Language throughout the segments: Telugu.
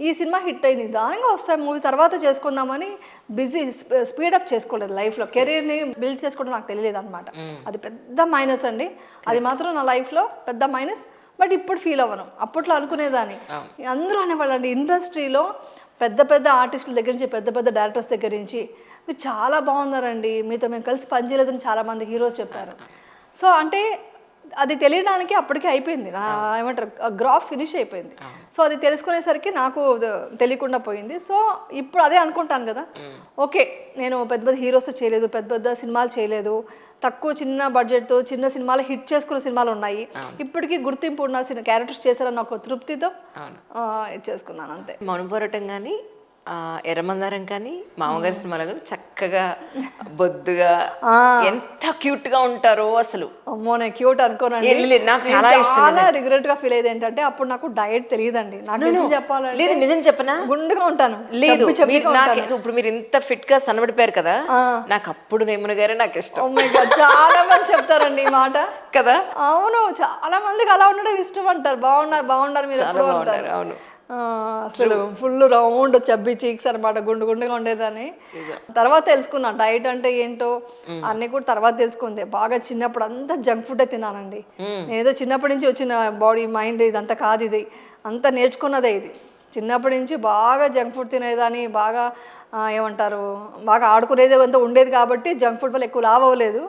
ఈ సినిమా హిట్ అయింది, దానిగా వస్తాయి మూవీ తర్వాత చేసుకుందామని బిజీ స్పీడప్ చేసుకోలేదు లైఫ్లో. కెరీర్ని బిల్డ్ చేసుకోవడం నాకు తెలియలేదు అనమాట. అది పెద్ద మైనస్ అండి, అది మాత్రం నా లైఫ్లో పెద్ద మైనస్. బట్ ఇప్పుడు ఫీల్ అవ్వను, అప్పట్లో అనుకునేదాన్ని. అందరూ అనేవాళ్ళండి ఇండస్ట్రీలో పెద్ద పెద్ద ఆర్టిస్టుల దగ్గర నుంచి, పెద్ద పెద్ద డైరెక్టర్స్ దగ్గర నుంచి, మీరు చాలా బాగున్నారండి, మీతో మేము కలిసి పనిచేయలేదని చాలామంది హీరోస్ చెప్పారు. సో అంటే అది తెలియడానికి అప్పటికే అయిపోయింది, ఏమంటారు గ్రాఫ్ ఫినిష్ అయిపోయింది. సో అది తెలుసుకునేసరికి నాకు తెలియకుండా పోయింది. సో ఇప్పుడు అదే అనుకుంటాను కదా, ఓకే నేను పెద్ద పెద్ద హీరోస్ చేయలేదు, పెద్ద పెద్ద సినిమాలు చేయలేదు, తక్కువ చిన్న బడ్జెట్తో చిన్న సినిమాలు హిట్ చేసుకున్న సినిమాలు ఉన్నాయి, ఇప్పటికీ గుర్తింపు ఉన్న క్యారెక్టర్స్ చేశారన్న ఒక తృప్తితో చేసుకున్నాను అంతే. మౌన పోరాటం కానీ ఎర్రమందారం కానీ మామగారి సినిమాలో కానీ చక్కగా బొద్దుగా ఎంత క్యూట్ గా ఉంటారో అసలు. అమ్మో నేను క్యూట్ అనుకోనండి, నాకు చాలా ఇష్టం. చాలా రిగ్రెట్ గా ఫీల్ అయ్యేది ఏంటంటే అప్పుడు నాకు డయట్ తెలియదండి. నాకు చెప్పాలంటే లేదు, నిజం చెప్పనా, గుండుగా ఉంటాను. లేదు ఇప్పుడు మీరు ఇంత ఫిట్ గా సన్నబడిపోయారు కదా, నాకు అప్పుడు నేమున గారే నాకు ఇష్టం. చాలా మంది చెప్తారండి ఈ మాట కదా. అవును, చాలా మందికి అలా ఉండడం ఇష్టం అంటారు. బాగున్నారు మీరు. అవును, అసలు ఫుల్ రౌండ్ చబ్బీ చీక్స్ అనమాట, గుండుగా ఉండేదాన్ని. తర్వాత తెలుసుకున్నా డైట్ అంటే ఏంటో అన్నీ కూడా తర్వాత తెలుసుకుంది. బాగా చిన్నప్పుడు అంతా జంక్ ఫుడ్ తిన్నానండి. ఏదో చిన్నప్పటి నుంచి వచ్చిన బాడీ మైండ్ ఇదంతా కాదు, ఇది అంతా నేర్చుకున్నదే. ఇది చిన్నప్పటి నుంచి బాగా జంక్ ఫుడ్ తినేదాన్ని, బాగా ఏమంటారు బాగా ఆడుకునేది అంతా ఉండేది కాబట్టి జంక్ ఫుడ్ వల్ల ఎక్కువ లావ్ అవ్వలేదు,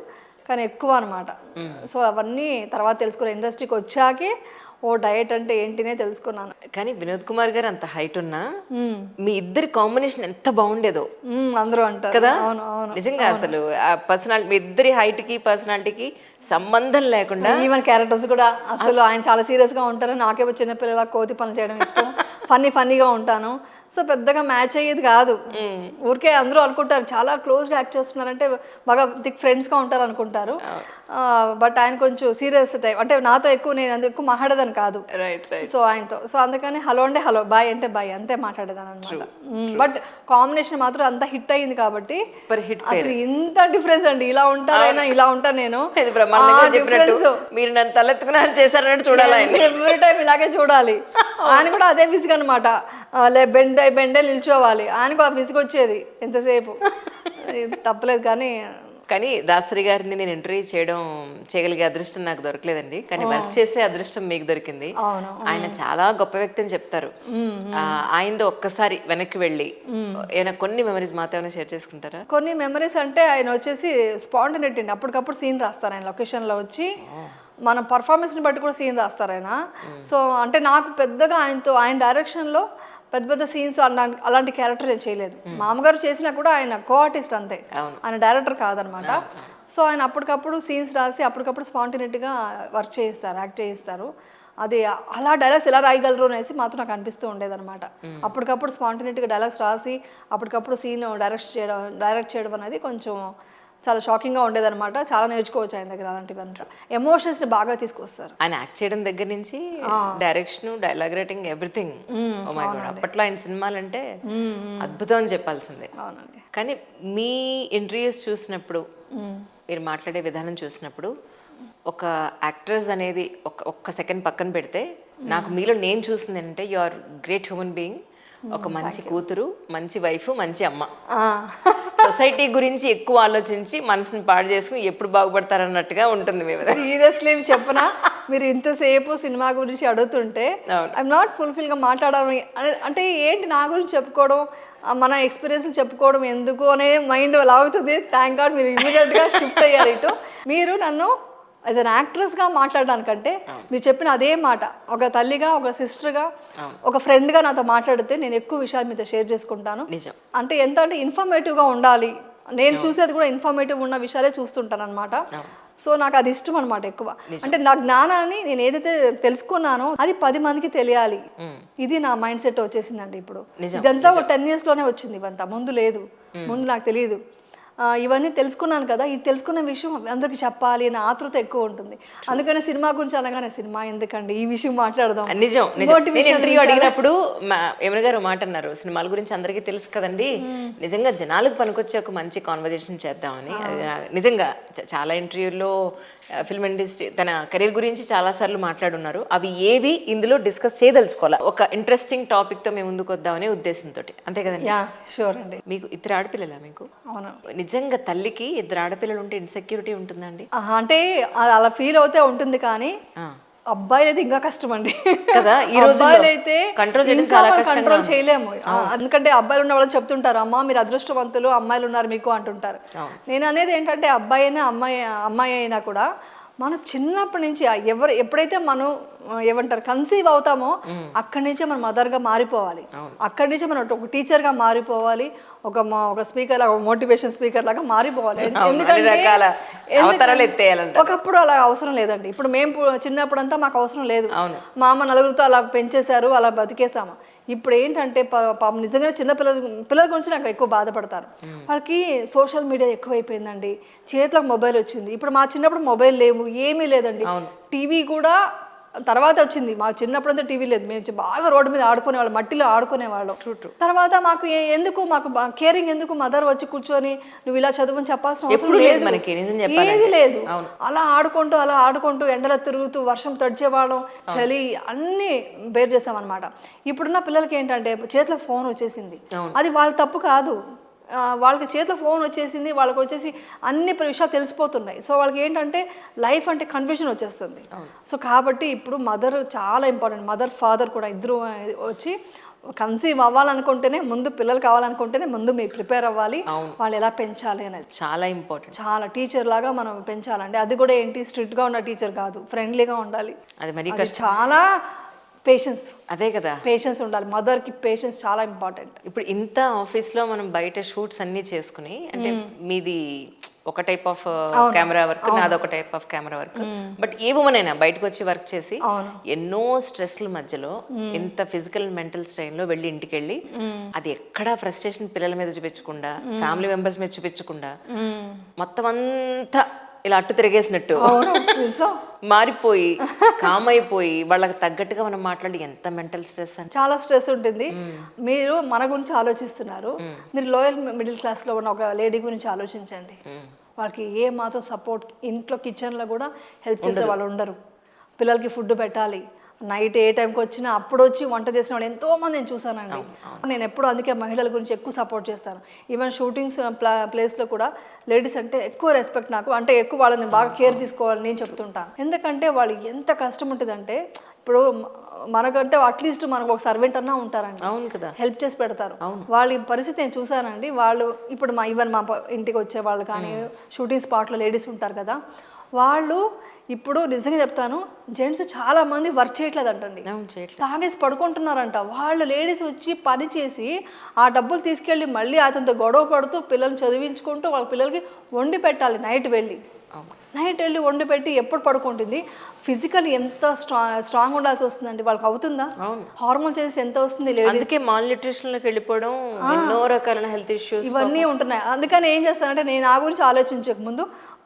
కానీ ఎక్కువ అనమాట. సో అవన్నీ తర్వాత తెలుసుకున్న, ఇండస్ట్రీకి వచ్చాకే ఓ డయట్ అంటే ఏంటినే తెలుసుకున్నాను. కానీ వినోద్ కుమార్ గారు అంత హైట్ ఉన్నా మీ ఇద్దరి కాంబినేషన్ ఎంత బాగుండేదో అందరూ అంటారు కదా. అవును అవును, నిజంగా అసలు ఆ పర్సనాలిటీ, మీ ఇద్దరి హైట్ కి పర్సనాలిటీకి సంబంధం లేకుండా ఈవెన్ క్యారెక్టర్స్ కూడా అసలు ఆయన చాలా సీరియస్ గా ఉంటారు, నాకేమో చిన్నపిల్లల కోతి పని చేయడం ఇష్టం, ఫన్నీగా ఉంటాను. సో పెద్దగా మ్యాచ్ అయ్యేది కాదు. ఊరికే అందరూ అనుకుంటారు చాలా క్లోజ్గా యాక్ట్ చేస్తున్నారంటే బాగా థిక్ ఫ్రెండ్స్గా ఉంటారు అనుకుంటారు. బట్ ఆయన కొంచెం సీరియస్ టైప్, అంటే నాతో ఎక్కువ నేను అందుకు ఎక్కువ మాట్లాడేదాన్ని కాదు. సో ఆయనతో సో అందుకని హలో అంటే హలో, బాయ్ అంటే బాయ్ అంతే మాట్లాడేదాన్ని అనమాట. బట్ కాంబినేషన్ మాత్రం అంత హిట్ అయింది కాబట్టి అసలు ఇంత డిఫరెన్స్ అండి, ఇలా ఉంటారైనా ఇలా ఉంటాను నేను. మీరు నన్ను తలెత్తుకుని చేశారన్నట్టు చూడాలి, ఎవ్రీ టైం ఇలాగే చూడాలి. ఆయన కూడా అదే విసుగు అనమాట, బెండే నిల్చోవాలి. ఆయనకు ఆ విసుగు వచ్చేది ఎంతసేపు. తప్పలేదు కానీ దాసరి గారిని నేను ఇంటర్వ్యూ చేయగలిగే అదృష్టం నాకు దొరకలేదండి, కానీ వర్క్ చేసే అదృష్టం మీకు దొరికింది. ఆయన చాలా గొప్ప వ్యక్తి అని చెప్తారు. ఆయనతో ఒక్కసారి వెనక్కి వెళ్ళి ఏమైనా కొన్ని మెమరీస్ మాతో ఏమైనా షేర్ చేసుకుంటారా? కొన్ని మెమరీస్ అంటే ఆయన వచ్చేసి స్పాంటనేట్ అండి, అప్పటికప్పుడు సీన్ రాస్తారు ఆయన లొకేషన్లో వచ్చి, మన పర్ఫార్మెన్స్ని బట్టి కూడా సీన్ రాస్తారు ఆయన. సో అంటే నాకు పెద్దగా ఆయన డైరెక్షన్లో పెద్ద పెద్ద సీన్స్ అలాంటి క్యారెక్టర్ నేను చేయలేదు. మామగారు చేసినా కూడా ఆయన కో ఆర్టిస్ట్ అంతే, ఆయన డైరెక్టర్ కాదనమాట. సో ఆయన అప్పటికప్పుడు సీన్స్ రాసి అప్పటికప్పుడు స్పాంటినిటీగా వర్క్ చేయిస్తారు, యాక్ట్ చేయిస్తారు. అది అలా డైలాగ్స్ ఎలా రాయగలరు అనేసి మాత్రం నాకు అనిపిస్తూ ఉండేదన్నమాట. అప్పటికప్పుడు స్పాంటినిటీగా డైలాగ్స్ రాసి అప్పటికప్పుడు సీన్ డైరెక్ట్ చేయడం అనేది కొంచెం చాలా షాకింగ్గా ఉండేదన్నమాట. చాలా నేర్చుకోవచ్చు ఆయన దగ్గర అలాంటివంతా. ఎమోషన్స్ని బాగా తీసుకొస్తారు ఆయన యాక్ట్ చేయడం దగ్గర నుంచి, డైరెక్షన్, డైలాగ్ రైటింగ్, ఎవ్రీథింగ్. అప్పట్లో ఆయన సినిమాలు అంటే అద్భుతం అని చెప్పాల్సిందే. అవునండి. కానీ మీ ఇంటర్వ్యూస్ చూసినప్పుడు, మీరు మాట్లాడే విధానం చూసినప్పుడు, ఒక యాక్ట్రెస్ అనేది ఒక్క సెకండ్ పక్కన పెడితే నాకు మీలో నేను చూసింది ఏంటంటే you are great human being. ఒక మంచి కూతురు, మంచి వైఫ్, మంచి అమ్మ. సొసైటీ గురించి ఎక్కువ ఆలోచించి మనసుని పాడు చేసుకుని ఎప్పుడు బాగుపడతారన్నట్టుగా ఉంటుంది. మేము సీరియస్లీ చెప్పనా, మీరు ఇంతసేపు సినిమా గురించి అడుగుతుంటే ఐఎమ్ నాట్ ఫుల్ఫిల్గా మాట్లాడడం అంటే ఏంటి నా గురించి చెప్పుకోవడం, మన ఎక్స్పీరియన్స్ చెప్పుకోవడం ఎందుకు అనే మైండ్ లాగుతుంది. థ్యాంక్ గాడ్ మీరు ఇమీడియట్గా షిఫ్ట్ అయ్యారు ఇటు. మీరు నన్ను యాజ్ అన్ యాక్ట్రెస్గా మాట్లాడడానికంటే మీరు చెప్పిన అదే మాట ఒక తల్లిగా, ఒక సిస్టర్గా, ఒక ఫ్రెండ్గా నాతో మాట్లాడితే నేను ఎక్కువ విషయాలు మీతో షేర్ చేసుకుంటాను. అంటే ఎంత అంటే ఇన్ఫర్మేటివ్గా ఉండాలి, నేను చూసేది కూడా ఇన్ఫర్మేటివ్ ఉన్న విషయాలే చూస్తుంటాను అనమాట. సో నాకు అది ఇష్టం అనమాట ఎక్కువ. అంటే నా జ్ఞానాన్ని నేను ఏదైతే తెలుసుకున్నానో అది 10 మందికి తెలియాలి, ఇది నా మైండ్ సెట్ వచ్చేసిందండి ఇప్పుడు. ఇదంతా ఒక 10 yearsలోనే వచ్చింది, ఇవంతా ముందు లేదు, ముందు నాకు తెలియదు. ఇవన్నీ తెలుసుకున్నాను కదా, ఇది తెలుసుకున్న విషయం అందరికి చెప్పాలి అనే ఆతృత ఎక్కువ ఉంటుంది. అందుకనే సినిమా గురించి అనగానే సినిమా ఎందుకండి, ఈ విషయం మాట్లాడదాం. నిజం, ఇంటర్వ్యూ అడిగినప్పుడు యమున గారు మాట అన్నారు, సినిమాల గురించి అందరికీ తెలుసు కదండి, నిజంగా జనాలకు పనికొచ్చే ఒక మంచి కాన్వర్జేషన్ చేద్దామని. నిజంగా చాలా ఇంటర్వ్యూల్లో ఫిల్మ్ ఇండస్ట్రీ తన కెరీర్ గురించి చాలాసార్లు మాట్లాడున్నారు. అవి ఏవి ఇందులో డిస్కస్ చేయదలుచుకోవాలి. ఒక ఇంట్రెస్టింగ్ టాపిక్తో మేము ముందుకు వద్దామనే ఉద్దేశంతో, అంతే కదండి? యా షూర్ అండి. మీకు ఇద్దరు ఆడపిల్లలా? మీకు అవును. నిజంగా తల్లికి ఇద్దరు ఆడపిల్లలు ఉంటే ఇన్సెక్యూరిటీ ఉంటుందండి? అంటే అలా ఫీల్ అవుతే ఉంటుంది, కానీ అబ్బాయిలు అయితే ఇంకా కష్టం అండి కదా. ఈ రోజు అయితే కంట్రోల్ చేయడం చాలా కష్టంగా కంట్రోల్ చేయలేము. ఎందుకంటే అబ్బాయిలు ఉన్న వాళ్ళు చెప్తుంటారు, అమ్మ మీరు అదృష్టవంతులు, అమ్మాయిలు ఉన్నారు మీకు అంటుంటారు. నేను అనేది ఏంటంటే అబ్బాయి అయినా అమ్మాయి అయినా కూడా మనం చిన్నప్పటి నుంచి ఎప్పుడైతే మనం ఏమంటారు కన్సీవ్ అవుతామో అక్కడి నుంచే మనం మదర్గా మారిపోవాలి. అక్కడి నుంచే మనం ఒక టీచర్గా మారిపోవాలి, ఒక స్పీకర్ లాగా, మోటివేషన్ స్పీకర్ లాగా మారిపోవాలి. ఒకప్పుడు అలా అవసరం లేదండి. ఇప్పుడు మేము చిన్నప్పుడు అంతా మాకు అవసరం లేదు. మా అమ్మ నలుగురితో అలా పెంచేశారు, అలా బతికేసాము. ఇప్పుడు ఏంటంటే పాపం నిజంగా పిల్లల గురించి నాకు ఎక్కువ బాధపడతారు. వాళ్ళకి సోషల్ మీడియా ఎక్కువైపోయిందండి, చేతిలోకి మొబైల్ వచ్చింది. ఇప్పుడు మా చిన్నప్పుడు మొబైల్ లేవు, ఏమీ లేదండి. టీవీ కూడా తర్వాత వచ్చింది. మా చిన్నప్పుడు అంతా టీవీ లేదు. మేము బాగా రోడ్డు మీద ఆడుకునేవాళ్ళం, మట్టిలో ఆడుకునేవాళ్ళం. తర్వాత మాకు ఎందుకు మాకు కేరింగ్ ఎందుకు, మదర్ వచ్చి కూర్చొని నువ్వు ఇలా చదువుని చెప్పాల్సిన అవసరం లేదు, ఏది లేదు. అలా ఆడుకుంటూ ఎండలో తిరుగుతూ వర్షం తడిచేవాళ్ళం, చలి అన్నీ బేర్ చేసామన్నమాట. ఇప్పుడున్న పిల్లలకి ఏంటంటే చేతిలో ఫోన్ వచ్చేసింది. అది వాళ్ళ తప్పు కాదు, వాళ్ళకి చేతిలో ఫోన్ వచ్చేసింది, వాళ్ళకి వచ్చేసి అన్ని విషయాలు తెలిసిపోతున్నాయి. సో వాళ్ళకి ఏంటంటే లైఫ్ అంటే కన్ఫ్యూజన్ వచ్చేస్తుంది. సో కాబట్టి ఇప్పుడు మదర్ చాలా ఇంపార్టెంట్. మదర్ ఫాదర్ కూడా ఇద్దరు వచ్చి కన్సీవ్ అవ్వాలనుకుంటేనే ముందు, పిల్లలు కావాలనుకుంటేనే ముందు మీరు ప్రిపేర్ అవ్వాలి. వాళ్ళు ఎలా పెంచాలి అనేది చాలా ఇంపార్టెంట్. చాలా టీచర్ లాగా మనం పెంచాలండి. అది కూడా ఏంటి స్ట్రిక్ట్గా ఉన్న టీచర్ కాదు, ఫ్రెండ్లీగా ఉండాలి. అది చాలా పేషెన్స్. అదే కదా, పేషెన్స్ ఉండాలి. మదర్కి పేషెన్స్ చాలా ఇంపార్టెంట్. ఇప్పుడు ఇంత ఆఫీస్లో మనం బయట షూట్స్ అన్నీ చేసుకుని, అంటే మీది ఒక టైప్ ఆఫ్ కెమెరా వర్క్, నాది ఒక type of camera work, but A women అయినా బయటకు వచ్చి వర్క్ చేసి ఎన్నో స్ట్రెస్ల మధ్యలో ఎంత ఫిజికల్ మెంటల్ స్ట్రెయిన్ లో వెళ్ళి ఇంటికి వెళ్ళి అది ఎక్కడా ఫ్రస్ట్రేషన్ పిల్లల మీద చూపించకుండా, ఫ్యామిలీ మెంబర్స్ మీద చూపించకుండా, మొత్తం అంతా ఇలా అట్టు తిరిగేసినట్టు మారిపోయి కామ్ అయిపోయి వాళ్ళకి తగ్గట్టుగా మనం మాట్లాడి ఎంత మెంటల్ స్ట్రెస్ అంటే చాలా స్ట్రెస్ ఉంటుంది. మీరు మన గురించి ఆలోచిస్తున్నారు, మీరు లోయర్ మిడిల్ క్లాస్ లో ఉన్న ఒక లేడీ గురించి ఆలోచించండి. వాళ్ళకి ఏ మాత్రం సపోర్ట్, ఇంట్లో కిచెన్ లో కూడా హెల్ప్ చేసే వాళ్ళు ఉండరు. పిల్లలకి ఫుడ్ పెట్టాలి, నైట్ ఏ టైంకి వచ్చినా అప్పుడు వచ్చి వంట చేసిన వాళ్ళు ఎంతోమంది నేను చూసానండి. నేను ఎప్పుడు అందుకే మహిళల గురించి ఎక్కువ సపోర్ట్ చేస్తాను. ఈవెన్ షూటింగ్స్ ప్లేస్లో కూడా లేడీస్ అంటే ఎక్కువ రెస్పెక్ట్ నాకు, అంటే ఎక్కువ వాళ్ళని బాగా కేర్ తీసుకోవాలని నేను చెప్తుంటాను. ఎందుకంటే వాళ్ళు ఎంత కష్టం ఉంటుందంటే, ఇప్పుడు మనకంటే అట్లీస్ట్ మనకు ఒక సర్వెంట్ అన్నా ఉంటారండి, అవును కదా, హెల్ప్ చేసి పెడతారు. వాళ్ళ పరిస్థితి నేను చూసానండి. వాళ్ళు ఇప్పుడు ఈవెన్ మా ఇంటికి వచ్చే వాళ్ళు కానీ, షూటింగ్ స్పాట్లో లేడీస్ ఉంటారు కదా, వాళ్ళు ఇప్పుడు నిజంగా చెప్తాను, జెంట్స్ చాలా మంది వర్క్ చేయట్లేదంటండి, తాగేసి పడుకుంటున్నారంట. వాళ్ళు లేడీస్ వచ్చి పని చేసి ఆ డబ్బులు తీసుకెళ్ళి మళ్ళీ అతనితో గొడవ పడుతూ పిల్లల్ని చదివించుకుంటూ వాళ్ళ పిల్లలకి వండి పెట్టాలి. నైట్ వెళ్ళి వండి పెట్టి ఎప్పుడు పడుకుంటుంది. ఫిజికల్ ఎంత స్ట్రాంగ్ ఉండాల్సి వస్తుందండి, వాళ్ళకి అవుతుందా? హార్మోన్ చేసి ఎంత వస్తుంది. అందుకే మాల్ న్యూట్రిషన్లోకి వెళ్ళిపోవడం, ఎన్నో రకాల హెల్త్ ఇష్యూస్ ఇవన్నీ ఉంటున్నాయి. అందుకని ఏం చేస్తానంటే నేను నా గురించి ఆలోచించక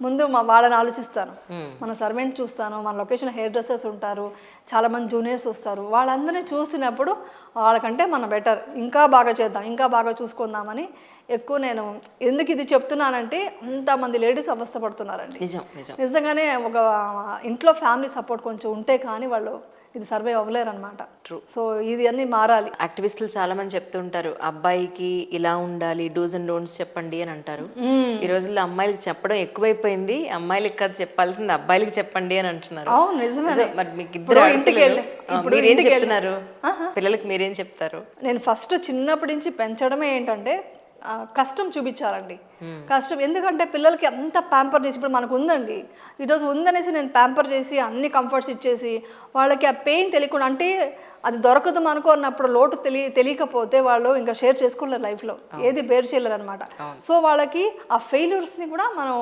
ముందు వాళ్ళని ఆలోచిస్తాను. మన సర్వెంట్ చూస్తాను, మన లొకేషన్ హెయిర్ డ్రెస్సర్స్ ఉంటారు, చాలామంది జూనియర్స్ వస్తారు. వాళ్ళందరినీ చూసినప్పుడు వాళ్ళకంటే మనం బెటర్, ఇంకా బాగా చేద్దాం, ఇంకా బాగా చూసుకుందామని ఎక్కువ నేను ఎందుకు ఇది చెప్తున్నానంటే, అంతమంది లేడీస్ అవస్థపడుతున్నారండి. నిజంగానే ఒక ఇంట్లో ఫ్యామిలీ సపోర్ట్ కొంచెం ఉంటే కానీ వాళ్ళు ఇది సర్వైవ్ అవ్వలేరు అనమాట. ట్రూ. సో ఇది అన్నీ మారాలి. యాక్టివిస్టులు చాలా మంది చెప్తుంటారు, అబ్బాయికి ఇలా ఉండాలి, డూస్ అండ్ డోంట్స్ చెప్పండి అని అంటారు. ఈ రోజుల్లో అమ్మాయిలకి చెప్పడం ఎక్కువైపోయింది, అమ్మాయిలకి కాదు చెప్పాల్సింది అబ్బాయిలకి చెప్పండి అని అంటున్నారు. మరి మీకు ఇద్దరు మీరేం చెప్తున్నారు పిల్లలకి? మీరేం చెప్తారు? నేను ఫస్ట్ చిన్నప్పటి నుంచి పెంచడమే ఏంటంటే కష్టం చూపించాలండి. కష్టం ఎందుకంటే పిల్లలకి అంత ప్యాంపర్ చేసి, ఇప్పుడు మనకు ఉందండి, ఈరోజు ఉందనేసి నేను ప్యాంపర్ చేసి అన్ని కంఫర్ట్స్ ఇచ్చేసి వాళ్ళకి ఆ పెయిన్ తెలియకుండా, అంటే అది దొరకదు మనకు అన్నప్పుడు లోటు తెలియకపోతే వాళ్ళు ఇంకా షేర్ చేసుకోలేరు లైఫ్లో, ఏది బేర్ చేయలేరు అనమాట. సో వాళ్ళకి ఆ ఫెయిల్యూర్స్ని కూడా మనం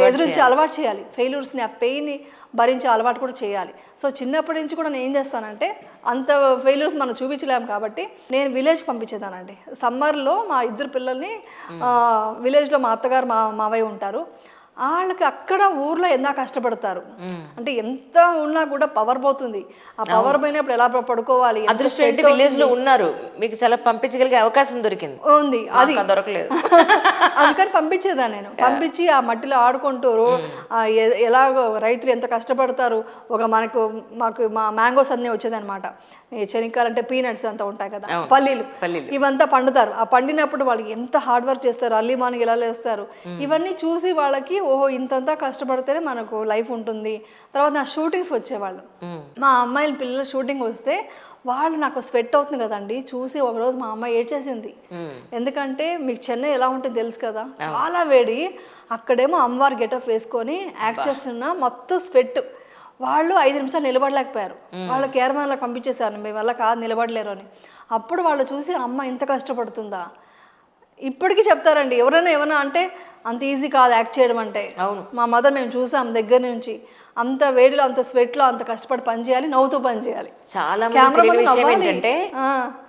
ఎదురించి అలవాటు చేయాలి. ఫెయిల్యూర్స్ని, ఆ పెయిన్ని భరించే అలవాటు కూడా చేయాలి. సో చిన్నప్పటి నుంచి కూడా నేను ఏం చేస్తానంటే, అంత ఫెయిల్యూర్స్ మనం చూపించలేము కాబట్టి నేను విలేజ్ పంపించేదానండి. సమ్మర్లో మా ఇద్దరు పిల్లల్ని విలేజ్లో మా అత్తగారు మావయ్య ఉంటారు, వాళ్ళకి అక్కడ ఊర్లో ఎంత కష్టపడతారు అంటే ఎంత ఉన్నా కూడా పవర్ పోతుంది. ఆ పవర్ పోయినప్పుడు ఎలా పడుకోవాలి, అదృష్టం ఏంటి విలేజ్ లో ఉన్నారు, మీకు చాలా పంపించగలిగే అవకాశం దొరికింది. ఉంది అది దొరకలేదు. అందుకని పంపించేదా నేను, పంపించి ఆ మట్టిలో ఆడుకుంటారు. ఎలాగో రైతులు ఎంత కష్టపడతారు. మాకు మ్యాంగోస్ అన్నీ వచ్చేదన్నమాట. శనిక్కాయలు అంటే పీనట్స్ అంతా ఉంటాయి కదా, పల్లీలు ఇవంతా పండుతారు. ఆ పండినప్పుడు వాళ్ళకి ఎంత హార్డ్ వర్క్ చేస్తారు, అర్లీ మార్నింగ్ ఎలా లేస్తారు. ఇవన్నీ చూసి వాళ్ళకి ఓహో ఇంతంతా కష్టపడితేనే మనకు లైఫ్ ఉంటుంది. తర్వాత నా షూటింగ్స్ వచ్చేవాళ్ళు, మా అమ్మాయిల పిల్లలు షూటింగ్ వస్తే వాళ్ళు నాకు స్వెట్ అవుతుంది కదండి చూసి. ఒకరోజు మా అమ్మాయి ఏడ్చేసింది. ఎందుకంటే మీకు చెన్నై ఎలా ఉంటుంది తెలుసు కదా, చాలా వేడి. అక్కడేమో అమ్మవారి గెటప్ వేసుకొని యాక్ట్ చేస్తున్నా మొత్తం స్వెట్. వాళ్ళు 5 నిమిషాలు నిలబడలేకపోయారు. వాళ్ళు కేరళలో పంపించేశారు, మీ వల్ల కాదు నిలబడలేరు అని. అప్పుడు వాళ్ళు చూసి అమ్మ ఇంత కష్టపడుతుందా. ఇప్పటికీ చెప్తారండి ఎవరైనా ఏమన్నా అంటే అంత ఈజీ కాదు యాక్ట్ చేయడం అంటే. అవును, మా మదర్ మేము చూసాం దగ్గర నుంచి. అంత వేడిలో అంత స్వెట్లో అంత కష్టపడి పని చేయాలి, నవ్వుతూ పని చేయాలి. చాలా మంది తెలియని విషయం ఏంటంటే,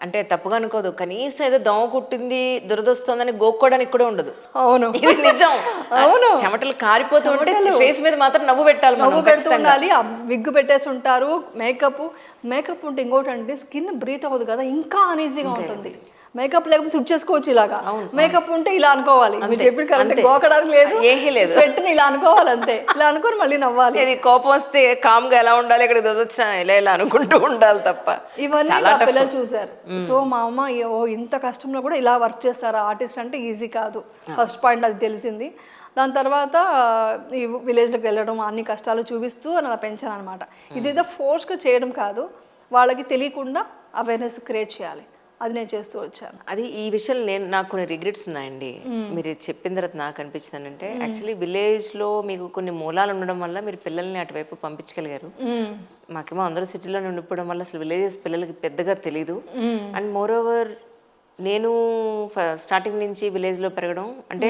అంటే తప్పుగా అనుకోదు, కనీసం ఏదో దోమ కుట్టింది దురదొస్తుందని గోక్కోవడానికి కూడా ఉండదు. అవును ఇది నిజం. అవును, చెమటలు కారిపోతూ ఉంటే ఫేస్ మీద మాత్రం నవ్వు పెట్టాలి, నవ్వు పెడుతుండాలి. విగ్గు పెట్టేసి ఉంటారు, మేకప్ ఉంటే ఇంకోటి అంటే స్కిన్ బ్రీత్ అవ్వదు కదా, ఇంకా అనీజీగా ఉంటుంది. మేకప్ లేకపోతే తుడిచేసుకోవచ్చు ఇలాగా, మేకప్ ఉంటే ఇలా అనుకోవాలి. మీరు చెప్పిన కరెక్ట్, గోకడానికి లేదు, ఏమీ లేదు, స్వెట్ని ఇలా అనుకోవాలి అంతే. ఇలా అనుకొని మళ్ళీ నవ్వాలి. అది కోపం వస్తే కామ్గా ఎలా ఉండాలి, ఇక్కడ దొదొచ్చినా ఇలా అనుకుంటూ ఉండాలి తప్ప. ఇవన్నీ మా పిల్లలు చూసారు. సో మా అమ్మ ఓ ఇంత కష్టంలో కూడా ఇలా వర్క్ చేస్తారా ఆర్టిస్ట్ అంటే ఈజీ కాదు. ఫస్ట్ పాయింట్ అది తెలిసింది. దాని తర్వాత ఈ విలేజ్లోకి వెళ్ళడం, అన్ని కష్టాలు చూపిస్తూ అలా పెంచాను అనమాట. ఇదేదో ఫోర్స్గా చేయడం కాదు, వాళ్ళకి తెలియకుండా అవేర్నెస్ క్రియేట్ చేయాలి. అది నేను చేస్తూ వచ్చాను. అది ఈ విషయం నాకు కొన్ని రిగ్రెట్స్ ఉన్నాయండి. మీరు చెప్పిన తర్వాత నాకు అనిపించిందంటే, యాక్చువల్లీ విలేజ్లో మీకు కొన్ని మూలాలు ఉండడం వల్ల మీరు పిల్లల్ని అటువైపు పంపించగలిగారు. మాకేమో అందరూ సిటీలో ఉండిపోవడం వల్ల అసలు విలేజెస్ పిల్లలకి పెద్దగా తెలీదు. అండ్ మోర్ ఓవర్ నేను స్టార్టింగ్ నుంచి విలేజ్ లో పెరగడం అంటే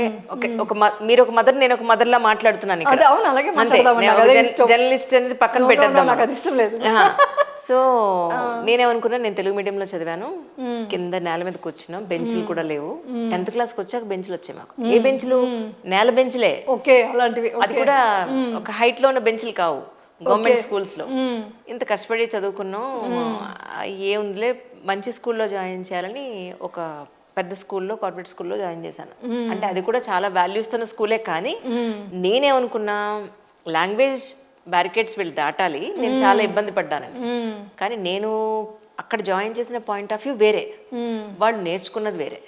మీరు ఒక మదర్, నేను ఒక మదర్ లా మాట్లాడుతున్నాను ఇక్కడ. అంతే, జర్నలిస్ట్ అనేది పక్కన పెట్టేద్దాం. సో నేనేమనుకున్నా, నేను తెలుగు మీడియంలో చదివాను, కింద నేల మీద కూర్చున్నాం, బెంచ్లు కూడా లేవు. 10th క్లాస్కి వచ్చాక బెంచ్లు వచ్చాయి మాకు. ఏ బెంచ్లు? నేల బెంచ్లే. అది కూడా ఒక హైట్ లో ఉన్న బెంచ్లు కావు. గవర్నమెంట్ స్కూల్స్ లో ఇంత కష్టపడి చదువుకున్నాం. ఏముందిలే మంచి స్కూల్లో జాయిన్ చేయాలని ఒక పెద్ద స్కూల్లో, కార్పొరేట్ స్కూల్లో జాయిన్ చేశాను. అంటే అది కూడా చాలా వాల్యూస్ ఉన్న స్కూలే. కానీ నేనేమనుకున్నా, లాంగ్వేజ్ బ్యారికేడ్స్ వీళ్ళు దాటాలి, నేను చాలా ఇబ్బంది పడ్డానని. కానీ నేను అక్కడ జాయిన్ చేసిన పాయింట్ ఆఫ్ వ్యూ వేరే, వాళ్ళు నేర్చుకున్నది వేరే.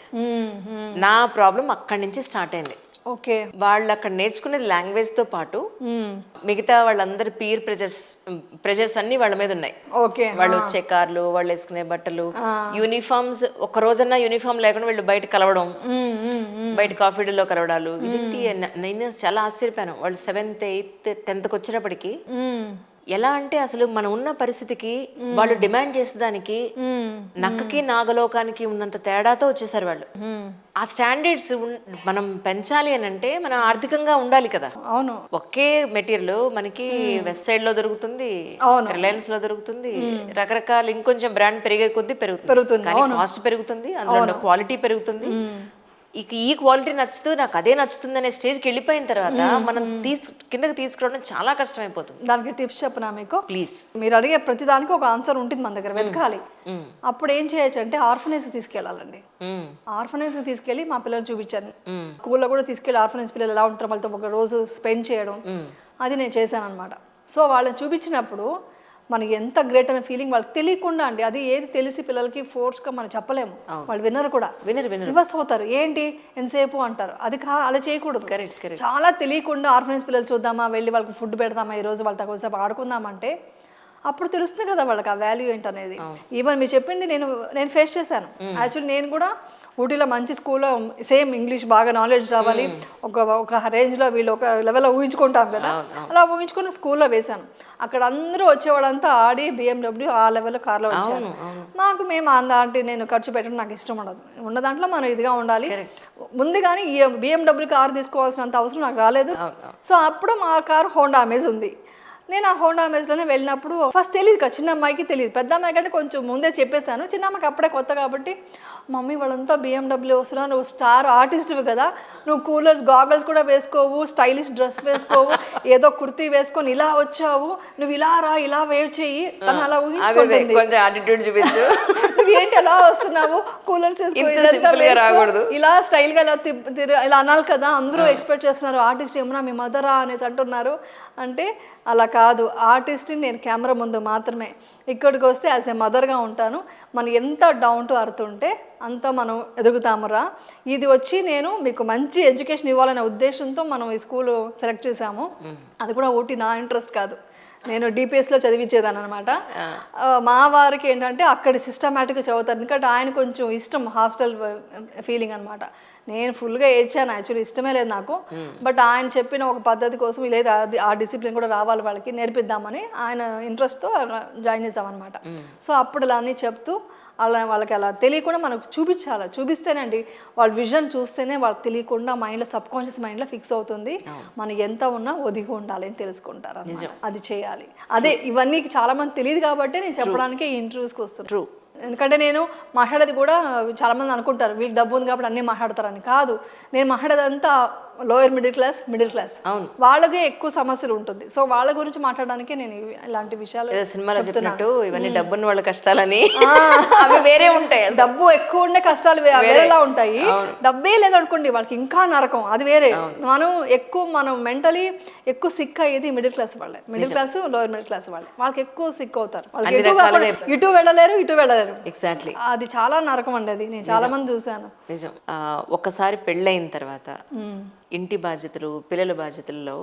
నా ప్రాబ్లం అక్కడి నుంచి స్టార్ట్ అయింది. ఓకే, వాళ్ళు అక్కడ నేర్చుకునేది లాంగ్వేజ్ తో పాటు మిగతా వాళ్ళందరి పీర్ ప్రెజర్స్ అన్ని వాళ్ళ మీద ఉన్నాయి. ఓకే, వాళ్ళు వచ్చే కార్లు, వాళ్ళు వేసుకునే బట్టలు, యూనిఫామ్స్. ఒక రోజన్నా యూనిఫామ్ లేకుండా వీళ్ళు బయట కలవడం, బయట కాఫీ డేలో కలవడాలు. ఇది నేను చాలా ఆశ్చర్యపోయాను. వాళ్ళు 7th, 8th, 10th వచ్చేటప్పటికి ఎలా అంటే అసలు మనం ఉన్న పరిస్థితికి వాళ్ళు డిమాండ్ చేసేదానికి నక్కకి నాగలోకానికి ఉన్నంత తేడాతో వచ్చేసారు వాళ్ళు. ఆ స్టాండర్డ్స్ మనం పెంచాలి అని అంటే మనం ఆర్థికంగా ఉండాలి కదా. అవును, ఒకే మెటీరియల్ మనకి వెస్ట్ సైడ్ లో దొరుకుతుంది, రిలయన్స్ లో దొరుకుతుంది, రకరకాల ఇంకొంచెం బ్రాండ్ పెరిగే కొద్దీ పెరుగుతుంది, కానీ కాస్ట్ పెరుగుతుంది, అందులో క్వాలిటీ పెరుగుతుంది. ఇక ఈ క్వాలిటీ నచ్చుతూ నాకు అదే నచ్చుతుంది అనే స్టేజ్కి వెళ్ళిపోయిన తర్వాత మనం కిందకి తీసుకురావడం చాలా కష్టమైపోతుంది. దానికి టిప్స్ చెప్పనా మీకు? ప్లీజ్. మీరు అడిగే ప్రతి దానికి ఒక ఆన్సర్ ఉంటుంది మన దగ్గర, వెతకాలి. అప్పుడు ఏం చేయొచ్చు అంటే ఆర్ఫనేజ్ తీసుకెళ్ళాలండి. ఆర్ఫనేజ్ తీసుకెళ్ళి మా పిల్లలు చూపించాను. స్కూల్లో కూడా తీసుకెళ్ళి ఆర్ఫనేజ్ పిల్లలు ఎలా ఉంటారో వాళ్ళతో ఒక రోజు స్పెండ్ చేయడం, అది నేను చేశాను అనమాట. సో వాళ్ళని చూపించినప్పుడు మనకి ఎంత గ్రేట్ అనే ఫీలింగ్ వాళ్ళకి తెలియకుండా అండి. అది ఏది తెలిసి పిల్లలకి ఫోర్స్గా మనం చెప్పలేము, వాళ్ళు వినరు కూడా, రివర్స్ అవుతారు. ఏంటి ఎంతసేపు అంటారు, అది అలా చేయకూడదు. చాలా తెలియకుండా ఆర్ఫనేజ్ పిల్లలు చూద్దామా, వెళ్ళి వాళ్ళకి ఫుడ్ పెడదామా, ఈరోజు వాళ్ళతో కొంచెంసేపు ఆడుకుందామంటే అప్పుడు తెలుస్తుంది కదా వాళ్ళకి ఆ వాల్యూ ఏంటనేది. ఈవెన్ మీరు చెప్పింది నేను ఫేస్ చేశాను. యాక్చువల్లీ నేను కూడా ఊటీలో మంచి స్కూల్లో సేమ్ ఇంగ్లీష్ బాగా నాలెడ్జ్ రావాలి, ఒక రేంజ్లో వీళ్ళు ఒక లెవెల్లో ఊహించుకుంటాం కదా, అలా ఊహించుకుని స్కూల్లో వేశాను. అక్కడ అందరూ వచ్చేవాళ్ళంతా ఆడి BMW ఆ లెవెల్లో కార్లో వచ్చారు. మేము అంటే నేను ఖర్చు పెట్టడం నాకు ఇష్టం ఉండదు. ఉన్న దాంట్లో మనం ఇదిగా ఉండాలి. ముందుగానే ఈ BMW కార్ తీసుకోవాల్సినంత అవసరం నాకు రాలేదు. సో అప్పుడు మా కారు హోండా అమేజ్ ఉంది. నేను ఆ హోండా అమేజ్లోనే వెళ్ళినప్పుడు ఫస్ట్ తెలియదు కదా, చిన్న అమ్మాయికి తెలియదు, పెద్ద అమ్మాయి కంటే కొంచెం ముందే చెప్పేశాను. చిన్న అమ్మాయికి అప్పుడే కొత్త కాబట్టి, మమ్మీ వాళ్ళంతా BMW వస్తున్నా, నువ్వు స్టార్ ఆర్టిస్ట్వి కదా, నువ్వు కూలర్స్ గాగల్స్ కూడా వేసుకోవు, స్టైలిష్ డ్రెస్ వేసుకోవు, ఏదో కుర్తీ వేసుకొని ఇలా వచ్చావు, నువ్వు ఇలా రా, ఇలా వేవ్ చెయ్యి అని అలా ఊహించుకుంటుంది. కొంచెం యాటిట్యూడ్ చూపించు, నువ్వు ఏంటి ఎలా వస్తున్నావు, కూలర్స్ రాకూడదు, ఇలా స్టైల్ గా ఇలా అనాలి కదా, అందరూ ఎక్స్పెక్ట్ చేస్తున్నారు ఆర్టిస్ట్ ఏమన్నా మీ మదరా అనేసి అంటున్నారు. అంటే అలా కాదు, ఆర్టిస్ట్ని నేను కెమెరా ముందు మాత్రమే, ఇక్కడికి వస్తే యాజ్ ఏ మదర్గా ఉంటాను. మనం ఎంత డౌన్ టు అర్త్ ఉంటే అంత మనం ఎదుగుతామురా. ఇది వచ్చి నేను మీకు మంచి ఎడ్యుకేషన్ ఇవ్వాలనే ఉద్దేశంతో మనం ఈ స్కూల్ సెలెక్ట్ చేశాము. అది కూడా ఊటీ నా ఇంట్రెస్ట్ కాదు, నేను డిపిఎస్లో చదివించేదాన్ని అనమాట. మా వారికి ఏంటంటే అక్కడ సిస్టమేటిక్గా చదువుతారు, ఎందుకంటే ఆయన కొంచెం ఇష్టం హాస్టల్ ఫీలింగ్ అనమాట. నేను ఫుల్గా ఏడ్చాను, యాక్చువల్లీ ఇష్టమే లేదు నాకు. బట్ ఆయన చెప్పిన ఒక పద్ధతి కోసం లేదు, అది ఆ డిసిప్లిన్ కూడా రావాలి వాళ్ళకి, నేర్పిద్దామని ఆయన ఇంట్రెస్ట్తో జాయిన్ చేసామన్నమాట. సో అప్పుడు ఇలా అన్నీ చెప్తూ అలా వాళ్ళకి అలా తెలియకుండా మనకు చూపించాలి, చూపిస్తేనండి వాళ్ళ విజన్ చూస్తేనే వాళ్ళకి తెలియకుండా మైండ్లో సబ్కాన్షియస్ మైండ్లో ఫిక్స్ అవుతుంది. మనం ఎంత ఉన్నా ఒదిగి ఉండాలి అని తెలుసుకుంటారు, అది చేయాలి. అదే ఇవన్నీ చాలా మంది తెలియదు కాబట్టి నేను చెప్పడానికి ఈ ఇంటర్వ్యూస్కి వస్తున్నాను. ఎందుకంటే నేను మాట్లాడేది కూడా చాలామంది అనుకుంటారు వీళ్ళు డబ్బు ఉంది కాబట్టి అన్నీ మాట్లాడతారని. కాదు, నేను మాట్లాడేదంతా లోయర్ మిడిల్ క్లాస్, వాళ్ళకే ఎక్కువ సమస్యలు ఉంటుంది. సో వాళ్ళ గురించి మాట్లాడడానికి నేను ఇలాంటి విషయాలు సినిమాలో చెప్పినట్టు ఇవన్నీ డబ్బున్న వాళ్ళ కష్టాలని అవి వేరే ఉంటాయి. డబ్బు ఎక్కువ ఉండే కష్టాలు వేరేలా ఉంటాయి, డబ్బే లేదనుకోండి వాళ్ళకి ఇంకా నరకం, అది వేరే. మనం మెంటలీ ఎక్కువ సిక్ అయ్యేది మిడిల్ క్లాస్ వాళ్ళే, middle class lower middle class వాళ్ళే, వాళ్ళకి ఎక్కువ సిక్ అవుతారు. ఇటు వెళ్ళలేరు, ఇటు వెళ్ళలేరు. ఎగ్జాక్ట్లీ, అది చాలా నరకం అండి. అది నేను చాలా మంది చూసాను. నిజం. ఒక్కసారి పెళ్ళైన తర్వాత ఇంటి బాధ్యతలు, పిల్లల బాధ్యతల్లో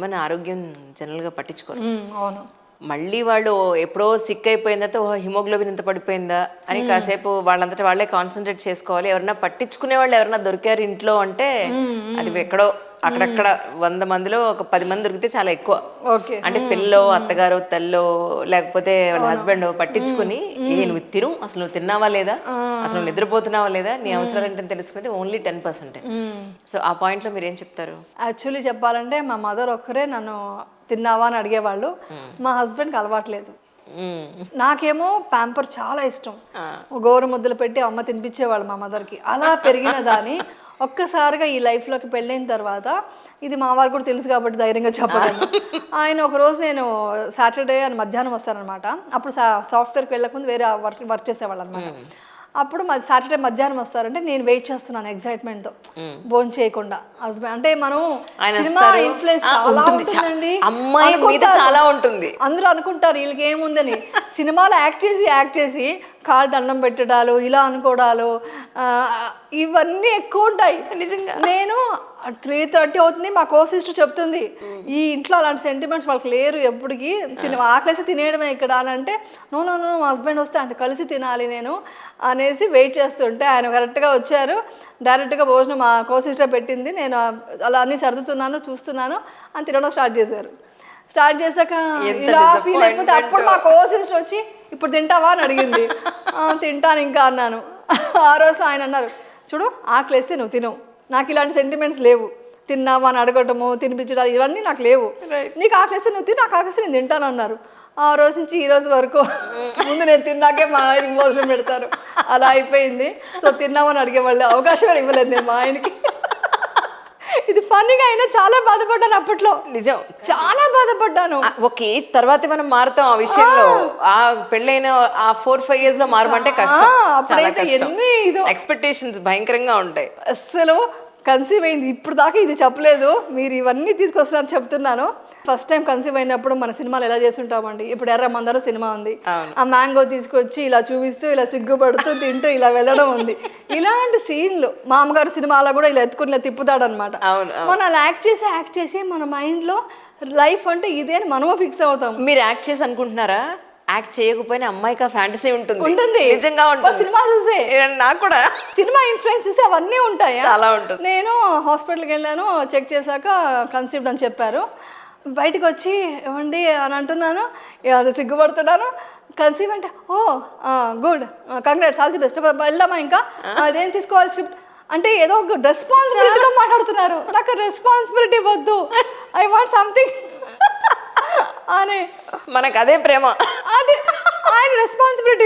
మన ఆరోగ్యం జనరల్గా పట్టించుకోరు. అవును. మళ్ళీ వాళ్ళు ఎప్పుడో సిక్ అయిపోయిన తర్వాత హిమోగ్లోబిన్ ఇంత పడిపోయిందా అని కాసేపు వాళ్ళంతటా వాళ్ళే కాన్సన్ట్రేట్ చేసుకోవాలి. ఎవరన్నా పట్టించుకునే వాళ్ళు ఎవరన్నా దొరికారు ఇంట్లో అంటే అది ఎక్కడో అక్కడక్కడ 100 మందిలో ఒక 10 మంది దొరికితే చాలా ఎక్కువ. అంటే పిల్లో, అత్తగారు, తల్లో, లేకపోతే వాళ్ళ హస్బెండ్ పట్టించుకుని నువ్వు తిను, అసలు నువ్వు తిన్నావా లేదా, అసలు నువ్వు నిద్రపోతున్నావా లేదా, నీ అవసరాలు ఏంటని తెలుసుకునేది ఓన్లీ 10%. సో ఆ పాయింట్లో మీరు ఏం చెప్తారు? యాక్చువల్లీ చెప్పాలంటే మా మదర్ ఒక్కరే నన్ను తిన్నావా అని అడిగేవాళ్ళు, మా హస్బెండ్కి అలవాట్లేదు. నాకేమో ప్యాంపర్ చాలా ఇష్టం, గోరు ముద్దలు పెట్టి అమ్మ తినిపించేవాళ్ళు మా మదర్కి. అలా పెరిగిన దాన్ని ఒక్కసారిగా ఈ లైఫ్లోకి పెళ్ళైన తర్వాత, ఇది మా వారు కూడా తెలుసు కాబట్టి ధైర్యంగా చెప్పగలను. ఆయన ఒకరోజు నేను సాటర్డే అని మధ్యాహ్నం వస్తానమాట, అప్పుడు సాఫ్ట్వేర్కి వెళ్ళకముందు వేరే వర్క్ చేసేవాళ్ళు అనమాట. అప్పుడు మాది సాటర్డే మధ్యాహ్నం వస్తారంటే నేను వెయిట్ చేస్తున్నాను ఎక్సైట్మెంట్తో, భోజనం చేయకుండా. హస్బెండ్ అంటే మనం సినిమా ఇన్ఫ్లుయెన్స్ చాలా ఉంటుంది, అందరూ అనుకుంటారు వీళ్ళకి ఏముందని. సినిమాలో యాక్ట్ చేసి కాలు దండం పెట్టడాలు, ఇలా అనుకోవడాలు, ఇవన్నీ ఎక్కువ ఉంటాయి నిజంగా. నేను 3:30 అవుతుంది, మా కో సిస్టర్ చెప్తుంది ఈ ఇంట్లో అలాంటి సెంటిమెంట్స్ వాళ్ళకి లేరు, ఎప్పటికీ ఆకలేసి తినేయడమే ఇక్కడ అని అంటే, నో మా హస్బెండ్ వస్తే ఆయన కలిసి తినాలి నేను అనేసి వెయిట్ చేస్తుంటే ఆయన కరెక్ట్గా వచ్చారు. డైరెక్ట్గా భోజనం మా కో సిస్టర్ పెట్టింది, నేను అలా అన్నీ సర్దుతున్నాను, చూస్తున్నాను, అని తినడం స్టార్ట్ చేశారు. స్టార్ట్ చేశాక ఇలా ఫీల్ అయిపోతే అప్పుడు మా కో సిస్టర్ వచ్చి ఇప్పుడు తింటావా అని అడిగింది. తింటాను ఇంకా అన్నాను. ఆ రోజు ఆయన అన్నారు, చూడు ఆకలేస్తే నువ్వు తిను, నాకు ఇలాంటి సెంటిమెంట్స్ లేవు, తిన్నావా అని అడగటము, తినిపించడం ఇవన్నీ నాకు లేవు, నీకు ఆకలేస్తే నువ్వు తిను, నాకు ఆకలేస్తే నేను తింటాను అన్నారు. ఆ రోజు నుంచి ఈ రోజు వరకు ముందు నేను తిన్నాకే మా ఆయన భోజనం పెడతారు, అలా అయిపోయింది. సో తిన్నామని అడిగేవాళ్ళు అవకాశం ఇవ్వలేదు నేను మా ఆయనకి. ఇది ఫన్నీగా అయినా చాలా బాధపడ్డాను అప్పట్లో, నిజం చాలా బాధపడ్డాను. ఒక ఏజ్ తర్వాత మనం మారుతాం ఆ విషయంలో. ఆ పెళ్ళైన ఆ 4-5 years లో మారమంటే కష్టం, ఎక్స్పెక్టేషన్స్ భయంకరంగా ఉంటాయి. అస్సలు కన్సీవ్ అయింది ఇప్పుడు దాకా ఇది చెప్పలేదు, మీరు ఇవన్నీ తీసుకొస్తున్నారు చెప్తున్నాను. ఫస్ట్ టైం కన్సీవ్ అయినప్పుడు మన సినిమాలు ఎలా చేస్తుంటామండి, ఇప్పుడు ఎర్ర మందరం సినిమా ఉంది, ఆ మ్యాంగో తీసుకొచ్చి ఇలా చూపిస్తూ ఇలా సిగ్గుపడుతూ తింటూ ఇలా వెళ్ళడం ఉంది. ఇలాంటి సీన్లు మా అమ్మగారు సినిమాలో కూడా ఇలా ఎత్తుకుని ఇలా తిప్పుతాడు అనమాట. మనం అలా యాక్ట్ చేసి మన మైండ్లో లైఫ్ అంటే ఇదే అని మనము ఫిక్స్ అవుతాం. మీరు యాక్ట్ చేసి అనుకుంటున్నారా? యాక్ట్ చేయకపోయినా అమ్మాయికి ఫ్యాంటసీ ఉంటుంది, నిజంగా ఉంటుంది. సినిమా చూసే నాకు కూడా సినిమా ఇన్ఫ్లుయెన్స్ చూసి అవన్నీ ఉంటాయి, చాలా ఉంటుంది. నేను హాస్పిటల్కి వెళ్ళాను, చెక్ చేశాక కన్సీవ్డ్ అని చెప్పారు. బయటకు వచ్చి ఏమండి అని అంటున్నాను, అది సిగ్గుపడుతున్నాను. కన్సీవ్ అంటే oh good, congrats, all the best, వెళ్దామా ఇంకా, అదేం తీసుకోవాలి స్క్రిప్ట్ అంటే ఏదో ఒక రెస్పాన్సిబిలిటీతో మాట్లాడుతున్నారు. నాకు రెస్పాన్సిబిలిటీ వద్దు, ఐ వాంట్ సంథింగ్ అని మనకు అదే ప్రేమ. అది ఆయన రెస్పాన్సిబుల్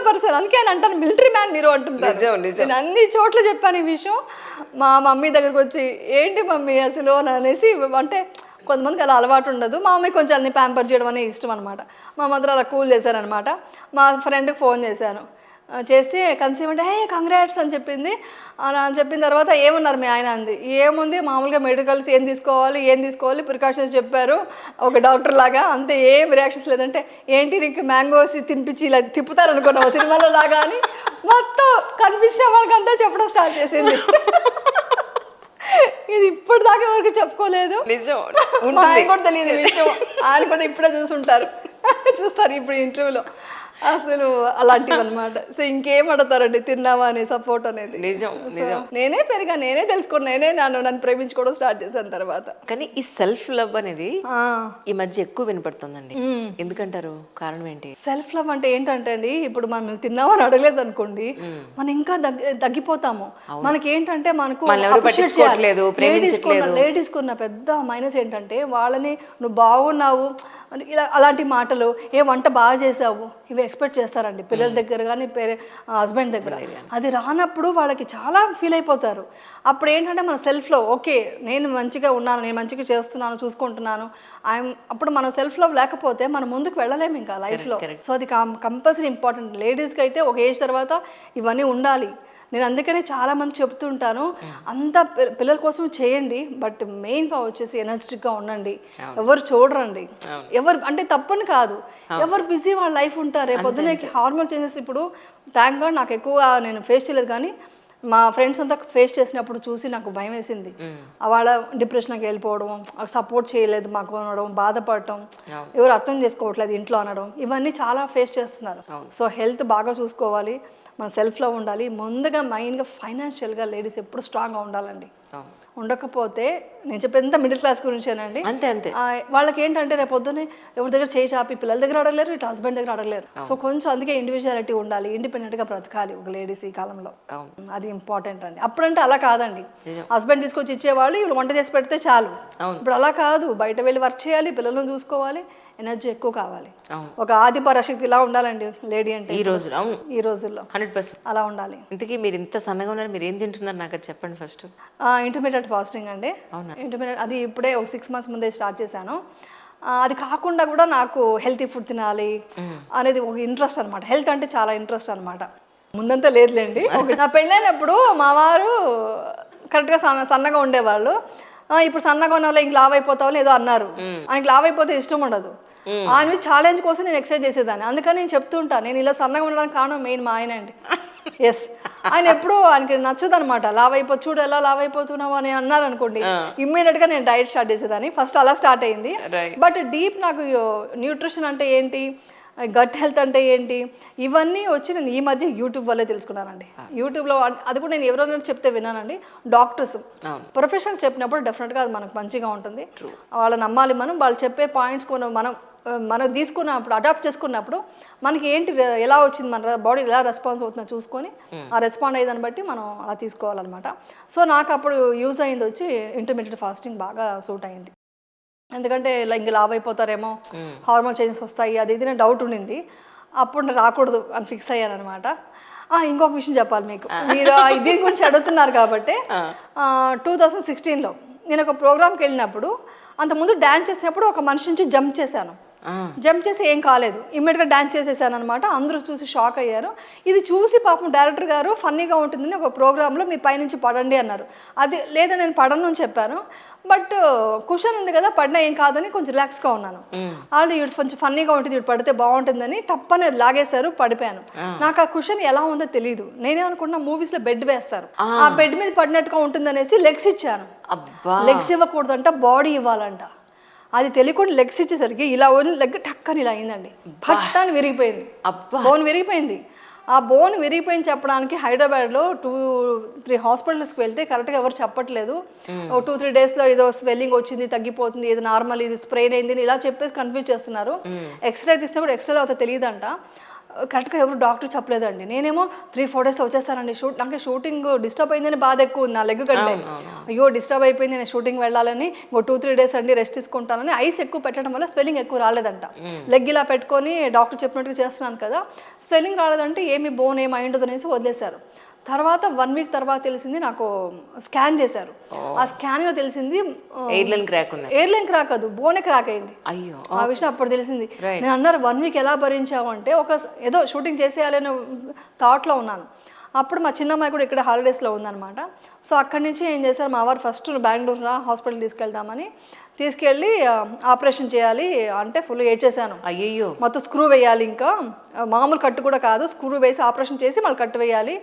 పర్సన్. అందుకే ఆయన అంటాను మిలిటరీ మ్యాన్ మీరు అంటుంటారు. నేను అన్ని చోట్ల చెప్పాను ఈ విషయం. మా మమ్మీ దగ్గరకు వచ్చి ఏంటి మమ్మీ అసలు అని అనేసి, అంటే కొంతమందికి అలా అలవాటు ఉండదు. మా మమ్మీ కొంచెం అన్ని ప్యాంపర్ చేయడం అనేది ఇష్టం అనమాట. మా మదర్ అలా కూల్ చేశారనమాట. మా ఫ్రెండ్కి ఫోన్ చేశాను, చేస్తే కన్సీవ్ అంటే కంగ్రాట్స్ అని చెప్పింది. అని చెప్పిన తర్వాత ఏమన్నారు మీ ఆయన అంది. ఏముంది మామూలుగా మెడికల్స్ ఏం తీసుకోవాలి ప్రికాషన్స్ చెప్పారు ఒక డాక్టర్ లాగా, అంతే, ఏం రియాక్షన్స్ లేదంటే ఏంటి నీకు మ్యాంగోస్ తినిపించి ఇలా తిప్పుతారు అనుకున్నావు సినిమాలో లాగా అని మొత్తం కనిపించిన వాళ్ళకంతా చెప్పడం స్టార్ట్ చేసింది. ఇది ఇప్పటిదాకా ఎవరికి చెప్పుకోలేదు. నిజం, మా ఆయన కూడా తెలియదు విషయం. ఆయన కూడా ఇప్పుడే చూస్తారు ఇప్పుడు ఇంటర్వ్యూలో. అసలు అలాంటివి అనమాట. సో ఇంకేం అడుగుతారండి, తిన్నావా అని సపోర్ట్ అనేది. నిజం. నేనే పెరిగా, నేనే తెలుసుకున్నా, నన్ను ప్రేమించుకోవడం స్టార్ట్ చేశాను తర్వాత. కానీ ఈ సెల్ఫ్ లవ్ అనేది ఈ మధ్య ఎక్కువ వినపడుతుందండి. ఎందుకంటారు? కారణం ఏంటి? సెల్ఫ్ లవ్ అంటే ఏంటంటే అండి, ఇప్పుడు మనం తిన్నామని అడగలేదు అనుకోండి, మనం ఇంకా తగ్గిపోతాము. మనకి ఏంటంటే మనకు లేడీస్ కున్న పెద్ద మైనస్ ఏంటంటే వాళ్ళని నువ్వు బాగున్నావు ఇలా అలాంటి మాటలు, ఏ వంట బాగా చేసావు ఇవి ఎక్స్పెక్ట్ చేస్తారండి పిల్లల దగ్గర కానీ హస్బెండ్ దగ్గర. అది రానప్పుడు వాళ్ళకి చాలా ఫీల్ అయిపోతారు. అప్పుడు ఏంటంటే మన సెల్ఫ్లో ఓకే నేను మంచిగా ఉన్నాను, నేను మంచిగా చేస్తున్నాను, చూసుకుంటున్నాను, అప్పుడు మనం సెల్ఫ్ లవ్ లేకపోతే మనం ముందుకు వెళ్ళలేము ఇంకా లైఫ్లో. సో అది కంపల్సరీ ఇంపార్టెంట్. లేడీస్కి అయితే ఒక ఏజ్ తర్వాత ఇవన్నీ ఉండాలి. నేను అందుకనే చాలామంది చెప్తుంటాను, అంతా పిల్లల కోసం చేయండి, బట్ మెయిన్గా వచ్చేసి ఎనర్జెటిక్గా ఉండండి. ఎవరు చూడరండి, ఎవరు అంటే తప్పని కాదు, ఎవరు బిజీ వాళ్ళ లైఫ్ ఉంటారు. పొద్దున హార్మోన్ చేంజెస్ ఇప్పుడు థ్యాంక్ గాడ్ నాకు ఎక్కువ నేను ఫేస్ చేయలేదు, కానీ మా ఫ్రెండ్స్ అంతా ఫేస్ చేసినప్పుడు చూసి నాకు భయం వేసింది. వాళ్ళ డిప్రెషన్కి వెళ్ళిపోవడం, సపోర్ట్ చేయలేదు మాకు అనడం, బాధపడటం, ఎవరు అర్థం చేసుకోవట్లేదు ఇంట్లో అనడం, ఇవన్నీ చాలా ఫేస్ చేస్తున్నారు. సో హెల్త్ బాగా చూసుకోవాలి, మన సెల్ఫ్లో ఉండాలి. ముందుగా మైన్గా ఫైనాన్షియల్గా లేడీస్ ఎప్పుడు స్ట్రాంగ్గా ఉండాలండి. ఉండకపోతే నేను చెప్పేంత మిడిల్ క్లాస్ గురించేనండి. అంతే వాళ్ళకి ఏంటంటే రేపు పొద్దున్నే ఎవరి దగ్గర చేయి చాపి పిల్లల దగ్గర అడగలేరు, ఇటు హస్బెండ్ దగ్గర అడగలేరు. సో కొంచెం అందుకే ఇండివిజువాలిటీ ఉండాలి, ఇండిపెండెంట్గా బ్రతకాలి ఒక లేడీస్ ఈ కాలంలో. అది ఇంపార్టెంట్ అండి. అప్పుడంటే అలా కాదండి, హస్బెండ్ తీసుకొచ్చి ఇచ్చేవాళ్ళు, ఇవి వంట చేసి పెడితే చాలు. ఇప్పుడు అలా కాదు, బయట వెళ్ళి వర్క్ చేయాలి, పిల్లలను చూసుకోవాలి, ఎనర్జీ ఎక్కువ కావాలి. ఒక ఆది పరాశక్తి ఇలా ఉండాలండి లేడీ అంటే ఈ రోజుల్లో 100% అలా ఉండాలి. ఇంతకీ మీరు ఇంత సన్నగా ఉన్నారు, మీరు ఏం తింటున్నారు నాకు చెప్పండి ఫస్ట్. ఇంటర్మీడియట్ ఫాస్టింగ్ అండి. ఇంటర్మీడియట్ అది ఇప్పుడే ఒక 6 months ముందే స్టార్ట్ చేశాను. అది కాకుండా కూడా నాకు హెల్తీ ఫుడ్ తినాలి అనేది ఒక ఇంట్రెస్ట్ అనమాట. హెల్త్ అంటే చాలా ఇంట్రెస్ట్ అనమాట. ముందంతా లేదులేండి. నా పెళ్ళైనప్పుడు మా వారు కరెక్ట్గా సన్నగా ఉండేవాళ్ళు. ఇప్పుడు సన్నగా ఉన్న వాళ్ళు ఇంక లావ్ అయిపోతావు ఏదో అన్నారు. ఆయనకి లావ్ అయిపోతే ఇష్టం ఉండదు. ఆయన ఛాలెంజ్ కోసం నేను ఎక్సర్సైజ్ చేసేదాన్ని. అందుకని నేను చెప్తూ ఉంటాను, నేను ఇలా సన్నగా ఉండడానికి కారణం మెయిన్ మా ఆయన అండి. ఎస్, ఆయన ఎప్పుడు ఆయనకి నచ్చదు అనమాట. లావ్ అయిపోతు, చూడు ఎలా లావ్ అయిపోతున్నావు అని అన్నారు అనుకోండి, ఇమ్మీడియట్గా నేను డైట్ స్టార్ట్ చేసేదాన్ని. ఫస్ట్ అలా స్టార్ట్ అయింది. బట్ డీప్ నాకు న్యూట్రిషన్ అంటే ఏంటి, గట్ హెల్త్ అంటే ఏంటి, ఇవన్నీ వచ్చి నేను ఈ మధ్య యూట్యూబ్ వల్లే తెలుసుకున్నానండి. యూట్యూబ్లో అది కూడా నేను ఎవరైనా చెప్తే విన్నానండి. డాక్టర్స్ ప్రొఫెషనల్ చెప్పినప్పుడు డెఫినెట్గా అది మనకు మంచిగా ఉంటుంది. వాళ్ళు నమ్మాలి మనం, వాళ్ళు చెప్పే పాయింట్స్ మనం తీసుకున్నప్పుడు అడాప్ట్ చేసుకున్నప్పుడు మనకి ఏంటి ఎలా వచ్చింది, మన బాడీ ఎలా రెస్పాన్స్ అవుతుందో చూసుకొని ఆ రెస్పాండ్ అయ్యేదాన్ని బట్టి మనం అలా తీసుకోవాలన్నమాట. సో నాకు అప్పుడు యూజ్ అయింది వచ్చి ఇంటర్మీడియట్ ఫాస్టింగ్ బాగా సూట్ అయింది. ఎందుకంటే ఇంక లావ్ అయిపోతారేమో, హార్మోన్ చేంజెస్ వస్తాయి అది ఇది డౌట్ ఉండింది. అప్పుడు రాకూడదు అని ఫిక్స్ అయ్యాను అనమాట. ఇంకొక విషయం చెప్పాలి మీకు, మీరు దీని గురించి అడుగుతున్నారు కాబట్టి 2016లో నేను ఒక ప్రోగ్రామ్కి వెళ్ళినప్పుడు, అంతకుముందు డ్యాన్స్ చేసినప్పుడు ఒక మనిషి నుంచి జంప్ చేశాను. జంప్ చేసి ఏం కాలేదు, ఇమ్మీడియట్గా డ్యాన్స్ చేసేసాను అనమాట. అందరూ చూసి షాక్ అయ్యారు. ఇది చూసి పాపం డైరెక్టర్ గారు ఫన్నీగా ఉంటుందని ఒక ప్రోగ్రాంలో మీ పైనుంచి పడండి అన్నారు. అది లేదా నేను పడను అని చెప్పాను. బట్ కుషన్ ఉంది కదా, పడినా ఏం కాదని కొంచెం రిలాక్స్గా ఉన్నాను. వాళ్ళు ఇవి కొంచెం ఫన్నీగా ఉంటుంది, ఇవి పడితే బాగుంటుందని టప్పని లాగేశారు, పడిపోయాను. నాకు ఆ కుషన్ ఎలా ఉందో తెలియదు. నేనే అనుకున్నా మూవీస్లో బెడ్ వేస్తారు, ఆ బెడ్ మీద పడినట్టుగా ఉంటుందనేసి లెగ్స్ ఇచ్చాను. లెగ్స్ ఇవ్వకూడదంట, బాడీ ఇవ్వాలంట. అది తెలియకుండా లెగ్స్ ఇచ్చేసరికి ఇలా లెగ్ టక్కని ఇలా అయిందండి, పట్టాన్ని విరిగిపోయింది, బోన్ విరిగిపోయింది. ఆ బోన్ విరిగిపోయింది చెప్పడానికి హైదరాబాద్లో 2-3 హాస్పిటల్స్కి వెళ్తే కరెక్ట్గా ఎవరు చెప్పట్లేదు. 2-3 డేస్లో ఏదో స్వెల్లింగ్ వచ్చింది, తగ్గిపోతుంది, ఇది నార్మల్, ఇది స్ప్రెయిన్ అయింది ఇలా చెప్పేసి కన్ఫ్యూజ్ చేస్తున్నారు. ఎక్స్రే తీస్తే కూడా ఎక్స్రేలో అవుతా తెలియదంట. కరెక్ట్గా ఎవరు డాక్టర్ చెప్పలేదండి. నేనేమో 3-4 డేస్లో వచ్చేస్తానండి నాకు షూటింగ్ డిస్టర్బ్ అయిందని బాధ ఎక్కువ ఉంది నా లెగ్ కంటే. అయ్యో డిస్టర్బ్ అయిపోయింది, నేను షూటింగ్ వెళ్ళాలని 2-3 డేస్ అండి రెస్ట్ తీసుకుంటానని ఐస్ ఎక్కువ పెట్టడం వల్ల స్వెల్లింగ్ ఎక్కువ రాలేదంట. లెగ్ ఇలా పెట్టుకొని డాక్టర్ చెప్పినట్టుగా చేస్తున్నాను కదా, స్వెల్లింగ్ రాలేదంటే ఏమి బోన్ ఏమి అయి ఉండదు అనేసి వదిలేశారు. తర్వాత 1 వీక్ తర్వాత తెలిసింది, నాకు స్కాన్ చేశారు. ఆ స్కాన్లో తెలిసింది ఎయిర్లైన్ క్రాక్ ఉంది. ఎయిర్లైన్ క్రాక్ కాదు, బోనే క్రాక్ అయింది. అయ్యో, ఆ విషయం అప్పుడు తెలిసింది. నేను అన్నారు 1 వీక్ ఎలా భరించావు అంటే, ఏదో షూటింగ్ చేసేయాలనే థాట్లో ఉన్నాను. అప్పుడు మా చిన్నమ్మాయి కూడా ఇక్కడ హాలిడేస్లో ఉందన్నమాట. సో అక్కడి నుంచి ఏం చేశారు, మా వారు ఫస్ట్ బెంగళూరు హాస్పిటల్ తీసుకెళ్దామని తీసుకెళ్ళి ఆపరేషన్ చేయాలి అంటే ఫుల్ ఏడ్చేసాను. అయ్యో, మొత్తం స్క్రూ వేయాలి, ఇంకా మామూలు కట్టు కూడా కాదు, స్క్రూ వేసి ఆపరేషన్ చేసి మళ్ళీ కట్టు వేయాలి,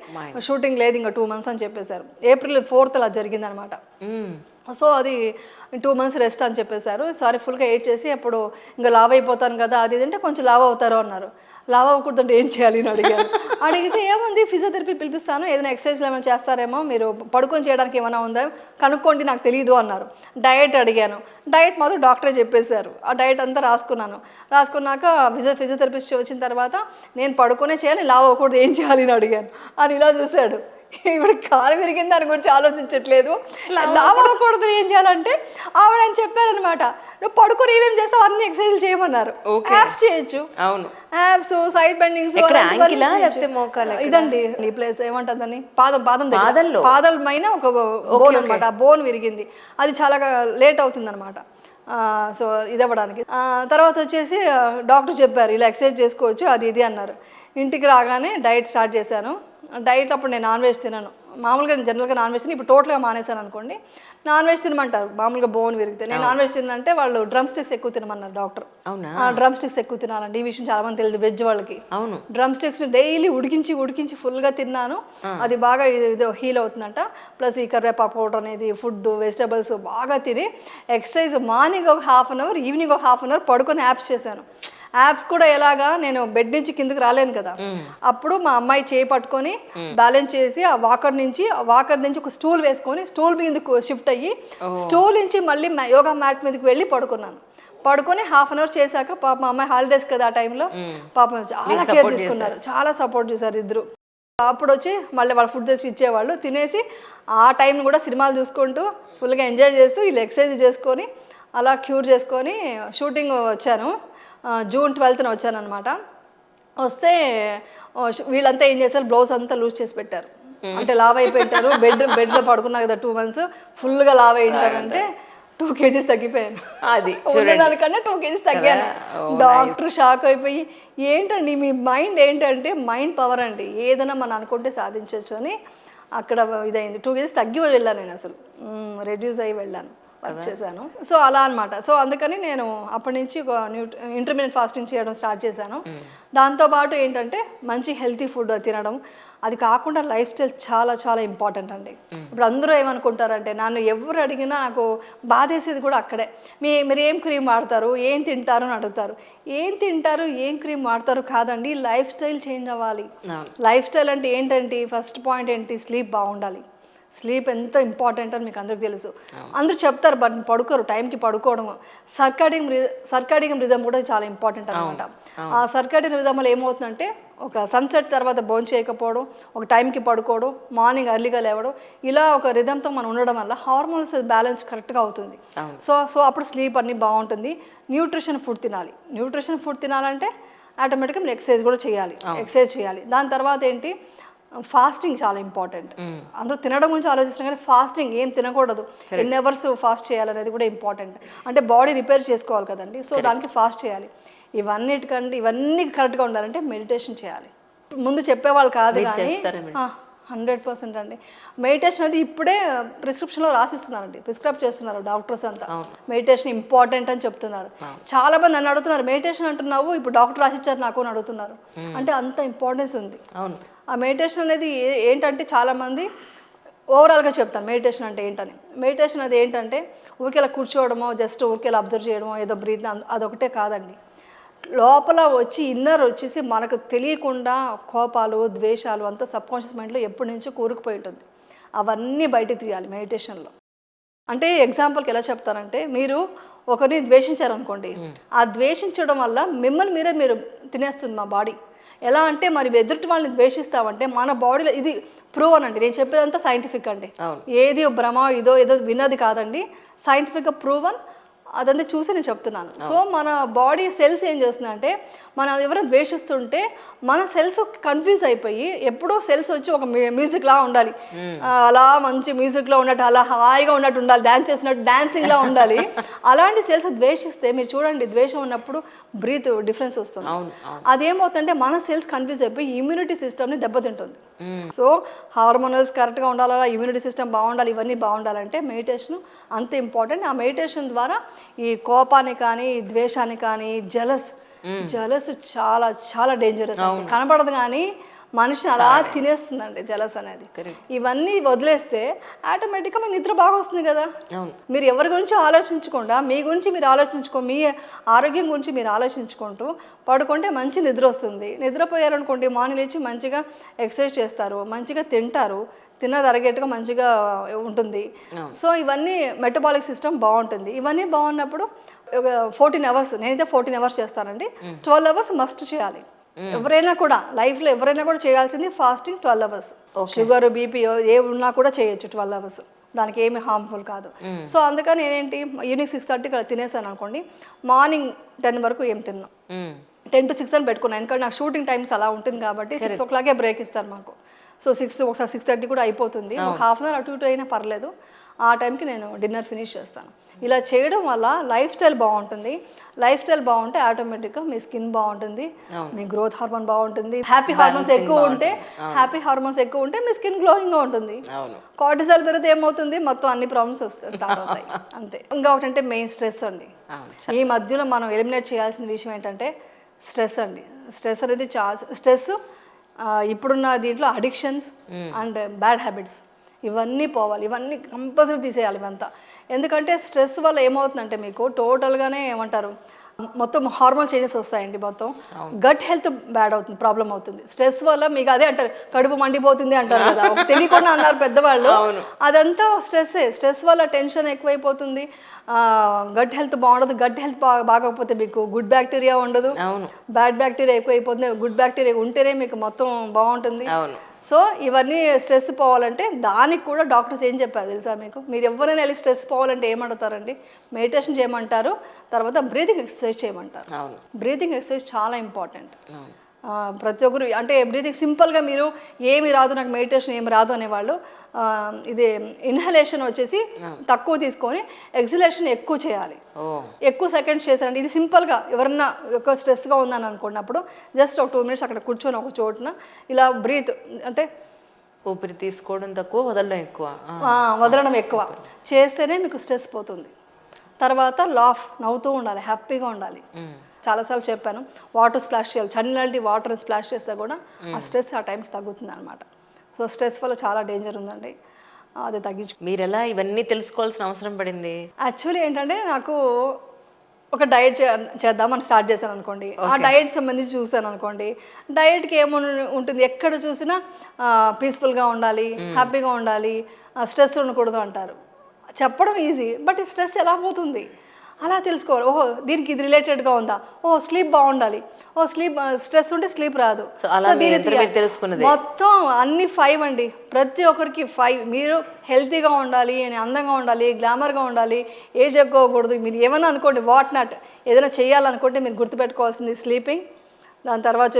షూటింగ్ లేదు ఇంకా 2 months అని చెప్పేశారు. April 4th అలా జరిగిందనమాట. సో అది 2 months రెస్ట్ అని చెప్పేశారు. సారీ ఫుల్గా ఎయిట్ చేసి అప్పుడు ఇంకా లావ్ అయిపోతాను కదా అది అంటే కొంచెం లావ్ అవుతారు అన్నారు. లావ్ అవ్వకూడదంటే ఏం చేయాలి అని అడిగాను. అడిగితే ఏముంది ఫిజియోథెరపీ పిలిపిస్తాను, ఏదైనా ఎక్సర్సైజ్లు ఏమైనా చేస్తారేమో, మీరు పడుకొని చేయడానికి ఏమైనా ఉందా కనుక్కోండి నాకు తెలియదు అన్నారు. డయట్ అడిగాను, డయట్ మాత్రం డాక్టరే చెప్పేశారు. ఆ డయట్ అంతా రాసుకున్నాక ఫిజియోథెరపిస్ట్ వచ్చిన తర్వాత నేను పడుకునే చేయాలి, లావ్ అవ్వకూడదు ఏం చేయాలి అని అడిగాను. అని ఇలా చూశాడు, ఇప్పుడు కాలు విరిగింది దాని గురించి ఆలోచించట్లేదు, లావ్ అవ్వకూడదు ఏం చేయాలంటే ఆవిడ అని చెప్పారనమాట. నువ్వు పడుకొని ఏమేమి చేస్తావు అన్ని ఎక్సర్సైజ్ చేయమన్నారు. యాప్స్ చేయొచ్చు, అవును, యాప్స్, సైడ్ బెండింగ్స్, ఇదండి ఈ ప్లేస్ ఏమంటుందని పాదల పైన ఒక బోన్ అనమాట. ఆ బోన్ విరిగింది, అది చాలా లేట్ అవుతుంది అనమాట. సో ఇది అవ్వడానికి. తర్వాత వచ్చేసి డాక్టర్ చెప్పారు ఇలా ఎక్సర్సైజ్ చేసుకోవచ్చు అది ఇది అన్నారు. ఇంటికి రాగానే డైట్ స్టార్ట్ చేశాను. డైట్ అప్పుడు నేను నాన్ వెజ్ తినను, మామూలుగా జనరల్గా నాన్ వెజ్ తిని ఇప్పుడు టోటల్గా మానేశాను అనుకోండి. నాన్ వెజ్ తినమంటారు మామూలుగా బోన్ విరిగితే, నేను నాన్ వెజ్ తినంటే వాళ్ళు డ్రమ్ స్టిక్స్ ఎక్కువ తినమన్నారు డాక్టర్. డ్రమ్ స్టిక్స్ ఎక్కువ తినాలండి, ఈ విషయం చాలా మంది తెలియదు వెజ్ వాళ్ళకి. డ్రమ్ స్టిక్స్ డైలీ ఉడికించి ఫుల్గా తిన్నాను, అది బాగా ఇది హీల్ అవుతుందంట. ప్లస్ ఈ కరివేపాకు పౌడర్ అనేది, ఫుడ్, వెజిటబుల్స్ బాగా తిని ఎక్సర్సైజ్ మార్నింగ్ ఒక 1/2 hour, ఈవినింగ్ ఒక 1/2 hour పడుకొని యాప్స్ చేశాను. యాప్స్ కూడా ఎలాగా, నేను బెడ్ నుంచి కిందకి రాలేను కదా, అప్పుడు మా అమ్మాయి చేయి పట్టుకొని బ్యాలెన్స్ చేసి ఆ వాకర్ నుంచి ఒక స్టూల్ వేసుకొని స్టూల్ మీదకు షిఫ్ట్ అయ్యి స్టూల్ నుంచి మళ్ళీ యోగా మ్యాట్ మీదకి వెళ్ళి పడుకొని 1/2 hour చేశాక పాప మా అమ్మాయి హాలిడేస్ కదా ఆ టైంలో పాపం చాలా కేర్ తీసుకున్నారు, చాలా సపోర్ట్ చేశారు ఇద్దరు. అప్పుడు వచ్చి మళ్ళీ వాళ్ళు ఫుడ్ తెచ్చి ఇచ్చేవాళ్ళు, తినేసి ఆ టైం కూడా సినిమాలు చూసుకుంటూ ఫుల్గా ఎంజాయ్ చేస్తూ వీళ్ళు ఎక్సర్సైజ్ చేసుకొని అలా క్యూర్ చేసుకొని షూటింగ్ వచ్చాను. June 12th వచ్చాను అనమాట. వస్తే వీళ్ళంతా ఏం చేశారు, బ్లౌజ్ అంతా లూజ్ చేసి పెట్టారు. అంటే లావ్ అయిపోయింటారు, బెడ్లో పడుకున్నా కదా 2 months, ఫుల్గా లావ్ అయింటారంటే 2 kgs తగ్గిపోయాను. అది దానికన్నా 2 kgs తగ్గాను. డాక్టర్ షాక్ అయిపోయి ఏంటండి మీ మైండ్ ఏంటంటే, మైండ్ పవర్ అండి, ఏదైనా మనం అనుకుంటే సాధించవచ్చు అని అక్కడ ఇదైంది. 2 kgs తగ్గి వెళ్ళాను నేను, అసలు రెడ్యూస్ అయ్యి వెళ్ళాను, చేశాను. సో అలా అనమాట. సో అందుకని నేను అప్పటి నుంచి ఇంటర్మీడియట్ ఫాస్టింగ్ చేయడం స్టార్ట్ చేశాను. దాంతోపాటు ఏంటంటే మంచి హెల్తీ ఫుడ్ తినడం, అది కాకుండా లైఫ్ స్టైల్ చాలా చాలా ఇంపార్టెంట్ అండి. ఇప్పుడు అందరూ ఏమనుకుంటారంటే, నన్ను ఎవరు అడిగినా నాకు బాధేసేది కూడా అక్కడే, మీరు ఏం క్రీమ్ వాడతారు, ఏం తింటారు అని అడుగుతారు. ఏం తింటారు, ఏం క్రీమ్ వాడతారు కాదండి, లైఫ్ స్టైల్ చేంజ్ అవ్వాలి. లైఫ్ స్టైల్ అంటే ఏంటంటే ఫస్ట్ పాయింట్ ఏంటి, స్లీప్ బాగుండాలి. స్లీప్ ఎంత ఇంపార్టెంట్ అని మీకు అందరికి తెలుసు, అందరూ చెప్తారు, బట్ పడుకోరు, టైంకి పడుకోవడం. సర్కాడియం రిథం కూడా చాలా ఇంపార్టెంట్ అనమాట. ఆ సర్కాడియం రిథంలో ఏమవుతుందంటే, ఒక సన్సెట్ తర్వాత భోజనం చేయకపోవడం, ఒక టైంకి పడుకోవడం, మార్నింగ్ ఎర్లీగా లేవడం, ఇలా ఒక రిథంతో మనం ఉండడం వల్ల హార్మోన్స్ బ్యాలెన్స్ కరెక్ట్గా అవుతుంది. సో అప్పుడు స్లీప్ అన్నీ బాగుంటుంది. న్యూట్రిషన్ ఫుడ్ తినాలంటే ఆటోమేటిక్గా మీరు ఎక్సర్సైజ్ కూడా చేయాలి. దాని తర్వాత ఏంటి, ఫాస్టింగ్ చాలా ఇంపార్టెంట్. అందరూ తినడం గురించి ఆలోచిస్తున్నాం కానీ ఫాస్టింగ్ ఏం తినకూడదు, ఎన్ని అవర్స్ ఫాస్ట్ చేయాలనేది కూడా ఇంపార్టెంట్. అంటే బాడీ రిపేర్ చేసుకోవాలి కదండి, సో దానికి ఫాస్ట్ చేయాలి. ఇవన్నీ కరెక్ట్గా ఉండాలంటే మెడిటేషన్ చేయాలి. ముందు చెప్పేవాళ్ళు కాదు కానీ 100% అండి. మెడిటేషన్ అనేది ఇప్పుడే ప్రిస్క్రిప్షన్లో రాసిస్తున్నారండి, ప్రిస్క్రైబ్ చేస్తున్నారు డాక్టర్స్ అంతా. మెడిటేషన్ ఇంపార్టెంట్ అని చెప్తున్నారు. చాలా మంది నన్ను అడుగుతున్నారు, మెడిటేషన్ అంటున్నావు ఇప్పుడు డాక్టర్ రాసిచ్చారు నాకు అని అడుగుతున్నారు. అంటే అంత ఇంపార్టెన్స్ ఉంది. ఆ మెడిటేషన్ అనేది ఏంటంటే, చాలామంది ఓవరాల్గా చెప్తాను మెడిటేషన్ అంటే ఏంటని. మెడిటేషన్ అది ఏంటంటే ఊరికేలా కూర్చోవడమో, జస్ట్ ఊరికేలా అబ్జర్వ్ చేయడమో, ఏదో బ్రీత్, అదొకటే కాదండి. లోపల వచ్చి ఇన్నర్ వచ్చేసి మనకు తెలియకుండా కోపాలు, ద్వేషాలు అంతా సబ్కాన్షియస్ మైండ్లో ఎప్పటి నుంచో కూరుకుపోయి ఉంటుంది. అవన్నీ బయటకు తీయాలి మెడిటేషన్లో. అంటే ఎగ్జాంపుల్కి ఎలా చెప్తానంటే, మీరు ఒకరిని ద్వేషించారనుకోండి, ఆ ద్వేషించడం వల్ల మిమ్మల్ని మీరు తినేస్తుంది మా బాడీ. ఎలా అంటే మరి ఎదుటి వాళ్ళని ద్వేషిస్తామంటే మన బాడీలో ఇది ప్రూవ్ అనండి, నేను చెప్పేదంతా సైంటిఫిక్ అండి, ఏది భ్రమ ఏదో విన్నది కాదండి, సైంటిఫిక్గా ప్రూవన్, అదంతా చూసి నేను చెప్తున్నాను. సో మన బాడీ సెల్స్ ఏం చేస్తుందంటే మనం ఎవరైనా ద్వేషిస్తుంటే మన సెల్స్ కన్ఫ్యూజ్ అయిపోయి ఎప్పుడో సెల్స్ వచ్చి ఒక మ్యూజిక్ లా ఉండాలి, అలా మంచి మ్యూజిక్లో ఉన్నట్టు అలా హాయిగా ఉన్నట్టు ఉండాలి, డ్యాన్స్ చేసినట్టు డ్యాన్సింగ్లా ఉండాలి. అలాంటి సెల్స్ ద్వేషిస్తే మీరు చూడండి, ద్వేషం ఉన్నప్పుడు బ్రీత్ డిఫరెన్స్ వస్తుంది. అదేమవుతుందంటే మన సెల్స్ కన్ఫ్యూజ్ అయిపోయి ఇమ్యూనిటీ సిస్టమ్ని దెబ్బతింటుంది. సో హార్మోనల్స్ కరెక్ట్గా ఉండాలా, ఇమ్యూనిటీ సిస్టమ్ బాగుండాలి, ఇవన్నీ బాగుండాలంటే మెడిటేషన్ అంత ఇంపార్టెంట్. ఆ మెడిటేషన్ ద్వారా ఈ కోపాన్ని కానీ ద్వేషాన్ని కానీ జలస్ చాలా చాలా డేంజరస్, కనపడదు కానీ మనిషిని అలా తినేస్తుందండి జలస్ అనేది. ఇవన్నీ వదిలేస్తే ఆటోమేటిక్గా మీకు నిద్ర బాగా వస్తుంది కదా. మీరు ఎవరి గురించి ఆలోచించకుండా మీ గురించి మీరు మీ ఆరోగ్యం గురించి మీరు ఆలోచించుకుంటూ పడుకుంటే మంచి నిద్ర వస్తుంది. నిద్రపోయారనుకోండి మార్నింగ్ లేచి మంచిగా ఎక్సర్సైజ్ చేస్తారు, మంచిగా తింటారు, తిన్నది అరగేట్టుగా మంచిగా ఉంటుంది. సో ఇవన్నీ మెటబాలిక్ సిస్టమ్ బాగుంటుంది. ఇవన్నీ బాగున్నప్పుడు ఒక 14 అవర్స్, నేనైతే 14 అవర్స్ చేస్తానండి. 12 అవర్స్ మస్ట్ చేయాలి. ఎవరైనా కూడా లైఫ్లో ఎవరైనా కూడా చేయాల్సింది ఫాస్టింగ్ 12 అవర్స్. షుగర్ బీపీ ఏ ఉన్నా కూడా చేయొచ్చు 12 అవర్స్, దానికి ఏమి హార్మ్ఫుల్ కాదు. సో అందుకని నేనేంటి ఈవినింగ్ 6:30 తినేసాను అనుకోండి, మార్నింగ్ 10 వరకు ఏం తిన్నాం, 10 to 6 అని పెట్టుకున్నాను. ఎందుకంటే నాకు షూటింగ్ టైమ్స్ అలా ఉంటుంది కాబట్టి 6 o'clock బ్రేక్ ఇస్తారు మాకు. సో 6 ఒకసారి 6:30 కూడా అయిపోతుంది, ఒక హాఫ్ అన్ అవర్ అటు ఇటు అయినా పర్లేదు. ఆ టైంకి నేను డిన్నర్ ఫినిష్ చేస్తాను. ఇలా చేయడం వల్ల లైఫ్ స్టైల్ బాగుంటుంది. లైఫ్ స్టైల్ బాగుంటే ఆటోమేటిక్గా మీ స్కిన్ బాగుంటుంది, మీ గ్రోత్ హార్మోన్ బాగుంటుంది, హ్యాపీ హార్మోన్స్ ఎక్కువ ఉంటే మీ స్కిన్ గ్లోయింగ్గా ఉంటుంది. కార్టిజాల్ పెరిగితే ఏమవుతుంది, మొత్తం అన్ని ప్రాబ్లమ్స్ స్టార్ట్ అవుతాయి అంతే. ఇంకా ఒకటంటే మెయిన్ స్ట్రెస్ అండి. ఈ మధ్యలో మనం ఎలిమినేట్ చేయాల్సిన విషయం ఏంటంటే స్ట్రెస్ అండి. స్ట్రెస్ అనేది స్ట్రెస్ ఇప్పుడున్న దీంట్లో అడిక్షన్స్ అండ్ బ్యాడ్ హ్యాబిట్స్ ఇవన్నీ పోవాలి, ఇవన్నీ కంపల్సరీ తీసేయాలి ఇవంతా. ఎందుకంటే స్ట్రెస్ వల్ల ఏమవుతుందంటే మీకు టోటల్గానే ఏమంటారు, మొత్తం హార్మోన్ చేంజెస్ వస్తాయండి, మొత్తం గట్ హెల్త్ బ్యాడ్ అవుతుంది, ప్రాబ్లం అవుతుంది స్ట్రెస్ వల్ల. మీకు అదే అంటారు కడుపు మండిపోతుంది అంటారు కదా, తెలియకుండా అన్నారు పెద్దవాళ్ళు, అదంతా స్ట్రెస్ వల్ల టెన్షన్ ఎక్కువైపోతుంది, గట్ హెల్త్ బాగుండదు. గట్ హెల్త్ బాగోకపోతే మీకు గుడ్ బ్యాక్టీరియా ఉండదు, బ్యాడ్ బ్యాక్టీరియా ఎక్కువైపోతుంది. గుడ్ బ్యాక్టీరియా ఉంటేనే మీకు మొత్తం బాగుంటుంది. సో ఇవన్నీ స్ట్రెస్ పోవాలంటే దానికి కూడా డాక్టర్స్ ఏం చెప్పారు తెలుసా మీకు, మీరు ఎవరైనా వెళ్ళి స్ట్రెస్ పోవాలంటే ఏమంటారండి, మెడిటేషన్ చేయమంటారు, తర్వాత బ్రీతింగ్ ఎక్సర్సైజ్ చేయమంటారు. బ్రీతింగ్ ఎక్సర్సైజ్ చాలా ఇంపార్టెంట్. ప్రతి ఒక్కరు అంటే బ్రీతింగ్ సింపుల్గా మీరు ఏమి రాదు నాకు మెడిటేషన్ ఏమి రాదు అనేవాళ్ళు ఇది ఇన్హలేషన్ వచ్చేసి తక్కువ తీసుకొని ఎక్సలేషన్ ఎక్కువ చేయాలి, ఎక్కువ సెకండ్స్ చేశారండి. ఇది సింపుల్గా ఎవరన్నా ఎక్కువ స్ట్రెస్గా ఉందని అనుకున్నప్పుడు జస్ట్ ఒక 2 minutes అక్కడ కూర్చొని ఒక చోటున ఇలా బ్రీత్ అంటే ఊపిరి తీసుకోవడం తక్కువ, వదలడం ఎక్కువ చేస్తేనే మీకు స్ట్రెస్ పోతుంది. తర్వాత నవ్వుతూ ఉండాలి, హ్యాపీగా ఉండాలి. చాలాసార్లు చెప్పాను, వాటర్ స్ప్లాష్ చేయాలి, చల్లటి వాటర్ స్ప్లాష్ చేస్తే కూడా ఆ స్ట్రెస్ ఆ టైంకి తగ్గుతుంది అనమాట. సో స్ట్రెస్ వల్ల చాలా డేంజర్ ఉందండి, అది తగ్గించు. మీరు ఎలా ఇవన్నీ తెలుసుకోవాల్సిన అవసరం పడింది? యాక్చువల్లీ ఏంటంటే నాకు ఒక డైట్ చేద్దామని స్టార్ట్ చేశాను అనుకోండి, ఆ డైట్ సంబంధించి చూసాను అనుకోండి, డైట్కి ఉంటుంది ఎక్కడ చూసినా పీస్ఫుల్గా ఉండాలి, హ్యాపీగా ఉండాలి, స్ట్రెస్ ఉండకూడదు అంటారు. చెప్పడం ఈజీ, బట్ ఈ స్ట్రెస్ ఎలా పోతుంది అలా తెలుసుకోవాలి. ఓహో దీనికి ఇది రిలేటెడ్గా ఉందా, ఓహో స్లీప్ బాగుండాలి, స్లీప్ స్ట్రెస్ ఉంటే స్లీప్ రాదు. మొత్తం అన్ని 5 అండి, ప్రతి ఒక్కరికి 5. మీరు హెల్తీగా ఉండాలి, అందంగా ఉండాలి, గ్లామర్గా ఉండాలి, ఏజ్ ఎక్కువకూడదు, మీరు ఏమైనా అనుకోండి, వాట్ నాట్ ఏదైనా చేయాలనుకుంటే మీరు గుర్తుపెట్టుకోవాల్సింది స్లీపింగ్, దాని తర్వాత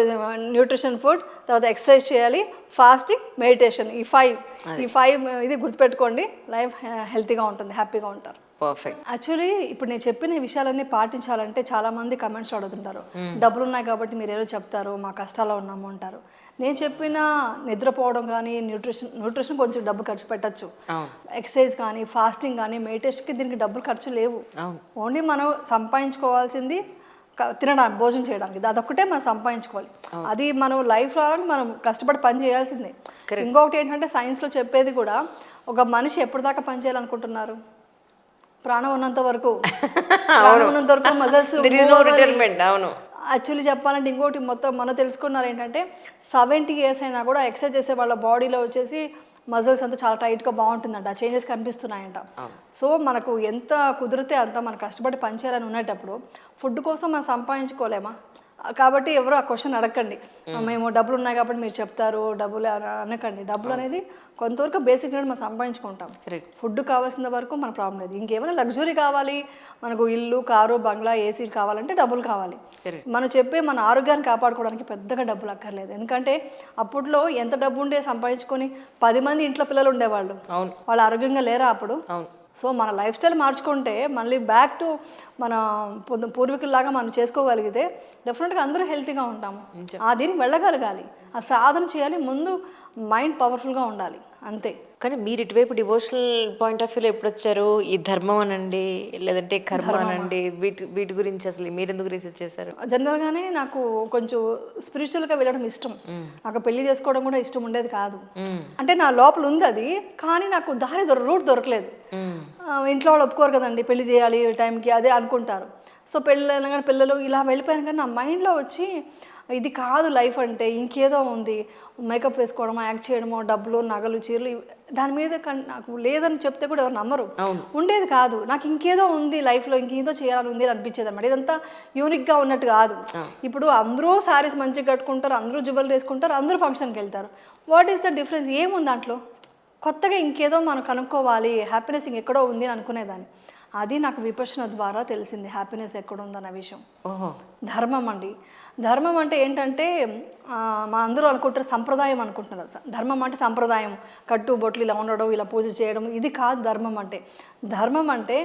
న్యూట్రిషన్ ఫుడ్, తర్వాత ఎక్సర్సైజ్ చేయాలి, ఫాస్టింగ్, మెడిటేషన్. ఈ 5 ఇది గుర్తుపెట్టుకోండి, లైఫ్ హెల్తీగా ఉంటుంది, హ్యాపీగా ఉంటారు. పర్ఫెక్ట్. యాక్చువల్లీ ఇప్పుడు నేను చెప్పిన విషయాలన్నీ పాటించాలంటే చాలామంది కమెంట్స్ అడుగుతుంటారు, డబ్బులు ఉన్నాయి కాబట్టి మీరు ఏదో చెప్తారు, మా కష్టాల్లో ఉన్నాము అంటారు. నేను చెప్పిన నిద్రపోవడం కానీ న్యూట్రిషన్ కొంచెం డబ్బు ఖర్చు పెట్టచ్చు, ఎక్సర్సైజ్ కానీ ఫాస్టింగ్ కానీ మెడిటేషన్కి దీనికి డబ్బులు ఖర్చు లేవు. ఓన్లీ మనం సంపాదించుకోవాల్సింది తినడానికి, భోజనం చేయడానికి, అదొక్కటే మనం సంపాదించుకోవాలి. అది మనం లైఫ్ రావడానికి మనం కష్టపడి పని చేయాల్సిందే. ఇంకొకటి ఏంటంటే సైన్స్లో చెప్పేది కూడా, ఒక మనిషి ఎప్పుడు దాకా పని చేయాలనుకుంటున్నారు, ప్రాణం ఉన్నంత వరకు మజిల్స్. యాక్చువల్లీ చెప్పాలంటే ఇంకోటి మొత్తం మనం తెలుసుకున్నారు ఏంటంటే 70 years అయినా కూడా ఎక్సర్సైజ్ చేసే వాళ్ళ బాడీలో వచ్చేసి మజిల్స్ అంతా చాలా టైట్గా బాగుంటుందంట, ఆ చేంజెస్ కనిపిస్తున్నాయంట. సో మనకు ఎంత కుదిరితే అంత మనం కష్టపడి పనిచేయాలని ఉండేటప్పుడు ఫుడ్ కోసం మనం సంపాదించుకోలేమా, కాబట్టి ఎవరు ఆ క్వశ్చన్ అడగండి, మేము డబ్బులు ఉన్నాయి కాబట్టి మీరు చెప్తారు డబ్బులు అనకండి. డబ్బులు అనేది కొంతవరకు బేసిక్ నీడ్ మనం సంపాదించుకుంటాం. ఫుడ్ కావాల్సిన వరకు మన ప్రాబ్లం లేదు. ఇంకేమైనా లగ్జరీ కావాలి, మనకు ఇల్లు, కారు, బంగ్లా, ఏసీ కావాలంటే డబ్బులు కావాలి. మనం చెప్పే మన ఆరోగ్యాన్ని కాపాడుకోవడానికి పెద్దగా డబ్బులు అక్కర్లేదు. ఎందుకంటే అప్పట్లో ఎంత డబ్బు ఉండే సంపాదించుకొని 10 మంది ఇంట్లో పిల్లలు ఉండేవాళ్ళు, వాళ్ళు ఆరోగ్యంగా లేరా అప్పుడు? సో మన లైఫ్ స్టైల్ మార్చుకుంటే మళ్ళీ బ్యాక్ టు మన పూర్వీకుల్లాగా మనం చేసుకోగలిగితే డెఫినెట్గా అందరూ హెల్తీగా ఉంటాము. ఆ దీనికి వెళ్ళగలగాలి, ఆ సాధన చేయాలి, ముందు మైండ్ పవర్ఫుల్గా ఉండాలి, అంతే. కానీ మీరు ఇటువైపు డివోషనల్ పాయింట్ ఆఫ్ వ్యూలో ఎప్పుడు వచ్చారు? ఈ ధర్మం అనండి, లేదంటే కర్మ అనండి, వీటి గురించి అసలు మీరు ఎందుకు రీసెర్చ్ చేశారు? జనరల్గానే నాకు కొంచెం స్పిరిచువల్గా వెళ్ళడం ఇష్టం. నాకు పెళ్లి చేసుకోవడం కూడా ఇష్టం ఉండేది కాదు. అంటే నా లోపల ఉంది అది, కానీ నాకు రూట్ దొరకలేదు. ఇంట్లో వాళ్ళు ఒప్పుకోరు కదండి, పెళ్లి చేయాలి టైంకి, అదే అనుకుంటారు. సో పెళ్ళి అనగానే పిల్లలు ఇలా వెళ్ళిపోయాను, కానీ నా మైండ్లో వచ్చి ఇది కాదు లైఫ్ అంటే, ఇంకేదో ఉంది, మేకప్ వేసుకోవడమో, యాక్ట్ చేయడమో, డబ్బులు, నగలు, చీరలు, దాని మీద నాకు లేదని చెప్తే కూడా ఎవరు నమ్మరు. ఉండేది కాదు, నాకు ఇంకేదో ఉంది లైఫ్లో, ఇంకేదో చేయాలని ఉంది అనిపించేది అనమాట. ఇదంతా యూనిక్గా ఉన్నట్టు కాదు. ఇప్పుడు అందరూ శారీస్ మంచిగా కట్టుకుంటారు, అందరూ జ్యువెలరీ వేసుకుంటారు, అందరూ ఫంక్షన్కి వెళ్తారు. What is the difference? ఏముంది దాంట్లో? కొత్తగా ఇంకేదో మనం కనుక్కోవాలి, హ్యాపీనెస్ ఇంకెక్కడో ఉంది అని అనుకునేదాన్ని. అది నాకు విపశ్యన ద్వారా తెలిసింది, హ్యాపీనెస్ ఎక్కడ ఉందన్న విషయం. ధర్మం అండి. ధర్మం అంటే ఏంటంటే మా అందరూ అనుకుంటారు సంప్రదాయం అనుకుంటున్నారు. ధర్మం అంటే సంప్రదాయం, కట్టు బొట్లు ఇలా ఉండడం, ఇలా పూజ చేయడం, ఇది కాదు ధర్మం అంటే. ధర్మం అంటే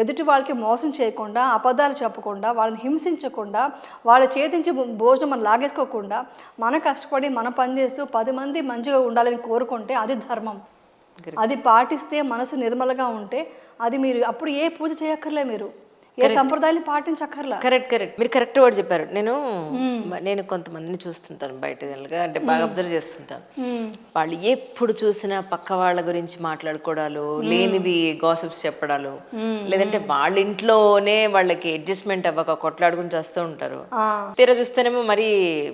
ఎదుటి వాళ్ళకి మోసం చేయకుండా, అబద్ధాలు చెప్పకుండా, వాళ్ళని హింసించకుండా, వాళ్ళ చేతించి భోజనం మనం లాగేసుకోకుండా, మన కష్టపడి మన పని చేస్తూ 10 మంది మంచిగా ఉండాలని కోరుకుంటే అది ధర్మం. అది పాటిస్తే మనసు నిర్మలగా ఉంటే అది మీరు అప్పుడు ఏ పూజ చేయక్కర్లే, మీరు ఏ సంప్రదాయాన్ని పాటించక్కర్లా. కరెక్ట్. మీరు కరెక్ట్ వర్డ్ చెప్పారు. నేను కొంతమందిని చూస్తుంటాను బయట జనరల్గా, అంటే బాగా అబ్జర్వ్ చేస్తుంటాను. వాళ్ళు ఎప్పుడు చూసినా పక్క వాళ్ళ గురించి మాట్లాడుకోవడాలు, లేనివి గాసిప్స్ చెప్పడాలు, లేదంటే వాళ్ళ ఇంట్లోనే వాళ్ళకి అడ్జస్ట్మెంట్ అవ్వక కొట్లాడుకుని చేస్తూ ఉంటారు. తీరా చూస్తేనేమో మరి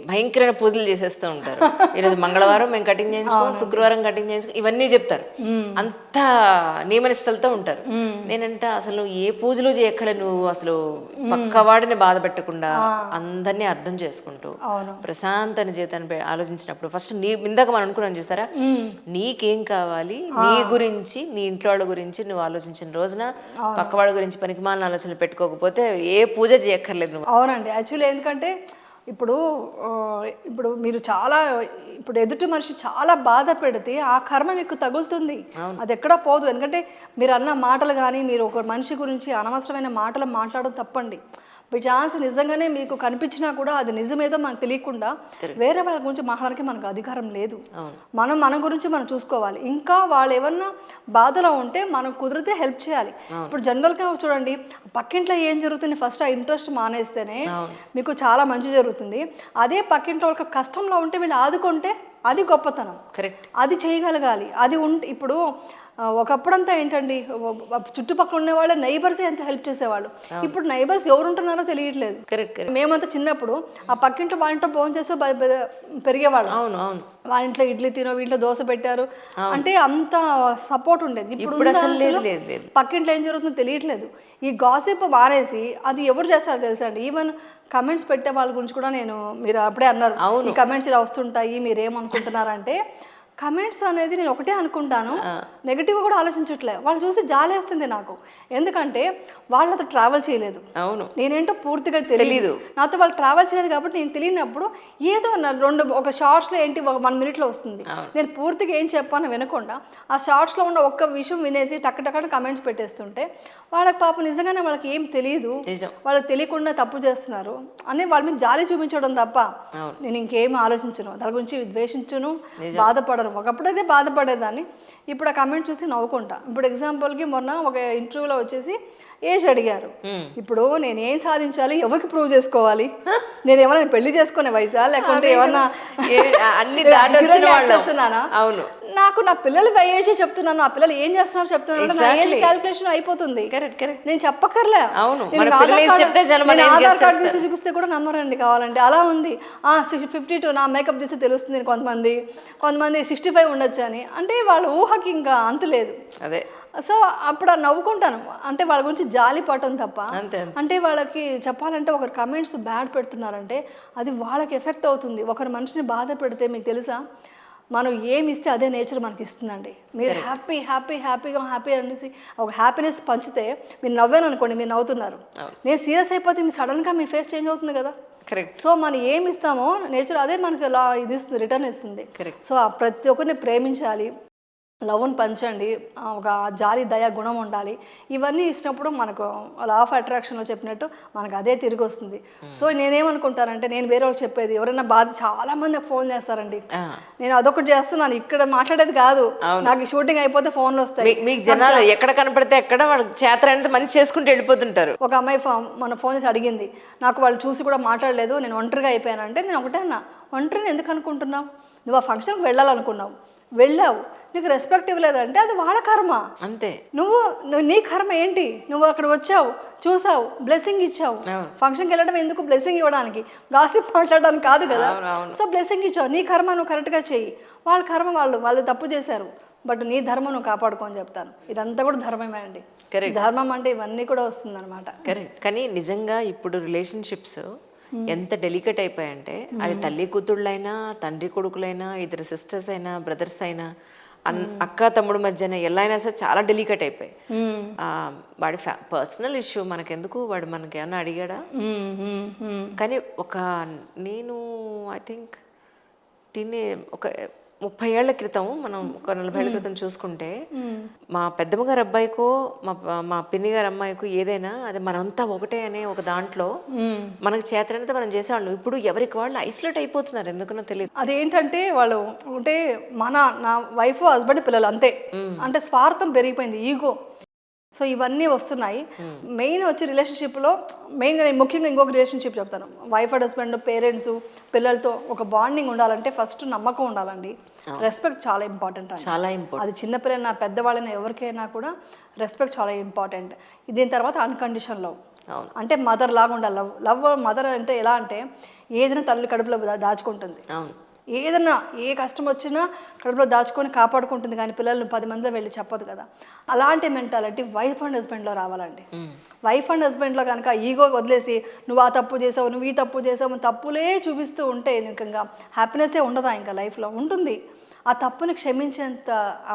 భయంకరమైన పూజలు చేసేస్తూ ఉంటారు. ఈరోజు మంగళవారం మేము కటింగ్ చేయించుకోం, శుక్రవారం కటింగ్ చేయించుకో, ఇవన్నీ చెప్తారు. అంత నియమనిష్టలతో ఉంటారు. నేనంటే అసలు ఏ పూజలు చేయక్కర్లే, నువ్వు అసలు పక్కవాడిని బాధ పెట్టకుండా అందరినీ అర్థం చేసుకుంటూ ప్రశాంతని జీవితాన్ని ఆలోచించినప్పుడు ఫస్ట్ ఇందాక మనం అనుకున్నాం చూసారా, నీకేం కావాలి, నీ గురించి, నీ ఇంట్లో వాళ్ళ గురించి నువ్వు ఆలోచించిన రోజున పక్కవాడి గురించి పనికిమాలిన ఆలోచనలు పెట్టుకోకపోతే ఏ పూజ చేయక్కర్లేదు నువ్వు. అవునండి. యాక్చువల్లీ ఎందుకంటే ఇప్పుడు మీరు చాలా ఇప్పుడు ఎదుటి మనిషి చాలా బాధ పెడితే ఆ కర్మ మీకు తగులుతుంది, అది ఎక్కడా పోదు. ఎందుకంటే మీరు అన్న మాటలు కానీ, మీరు ఒక మనిషి గురించి అనవసరమైన మాటలు మాట్లాడడం తప్పండి. బై ఛాన్స్ నిజంగానే మీకు కనిపించినా కూడా అది నిజమేదో మనకు తెలియకుండా వేరే వాళ్ళ గురించి మాట్లాడడానికి మనకు అధికారం లేదు. మన గురించి మనం చూసుకోవాలి. ఇంకా వాళ్ళు ఏమన్నా బాధలో ఉంటే మనం కుదిరితే హెల్ప్ చేయాలి. ఇప్పుడు జనరల్గా చూడండి, పక్కింట్లో ఏం జరుగుతుంది ఫస్ట్ ఆ ఇంట్రెస్ట్ మానేస్తేనే మీకు చాలా మంచి జరుగుతుంది. అదే పక్కింట్లో వాళ్ళకి కష్టంలో ఉంటే వీళ్ళు ఆదుకుంటే అది గొప్పతనం. కరెక్ట్. అది చేయగలగాలి. అది ఇప్పుడు ఒకప్పుడంతా ఏంటండి, చుట్టుపక్కల ఉన్న వాళ్ళే నైబర్స్ ఎంత హెల్ప్ చేసేవాళ్ళు. ఇప్పుడు నైబర్స్ ఎవరు ఉంటున్నారో తెలియట్లేదు. మేమంతా చిన్నప్పుడు ఆ పక్కింట్లో వాళ్ళ ఇంట్లో భోజనం చేస్తే పెరిగేవాళ్ళు. వాళ్ళ ఇంట్లో ఇడ్లీ తినో, వీటిలో దోశ పెట్టారు అంటే అంత సపోర్ట్ ఉండేది. ఇప్పుడు పక్కింట్లో ఏం జరుగుతుందో తెలియట్లేదు. ఈ గాసిప్ మానేసి అది ఎవరు చేస్తారో తెలుసా అండి. ఈవెన్ కమెంట్స్ పెట్టే వాళ్ళ గురించి కూడా మీరు అప్పుడే అన్నారు, ఈ కమెంట్స్ ఇలా వస్తుంటాయి, మీరేమనుకుంటున్నారంటే కమెంట్స్ అనేది నేను ఒకటే అనుకుంటాను, నెగిటివ్గా కూడా ఆలోచించట్లే. వాళ్ళు చూసి జాలేస్తుంది నాకు. ఎందుకంటే వాళ్ళతో ట్రావెల్ చేయలేదు, నేనేంటో పూర్తిగా తెలియదు. నాతో వాళ్ళు ట్రావెల్ చేయలేదు కాబట్టి నేను తెలియనప్పుడు ఏదో ఒక షార్ట్స్లో ఏంటి 1 మినిట్లో వస్తుంది. నేను పూర్తిగా ఏం చెప్పాను వినకుండా ఆ షార్ట్స్లో ఉన్న ఒక్క విషయం వినేసి టక్ కమెంట్స్ పెట్టేస్తుంటే వాళ్ళకి పాపం నిజంగానే వాళ్ళకి ఏం తెలియదు, వాళ్ళకి తెలియకుండా తప్పు చేస్తున్నారు అని వాళ్ళ మీద జాలి చూపించడం తప్ప నేను ఇంకేం ఆలోచించను, దాని గురించి ద్వేషించను, బాధపడను. ఒకప్పుడైతే బాధపడేదాన్ని, ఇప్పుడు ఆ కమెంట్ చూసి నవ్వుకుంటా. ఇప్పుడు ఎగ్జాంపుల్కి మొన్న ఒక ఇంటర్వ్యూలో వచ్చేసి ఏజ్ అడిగారు. ఇప్పుడు నేను ఏం సాధించాలి, ఎవరికి ప్రూవ్ చేసుకోవాలి, నేను ఏమైనా పెళ్లి చేసుకునే వయసా, లేకుంటే ఏమన్నా చేస్తున్నానా? అవును, నాకు నా పిల్లలు ఏజ్ చెప్తున్నాను, నా పిల్లలు ఏం చేస్తున్నారో చెప్తున్నాను, నా ఏజ్ క్యాలిక్యులేషన్ అయిపోతుంది. నేను చెప్పక్కర్లే. ఆధార్ కార్డు తీసి చూపిస్తే కూడా నమ్మరండి కావాలంటే. అలా ఉంది. 52 నా మేకప్ తీసి తెలుస్తుంది కొంతమంది 65 ఉండొచ్చు అని. అంటే వాళ్ళ ఊహకి ఇంకా అంతు లేదు. సో అప్పుడు నవ్వుకుంటాను, అంటే వాళ్ళ గురించి జాలి పడటం తప్ప. అంతే. అంటే వాళ్ళకి చెప్పాలంటే ఒకరు కమెంట్స్ బ్యాడ్ పెడుతున్నారంటే అది వాళ్ళకి ఎఫెక్ట్ అవుతుంది. ఒకరి మనిషిని బాధ పెడితే మీకు తెలుసా, మనం ఏమి ఇస్తే అదే నేచర్ మనకి ఇస్తుందండి. మీరు హ్యాపీ అనేసి ఒక హ్యాపీనెస్ పంచితే, మీరు నవ్వాను అనుకోండి, మీరు నవ్వుతున్నారు. నేను సీరియస్ అయిపోతే మీ సడన్గా మీ ఫేస్ చేంజ్ అవుతుంది కదా. కరెక్ట్. సో మనం ఏమి ఇస్తామో నేచర్ అదే మనకి ఇది ఇస్తుంది, రిటర్న్ ఇస్తుంది. కరెక్ట్. సో ప్రతి ఒక్కరిని ప్రేమించాలి, లవ్ని పంచండి, ఒక జాలి దయ గుణం ఉండాలి. ఇవన్నీ ఇచ్చినప్పుడు మనకు లా ఆఫ్ అట్రాక్షన్లో చెప్పినట్టు మనకు అదే తిరిగి వస్తుంది. సో నేనేమనుకుంటానంటే, నేను వేరే వాళ్ళకి చెప్పేది, ఎవరైనా బాధ చాలామంది ఫోన్ చేస్తారండి, నేను అదొకటి చేస్తున్నాను, ఇక్కడ మాట్లాడేది కాదు, నాకు షూటింగ్ అయిపోతే ఫోన్లు వస్తాయి. మీకు జనాలు ఎక్కడ కనపడితే ఎక్కడ వాళ్ళకి చేత అనేది మంచి చేసుకుంటూ వెళ్ళిపోతుంటారు. ఒక అమ్మాయి మన ఫోన్ చేసి అడిగింది, నాకు వాళ్ళు చూసి కూడా మాట్లాడలేదు, నేను ఒంటరిగా అయిపోయానంటే, నేను ఒకటే అన్నా, ఒంటరిని ఎందుకు అనుకుంటున్నావు? నువ్వు ఆ ఫంక్షన్కి వెళ్ళాలనుకున్నావు, వెళ్ళావు, నీకు రెస్పెక్ట్ ఇవ్వలేదంటే అది వాళ్ళ కర్మ. అంతే. నువ్వు నీ కర్మ ఏంటి? నువ్వు అక్కడ వచ్చావు, చూసావు, బ్లెస్సింగ్ ఇచ్చావు. ఫంక్షన్కి వెళ్ళడం ఎందుకు? బ్లెస్సింగ్ ఇవ్వడానికి, గాసిప్ మాట్లాడడానికి కాదు కదా. సో బ్లెస్సింగ్ ఇచ్చావు, నీ కర్మ నువ్వు కరెక్ట్గా చెయ్యి. వాళ్ళ కర్మ వాళ్ళు తప్పు చేశారు, బట్ నీ ధర్మం నువ్వు కాపాడుకోని చెప్తాను. ఇదంతా కూడా ధర్మమే అండి. ధర్మం అంటే ఇవన్నీ కూడా వస్తుంది అనమాట. కరెక్ట్. కానీ నిజంగా ఇప్పుడు రిలేషన్షిప్స్ ఎంత డెలికేట్ అయిపోయాయంటే, అది తల్లి కూతుళ్ళైనా, తండ్రి కొడుకులైనా, ఇద్దరు సిస్టర్స్ అయినా, బ్రదర్స్ అయినా, అక్క తమ్ముడు మధ్యన ఎలా అయినా సరే చాలా డెలికేట్ అయిపోయాయి. వాడి పర్సనల్ ఇష్యూ మనకెందుకు, వాడు మనకి ఏమన్నా అడిగాడా? కానీ నేను ఐ థింక్ ఒక 30 ఏళ్ల క్రితం, మనం ఒక 40 ఏళ్ల క్రితం చూసుకుంటే, మా పెద్దమ్మ గారి అబ్బాయికో మా పిన్ని గారి అమ్మాయికో ఏదైనా అది మనంతా ఒకటే అనే ఒక దాంట్లో మనకు చేతనంతా మనం చేసేవాళ్ళం. ఇప్పుడు ఎవరికి వాళ్ళు ఐసోలేట్ అయిపోతున్నారు, ఎందుకనో తెలియదు. అదేంటంటే వాళ్ళు అంటే నా వైఫ్ హస్బెండ్ పిల్లలు అంతే, అంటే స్వార్థం పెరిగిపోయింది, ఈగో. సో ఇవన్నీ వస్తున్నాయి. మెయిన్ వచ్చి రిలేషన్షిప్లో మెయిన్గా నేను ముఖ్యంగా ఇంకొక రిలేషన్షిప్ చెప్తాను. వైఫ్ అండ్ హస్బెండ్, పేరెంట్స్, పిల్లలతో ఒక బాండింగ్ ఉండాలంటే ఫస్ట్ నమ్మకం ఉండాలండి. రెస్పెక్ట్ చాలా ఇంపార్టెంట్ అండి, చాలా ఇంపార్టెంట్. అది చిన్నపిల్లలైనా పెద్దవాళ్ళైనా ఎవరికైనా కూడా రెస్పెక్ట్ చాలా ఇంపార్టెంట్. దీని తర్వాత అన్కండిషనల్ లవ్, అంటే మదర్ లాగా ఉండాలి. లవ్ మదర్ అంటే ఎలా అంటే, ఏదైనా తల్లి కడుపులో దాచుకుంటుంది, ఏదన్నా ఏ కష్టం వచ్చినా కడుపులో దాచుకొని కాపాడుకుంటుంది, కానీ పిల్లల్ని 10 మందిలో వెళ్ళి చెప్పదు కదా. అలాంటి మెంటాలిటీ వైఫ్ అండ్ హస్బెండ్లో రావాలండి. వైఫ్ అండ్ హస్బెండ్లో కనుక ఈగో వదిలేసి, నువ్వు ఆ తప్పు చేసావు, నువ్వు ఈ తప్పు చేసావు, తప్పులే చూపిస్తూ ఉంటే ఇంకా హ్యాపీనెస్సే ఉండదా? ఇంకా లైఫ్లో ఉంటుంది. ఆ తప్పుని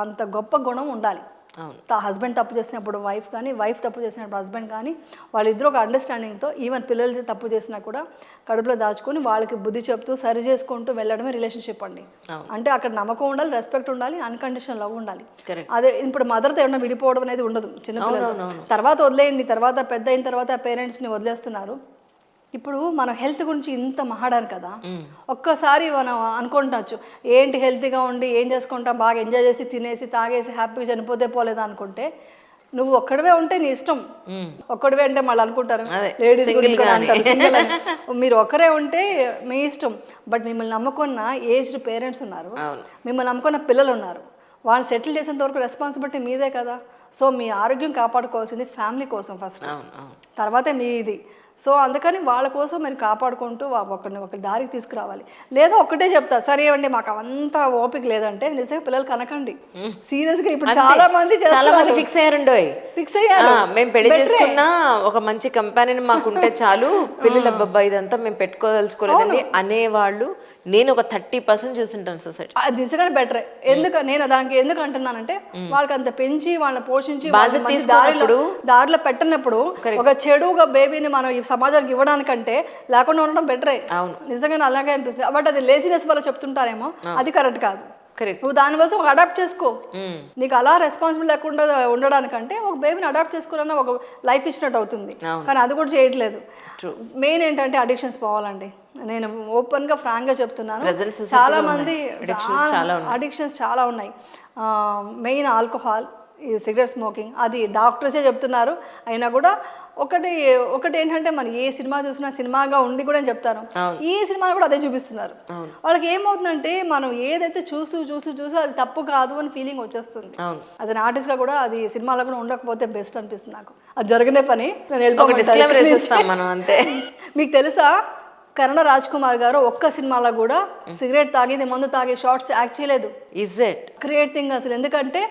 అంత గొప్ప గుణం ఉండాలి. హస్బెండ్ తప్పు చేసినప్పుడు వైఫ్ కానీ, వైఫ్ తప్పు చేసినప్పుడు హస్బెండ్ కానీ, వాళ్ళిద్దరూ ఒక అండర్స్టాండింగ్తో, ఈవెన్ పిల్లలు తప్పు చేసినా కూడా కడుపులో దాచుకొని వాళ్ళకి బుద్ధి చెప్తూ సరి చేసుకుంటూ వెళ్ళడమే రిలేషన్షిప్ అండి. అంటే అక్కడ నమ్మకం ఉండాలి, రెస్పెక్ట్ ఉండాలి, అన్కండిషనల్ లవ్ ఉండాలి. అదే ఇప్పుడు మదర్తో ఏమన్నా విడిపోవడం అనేది ఉండదు. చిన్నపిల్లలు తర్వాత వదిలేయండి, తర్వాత పెద్ద అయిన తర్వాత పేరెంట్స్ని వదిలేస్తున్నారు. ఇప్పుడు మనం హెల్త్ గురించి ఇంత మాట్లాడారు కదా, ఒక్కసారి మనం అనుకుంటచ్చు, ఏంటి హెల్తీగా ఉండి ఏం చేసుకుంటాం, బాగా ఎంజాయ్ చేసి తినేసి తాగేసి హ్యాపీగా చనిపోతే పోలేదా అనుకుంటే, నువ్వు ఒక్కడివే ఉంటే నీ ఇష్టం. ఒక్కడివే అంటే మళ్ళీ అనుకుంటారు లేడీస్ మీరు ఒక్కరే ఉంటే మీ ఇష్టం. బట్ మిమ్మల్ని నమ్ముకున్న ఏజ్డ్ పేరెంట్స్ ఉన్నారు, మిమ్మల్ని నమ్ముకున్న పిల్లలు ఉన్నారు, వాళ్ళని సెటిల్ చేసేంత వరకు రెస్పాన్సిబిలిటీ మీదే కదా. సో మీ ఆరోగ్యం కాపాడుకోవాల్సింది ఫ్యామిలీ కోసం ఫస్ట్, తర్వాతే మీది. సో అందుకని వాళ్ళ కోసం మీరు కాపాడుకుంటూ ఒక దారికి తీసుకురావాలి. లేదా ఒక్కటే చెప్తా, సరే అండి మాకు అవంతా ఓపిక లేదంటే నిజంగా పిల్లలు కనకండి. సీరియస్గా ఇప్పుడు చాలా మంది ఫిక్స్ అయ్యారు. మేము పెళ్లి చేసుకున్నా ఒక మంచి కంపెనీ మాకు ఉంటే చాలు, పిల్లల అబ్బబ్బా ఇదంతా మేము పెట్టుకోదలుచుకోలేదండి అనేవాళ్ళు నేను ఒక 30% చూసింటాను సొసైటీ. అది నిజంగానే బెటరే. నేను దానికి ఎందుకు అంటున్నానంటే, వాళ్ళకి అంత పెంచి వాళ్ళని పోషించి దారిలో పెట్టినప్పుడు ఒక చెడుగా బేబీని మనం ఈ సమాజానికి ఇవ్వడానికంటే లేకుండా ఉండడం బెటరే. నిజంగానే అలాగే అనిపిస్తుంది. బట్ అది లేజినెస్ వల్ల చెప్తుంటారేమో, అది కరెక్ట్ కాదు. నువ్వు దానికోసం ఒక అడాప్ట్ చేసుకో. నీకు అలా రెస్పాన్సిబుల్ లేకుండా ఉండడానికంటే ఒక బేబీని అడాప్ట్ చేసుకోవాలన్నా ఒక లైఫ్ ఇచ్చినట్టు అవుతుంది. కానీ అది కూడా చేయట్లేదు. మెయిన్ ఏంటంటే అడిక్షన్స్ పోవాలండి. నేను ఓపెన్గా ఫ్రాంక్గా చెప్తున్నాను, చాలా మంది అడిక్షన్స్ చాలా ఉన్నాయి. మెయిన్ ఆల్కహాల్, ఈ సిగరెట్ స్మోకింగ్, అది డాక్టర్సే చెప్తున్నారు. అయినా కూడా ఒకటి ఏంటంటే, మనం ఏ సినిమా చూసినా సినిమాగా ఉండి కూడా చెప్తారు, ఈ సినిమాలో కూడా అదే చూపిస్తున్నారు. వాళ్ళకి ఏమవుతుందంటే, మనం ఏదైతే చూసు అది తప్పు కాదు అని ఫీలింగ్ వచ్చేస్తుంది. అది ఆర్టిస్ట్గా కూడా అది సినిమాలో కూడా ఉండకపోతే బెస్ట్ అనిపిస్తుంది నాకు. అది జరిగిన పని. నేను మీకు తెలుసా, కన్నడ రాజ్ కుమార్ గారు ఒక్క సినిమాలో కూడా సిగరెట్ తాగేది మందు తాగే షార్ట్స్ యాక్ట్ చేయలేదు. ఇస్ ఇట్ క్రియేట్ థింగ్ అసలు. ఎందుకంటే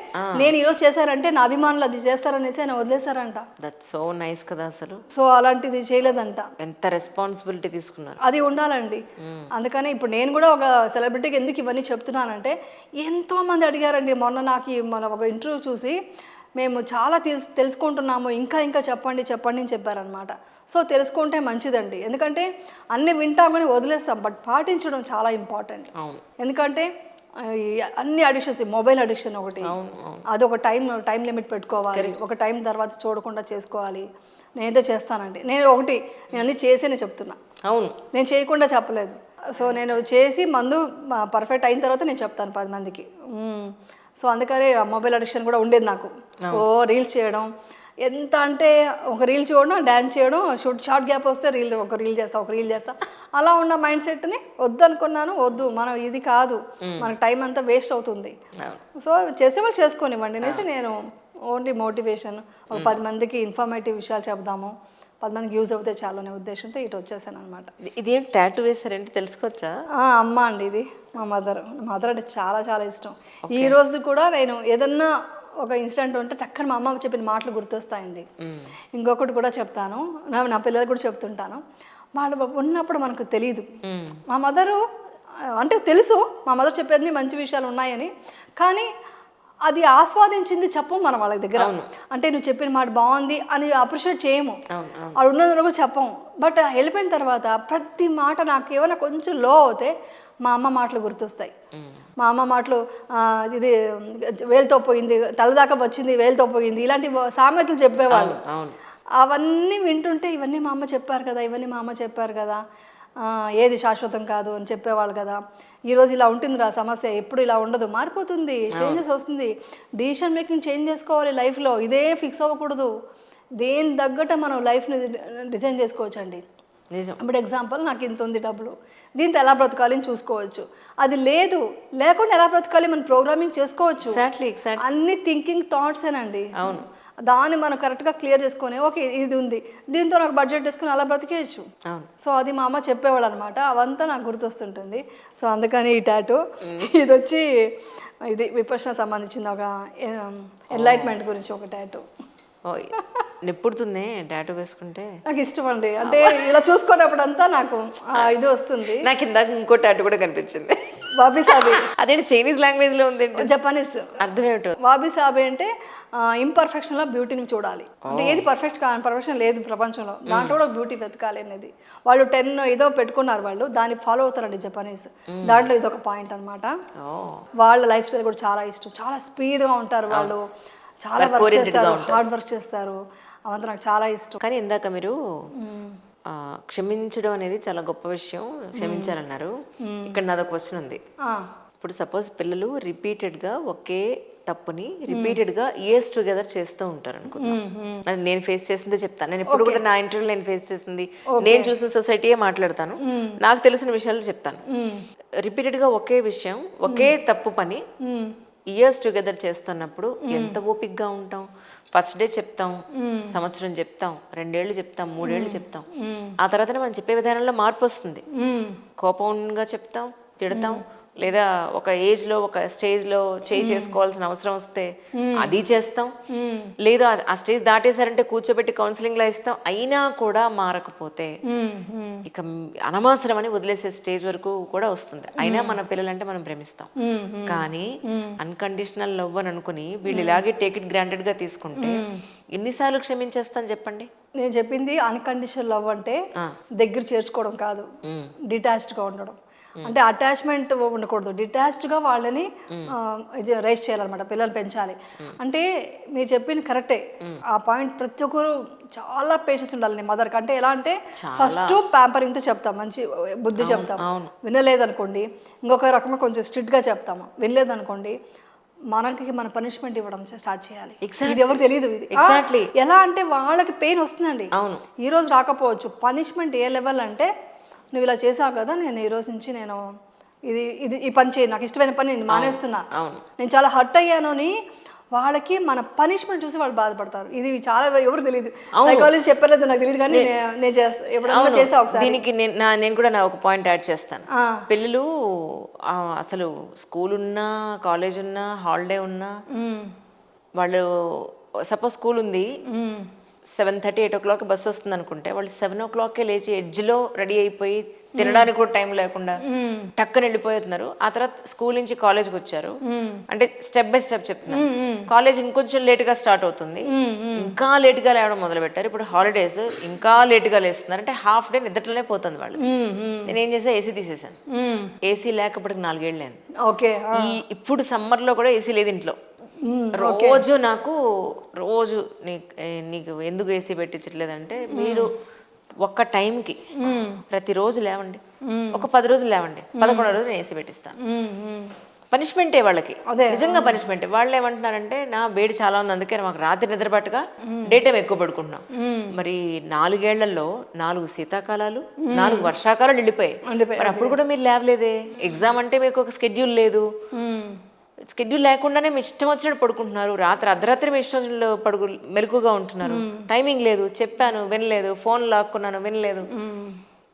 నేను ఈరోజు చేశారంటే నా అభిమానులు అది చేస్తారనేసి ఆయన వదిలేశారంట. దట్స్ సో నైస్ కదా అసలు. సో అలాంటిది చేయలేదంట. ఎంత రెస్పాన్సిబిలిటీ తీసుకున్నారు. అది ఉండాలండి. అందుకని ఇప్పుడు నేను కూడా ఒక సెలబ్రిటీకి ఎందుకు ఇవన్నీ చెప్తున్నానంటే ఎంతోమంది అడిగారండి. మొన్న నాకు మన ఒక ఇంటర్వ్యూ చూసి మేము చాలా తెలుసుకుంటున్నాము, ఇంకా ఇంకా చెప్పండి చెప్పండి అని చెప్పారనమాట. సో తెలుసుకుంటే మంచిదండి. ఎందుకంటే అన్నీ వింటామని వదిలేస్తాం, బట్ పాటించడం చాలా ఇంపార్టెంట్. ఎందుకంటే అన్ని అడిక్షన్స్, మొబైల్ అడిక్షన్ ఒకటి, అదొక టైం లిమిట్ పెట్టుకోవాలి, ఒక టైం తర్వాత చూడకుండా చేసుకోవాలి. నేనైతే చేస్తానండి. నేను అన్నీ చేసేనే చెప్తున్నా. అవును, నేను చేయకుండా చెప్పలేదు. సో నేను చేసి మందు పర్ఫెక్ట్ అయిన తర్వాత నేను చెప్తాను 10 మందికి. సో అందుకనే మొబైల్ అడిక్షన్ కూడా ఉండేది నాకు. రీల్స్ చేయడం, ఎంత అంటే ఒక రీల్ చూడడం, డ్యాన్స్ చేయడం, షార్ట్ గ్యాప్ వస్తే ఒక రీల్ చేస్తా అలా ఉన్న మైండ్ సెట్ని వద్దనుకున్నాను. వద్దు, మనం ఇది కాదు, మనకు టైం అంతా వేస్ట్ అవుతుంది. సో చేసేవాళ్ళు చేసుకోనివ్వండి అనేసి నేను ఓన్లీ మోటివేషన్, ఒక 10 మందికి ఇన్ఫర్మేటివ్ విషయాలు చెప్దాము, 10 మందికి యూజ్ అవుతే చాలు అనే ఉద్దేశంతో ఇటు వచ్చేసాను అనమాట. ఇదేం టాటూ వేసారంటే తెలుసుకోవచ్చా? అమ్మ అండి, ఇది మా మదర్ అంటే చాలా చాలా ఇష్టం. ఈ రోజు కూడా నేను ఏదన్నా ఒక ఇన్సిడెంట్ ఉంటే టక్కన మా అమ్మ చెప్పిన మాటలు గుర్తొస్తాయండి. ఇంకొకటి కూడా చెప్తాను, నా పిల్లలకు కూడా చెప్తుంటాను. వాళ్ళు ఉన్నప్పుడు మనకు తెలియదు. మా మదరు అంటే తెలుసు, మా మదర్ చెప్పేది మంచి విషయాలు ఉన్నాయని, కానీ అది ఆస్వాదించింది చెప్పము మనం వాళ్ళ దగ్గర. అంటే నువ్వు చెప్పిన మాట బాగుంది అని అప్రిషియేట్ చేయము, అది ఉన్నది కూడా చెప్పము. బట్ వెళ్ళిపోయిన తర్వాత ప్రతి మాట నాకు ఏమైనా కొంచెం లో అవుతే మా అమ్మ మాటలు గుర్తొస్తాయి. మా అమ్మ మాటలు, ఇది వేలుతో పోయింది, తలదాకా వచ్చింది, వేలుతో పోయింది, ఇలాంటి సామెతలు చెప్పేవాళ్ళు. అవన్నీ వింటుంటే ఇవన్నీ మా అమ్మ చెప్పారు కదా, ఏది శాశ్వతం కాదు అని చెప్పేవాళ్ళు కదా. ఈరోజు ఇలా ఉంటుందిరా సమస్య, ఎప్పుడు ఇలా ఉండదు, మారిపోతుంది, చేంజెస్ వస్తుంది, డిసిషన్ మేకింగ్ చేంజ్ చేసుకోవాలి లైఫ్లో. ఇదే ఫిక్స్ అవ్వకూడదు, దేని తగ్గట్టు మనం లైఫ్ని డిజైన్ చేసుకోవచ్చు అండి. ఇప్పుడు ఎగ్జాంపుల్, నాకు ఇంత ఉంది డబ్బులు, దీంతో ఎలా బ్రతకాలి అని చూసుకోవచ్చు. అది లేకుండా ఎలా బ్రతకాలి మనం ప్రోగ్రామింగ్ చేసుకోవచ్చు. అన్ని థింకింగ్ థాట్సేనండి. అవును, దాన్ని మనం కరెక్ట్గా క్లియర్ చేసుకొని ఓకే ఇది ఉంది, దీంతో నాకు బడ్జెట్ వేసుకుని అలా బ్రతికేయచ్చు. సో అది మా అమ్మ చెప్పేవాళ్ళు అనమాట. అవంతా నాకు గుర్తొస్తుంటుంది. సో అందుకని ఈ టాటూ ఇది వచ్చి ఇది విపక్షణ సంబంధించిన ఒక ఎన్లైట్మెంట్ గురించి ఒక టాటూ. నిప్పుడుతుంది టాటూ వేసుకుంటే. నాకు ఇష్టం అండి. అంటే ఇలా చూసుకున్నప్పుడంతా నాకు ఇది వస్తుంది. నాకు ఇందాక ఇంకో టాటూ కూడా కనిపించింది, వాబీ సాబీ. అదే చైనీస్ లాంగ్వేజ్ లో ఉంది, జపానీస్. అర్థం ఏమిటో. వాబీ సాబీ అంటే ఇంపర్ఫెక్షన్ లో బ్యూటీని చూడాలి. అంటే ఏది పర్ఫెక్షన్ లేదు ప్రపంచంలో, దాంట్లో కూడా బ్యూటీ వెతకాలి అనేది. వాళ్ళు 10 ఏదో పెట్టుకున్నారు, వాళ్ళు దాన్ని ఫాలో అవుతారండి జపానీస్. దాంట్లో ఇదొక పాయింట్ అనమాట. వాళ్ళ లైఫ్ స్టైల్ కూడా చాలా ఇష్టం, చాలా స్పీడ్గా ఉంటారు వాళ్ళు, చాలా వర్క్ చేస్తారు, హార్డ్ వర్క్ చేస్తారు. అవంతా నాకు చాలా ఇష్టం. కానీ ఇందాక మీరు క్షమించడం అనేది చాలా గొప్ప విషయం, క్షమించాలన్నారు. ఇక్కడ నాదో క్వశ్చన్ ఉంది. ఇప్పుడు సపోజ్ పిల్లలు రిపీటెడ్గా ఒకే తప్పుని రిపీటెడ్గా ఇయర్స్ టుగెదర్ చేస్తూ ఉంటారు అనుకుంటున్నాను. నేను ఫేస్ చేసిందే చెప్తాను. నేను ఎప్పుడు కూడా నా ఇంటర్వ్యూలో నేను ఫేస్ చేసింది, నేను చూసిన సొసైటీయే మాట్లాడతాను, నాకు తెలిసిన విషయాలు చెప్తాను. రిపీటెడ్గా ఒకే విషయం, ఒకే తప్పు పని ఇయర్స్ టుగెదర్ చేస్తున్నప్పుడు ఎంత ఓపిక్గా ఉంటాం. ఫస్ట్ డే చెప్తాం, సంవత్సరం చెప్తాం, 2 ఏళ్ళు చెప్తాం, 3 ఏళ్ళు చెప్తాం. ఆ తర్వాత మనం చెప్పే విధానంలో మార్పు వస్తుంది. కోపంగా చెప్తాం, తిడతాం, లేదా ఒక ఏజ్లో ఒక స్టేజ్లో చేసుకోవాల్సిన అవసరం వస్తే అది చేస్తాం, లేదా ఆ స్టేజ్ దాటేశారంటే కూర్చోబెట్టి కౌన్సిలింగ్లో ఇస్తాం. అయినా కూడా మారకపోతే ఇక అనవసరం అని వదిలేసే స్టేజ్ వరకు కూడా వస్తుంది. అయినా మన పిల్లలంటే మనం ప్రేమిస్తాం, కానీ అన్కండిషనల్ లవ్ అని అనుకుని వీళ్ళు ఇలాగే టేక్ ఇట్ గ్రాంటెడ్గా తీసుకుంటే ఎన్నిసార్లు క్షమించేస్తాను చెప్పండి. నేను చెప్పింది అన్కండిషనల్ లవ్ అంటే దగ్గర చేర్చుకోవడం కాదు, డిటాచ్డ్గా ఉండడం. అంటే అటాచ్మెంట్ ఉండకూడదు, డిటాచ్డ్గా వాళ్ళని రైజ్ చేయాలన్నమాట, పిల్లలు పెంచాలి. అంటే మీరు చెప్పింది కరెక్టే, ఆ పాయింట్ ప్రతి ఒక్కరు చాలా పేషెన్స్ ఉండాలి మదర్కి. అంటే ఎలా అంటే ఫస్ట్ ప్యాంపరింగ్తో చెప్తాం, మంచి బుద్ధి చెప్తాం, వినలేదనుకోండి ఇంకొక రకంగా కొంచెం స్ట్రిక్ట్గా చెప్తాము, వినలేదనుకోండి మన పనిష్మెంట్ ఇవ్వడం స్టార్ట్ చేయాలి. ఇది ఎవరు తెలియదు. ఇది ఎలా అంటే వాళ్ళకి పెయిన్ వస్తుందండి, ఈ రోజు రాకపోవచ్చు. పనిష్మెంట్ ఏ లెవెల్ అంటే నువ్వు ఇలా చేసావు కదా, నేను ఈ రోజు నుంచి నేను ఈ పని చేయి, నాకు ఇష్టమైన పని నేను మానేస్తున్నా, నేను చాలా హర్ట్ అయ్యాను అని వాళ్ళకి మన పనిష్మెంట్ చూసి వాళ్ళు బాధపడతారు. ఇది చాలా ఎవరు తెలియదు, సైకాలజీ చెప్పలేదు నాకు తెలియదు, కానీ నేను చేస్తా ఎప్పుడన్నా చేసా ఒకసారి. దీనికి నేను కూడా ఒక పాయింట్ యాడ్ చేస్తాను. పిల్లలు అసలు స్కూల్ ఉన్నా, కాలేజ్ ఉన్నా, హాలిడే ఉన్నా, వాళ్ళు సపోజ్ స్కూల్ ఉంది, 7:30, 8 o'clock బస్సు వస్తుంది అనుకుంటే, వాళ్ళు 7 o'clock లేచి ఎడ్జ్లో రెడీ అయిపోయి తినడానికి కూడా టైం లేకుండా టక్కన వెళ్ళిపోతున్నారు. ఆ తర్వాత స్కూల్ నుంచి కాలేజ్కి వచ్చారు అంటే స్టెప్ బై స్టెప్ చెప్తున్నారు. కాలేజ్ ఇంకొంచెం లేట్గా స్టార్ట్ అవుతుంది, ఇంకా లేట్గా లేవడం మొదలు పెట్టారు. ఇప్పుడు హాలిడేస్ ఇంకా లేట్గా లేస్తున్నారు. అంటే హాఫ్ డే నిద్రలోనే పోతుంది వాళ్ళు. నేనేం చేసా, ఏసీ తీసేసాను. ఏసీ లేకపోతే 4 ఏళ్ళు అయింది. ఓకే. ఇప్పుడు సమ్మర్లో కూడా ఏసీ లేదు ఇంట్లో. రోజు రోజు నీకు ఎందుకు ఏసీ పెట్టించట్లేదంటే, మీరు ఒక్క టైంకి ప్రతిరోజు లేవండి, ఒక 10 రోజులు లేవండి, 11వ రోజు నేను ఏసీ పెట్టిస్తాను. పనిష్మెంటే వాళ్ళకి, నిజంగా పనిష్మెంటే. వాళ్ళు ఏమంటున్నారంటే, నా వేడి చాలా ఉంది, అందుకే మాకు రాత్రి నిద్ర పట్టగా డే టైం ఎక్కువ పడుకుంటున్నాం. మరి 4 ఏళ్లలో 4 శీతాకాలాలు, 4 వర్షాకాలాలు వెళ్ళిపోయాయి. మరి అప్పుడు కూడా మీరు లేవలేదే. ఎగ్జామ్ అంటే మీకు ఒక స్కెడ్యూల్ లేదు, స్కెడ్యూల్ లేకుండానే మీ ఇష్టం వచ్చినట్టు పడుకుంటున్నారు. అర్ధరాత్రి మీ ఇష్టం మెలకుగా ఉంటున్నారు. టైమింగ్ లేదు, చెప్పాను వినలేదు, ఫోన్ లాక్కున్నాను వినలేదు.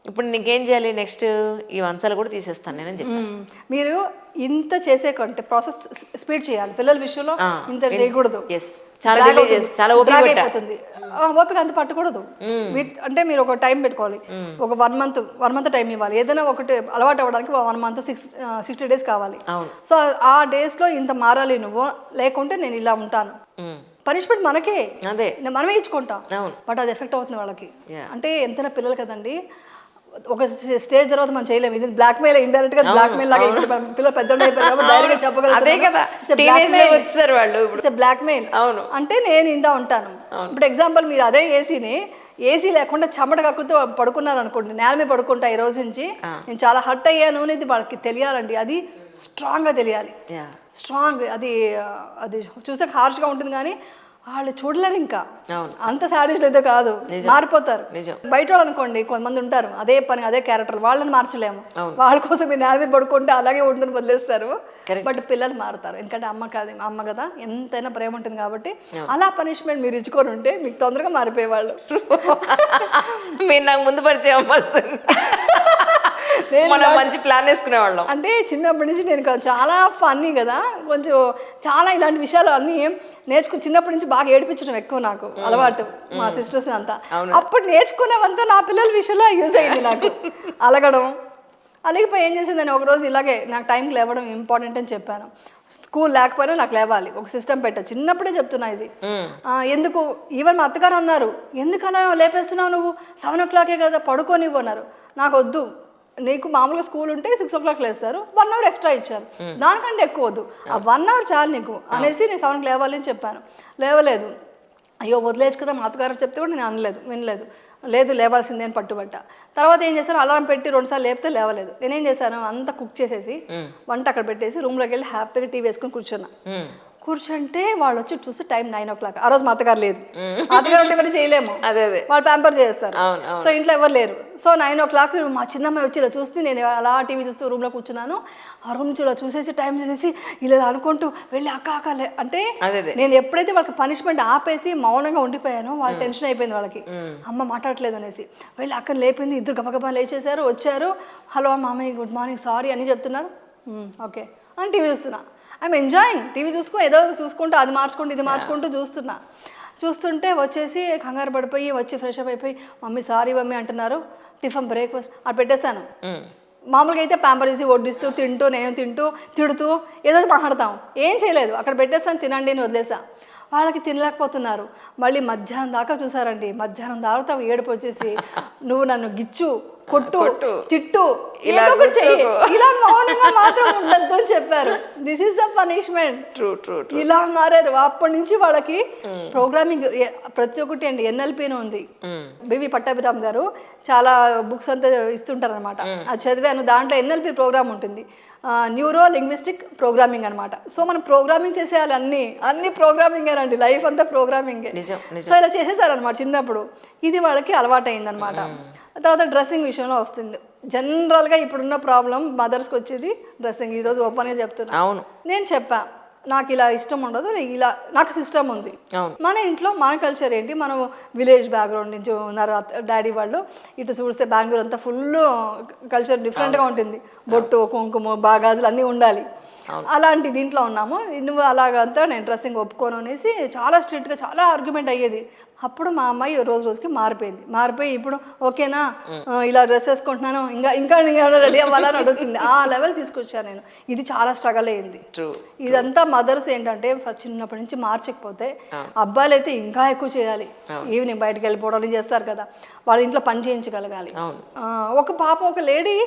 ఇప్పుడు నీకేం చేయాలి, నెక్స్ట్ ఈ వంచాలు కూడా తీసేస్తాను నేనని చెప్పాను. మీరు ఇంత చేసే కంటే ప్రాసెస్ స్పీడ్ చేయాలి. పిల్లల విషయంలో ఇంత చేయకూడదు. చాలా ఓపిక అంత పట్టకూడదు. అంటే మీరు ఒక టైం పెట్టుకోవాలి, ఒక 1 month టైం ఇవ్వాలి. ఏదైనా ఒకటి అలవాటు అవ్వడానికి 1 month 60 days కావాలి. సో ఆ డేస్లో ఇంత మారాలి నువ్వు, లేకుంటే నేను ఇలా ఉంటాను. పనిష్మెంట్ మనకే, మనమే ఇచ్చుకుంటాం, బట్ అది ఎఫెక్ట్ అవుతుంది వాళ్ళకి. అంటే ఎంతైనా పిల్లలు కదండి, ఒక స్టేజ్ తర్వాత మనం చేయలేము. ఇది బ్లాక్ మెయిల్, ఇండైరెక్ట్ గా బ్లాక్ మెయిల్ లాగా. పిల్లలు పెద్దోళ్ళు అయిపోయారు కాబట్టి డైరెక్ట్ గా చెప్పగలుగుతారు బ్లాక్ మెయిల్ అంటే నేను ఇందా ఉంటాను. ఇప్పుడు ఎగ్జాంపుల్, మీరు అదే ఏసీ లేకుండా చెమట కక్కుతూ పడుకున్నారు అనుకోండి, నేల మీద పడుకుంటా ఈ రోజు నుంచి, నేను చాలా హర్ట్ అయ్యాను అనేది వాళ్ళకి తెలియాలండి. అది స్ట్రాంగ్ గా తెలియాలి. స్ట్రాంగ్ అది చూసాక హార్ష్గా ఉంటుంది, కానీ వాళ్ళు చూడలేరు. ఇంకా అంత సాడిస్ట్ అయితే కాదు, మారిపోతారు. బయట వాళ్ళు అనుకోండి, కొంతమంది ఉంటారు అదే పని అదే క్యారెక్టర్, వాళ్ళని మార్చలేము. వాళ్ళ కోసం మీరు నేల మీద పడుకుంటే అలాగే ఉంటుంది వదిలేస్తారు. బట్ పిల్లలు మారుతారు, ఎందుకంటే అమ్మ కదా, ఎంతైనా ప్రేమ ఉంటుంది కాబట్టి. అలా పనిష్మెంట్ మీరు ఇచ్చుకొని ఉంటే మీకు తొందరగా మారిపోయేవాళ్ళు. మీరు నాకు ముందు పరిచయం మంచి ప్లాన్ వేసుకునేవాళ్ళం. అంటే చిన్నప్పటి నుంచి నేను చాలా ఫన్నీ కదా, కొంచెం చాలా ఇలాంటి విషయాలు అన్నీ చిన్నప్పటి నుంచి బాగా ఏడిపించడం ఎక్కువ నాకు అలవాటు, మా సిస్టర్స్ అంతా. అప్పుడు నేర్చుకునేవంతా నా పిల్లల విషయంలో యూజ్ అయింది నాకు. అలగడం అలిగిపోయి ఏం చేసింది, నేను ఒకరోజు ఇలాగే నాకు టైంకి లేవడం ఇంపార్టెంట్ అని చెప్పాను. స్కూల్ లేకపోయినా నాకు లేవాలి, ఒక సిస్టమ్ పెట్టా. చిన్నప్పుడే చెప్తున్నా ఇది. ఎందుకు, ఈవెన్ మా అత్తగారు అన్నారు, ఎందుకలా లేపేస్తున్నావు నువ్వు, 7 o'clock కదా పడుకోనివ్వు అన్నారు. నాకు వద్దు, నీకు మామూలుగా స్కూల్ ఉంటే 6 o'clock లేస్తారు, 1 hour ఎక్స్ట్రా ఇచ్చారు, దానికంటే ఎక్కువ వద్దు, ఆ 1 hour చాలు నీకు అనేసి నేను 7కి లేవాలి అని చెప్పాను. లేవలేదు. అయ్యో వదిలేచ్చు కదా, మా అత్తగారు చెప్తే కూడా నేను వినలేదు. లేదు లేవాల్సిందే అని పట్టుబట్ట. తర్వాత ఏం చేశాను, అలారం పెట్టి 2 సార్లు లేపితే లేవలేదు. నేనేం చేశాను, అంతా కుక్ చేసేసి వంట అక్కడ పెట్టేసి రూమ్లోకి వెళ్ళి హ్యాపీగా టీవీ వేసుకొని కూర్చుంటే వాళ్ళు వచ్చి చూస్తే టైం 9 o'clock. ఆ రోజు మా అత్తగారు లేదు, అత్తగారు ఉంటే మరి చేయలేము, వాళ్ళు ప్యాంపర్ చేస్తారు. సో ఇంట్లో ఎవరు లేరు. సో 9 o'clock మా చిన్నమ్మాయి వచ్చి ఇలా చూస్తే, నేను అలా టీవీ చూస్తూ రూమ్లో కూర్చున్నాను. ఆ రూమ్ నుంచి ఇలా చూసేసి టైం చూసేసి ఇలా అనుకుంటూ వెళ్ళి అక్క అంటే నేను ఎప్పుడైతే వాళ్ళకి పనిష్మెంట్ ఆపేసి మౌనంగా ఉండిపోయానో, వాళ్ళు టెన్షన్ అయిపోయింది వాళ్ళకి, అమ్మ మాట్లాడట్లేదు అనేసి. వెళ్ళి అక్కడ లేపింది, ఇద్దరు గబగబా లేచేశారు, వచ్చారు. హలో మామయ్య, గుడ్ మార్నింగ్, సారీ అని చెప్తున్నారు. ఓకే అని టీవీ చూస్తున్నా. I'm enjoying. టీవీ ఏదో చూసుకుంటూ అది మార్చుకుంటూ ఇది మార్చుకుంటూ చూస్తుంటే వచ్చేసి కంగారు పడిపోయి వచ్చి ఫ్రెష్ అప్ అయిపోయి, మమ్మీ సారీ మమ్మీ అంటున్నారు. టిఫిన్ బ్రేక్ఫాస్ట్ అది పెట్టేశాను. మామూలుగా అయితే ప్యాంపర్ చేసి వడ్డిస్తూ తింటూ నేను తిడుతూ ఏదో మాట్లాడతాం, ఏం చేయలేదు. అక్కడ పెట్టేస్తాను, తినండి అని వదిలేసా. వాళ్ళకి తినలేకపోతున్నారు. మళ్ళీ మధ్యాహ్నం దాకా చూసారండి. మధ్యాహ్నం దాకా ఏడుపు వచ్చేసి, నువ్వు నన్ను గిచ్చు, కొట్టు, తిట్టు, ఇలా మౌనంగా మాత్రం ఉండద్దు అని చెప్పారు. This is the punishment. True. ఇలా మారారు. అప్పటి నుంచి వాళ్ళకి ప్రోగ్రామింగ్ ప్రతి ఒక్కటి అండి. NLP ఉంది, బివి పట్టాభిరామ్ గారు చాలా బుక్స్ అంతా ఇస్తుంటారు అనమాట. అది చదివాను. దాంట్లో NLP ప్రోగ్రామ్ ఉంటుంది, న్యూరో లింగ్విస్టిక్ ప్రోగ్రామింగ్ అనమాట. సో మనం ప్రోగ్రామింగ్ చేసేయాలి, అన్ని ప్రోగ్రామింగ్ అండి, లైఫ్ అంతా ప్రోగ్రామింగ్. సో ఇలా చేసేసారనమాట చిన్నప్పుడు. ఇది వాళ్ళకి అలవాటు అయిందనమాట. తర్వాత డ్రెస్సింగ్ విషయంలో వస్తుంది. జనరల్గా ఇప్పుడున్న ప్రాబ్లం మదర్స్కి వచ్చేది డ్రెస్సింగ్. ఈరోజు ఓపెన్గా చెప్తున్నా. అవును, నేను చెప్పా, నాకు ఇలా ఇష్టం ఉండదు, ఇలా నాకు సిస్టమ్ ఉంది. అవును. మన ఇంట్లో మన కల్చర్ ఏంటి, మనం విలేజ్ బ్యాక్గ్రౌండ్ నుంచి ఉన్నారు డాడీ వాళ్ళు. ఇటు చూస్తే బెంగళూరు అంతా ఫుల్ కల్చర్ డిఫరెంట్గా ఉంటుంది. బొట్టు, కుంకుమ, బాగాజులు అన్నీ ఉండాలి. అలాంటి దీంట్లో ఉన్నాము. నువ్వు అలాగంతా నేను డ్రెస్సింగ్ ఒప్పుకోను అనేసి చాలా స్ట్రిక్ట్గా చాలా ఆర్గ్యుమెంట్ అయ్యేది. అప్పుడు మా అమ్మాయి రోజు రోజుకి మారిపోయి ఇప్పుడు ఓకేనా, ఇలా డ్రెస్ వేసుకుంటున్నాను, ఇంకా రెడీ అవ్వాలని అడుగుతుంది. ఆ లెవెల్ తీసుకొచ్చాను నేను. ఇది చాలా స్ట్రగల్ అయ్యింది. ఇదంతా మదర్స్ ఏంటంటే చిన్నప్పటి నుంచి మార్చకపోతే, అబ్బాయిలు అయితే ఇంకా ఎక్కువ చేయాలి. ఈవినింగ్ బయటకు వెళ్ళిపోవడం చేస్తారు కదా, వాళ్ళ ఇంట్లో పని చేయించగలగాలి. ఒక పాప, ఒక లేడీ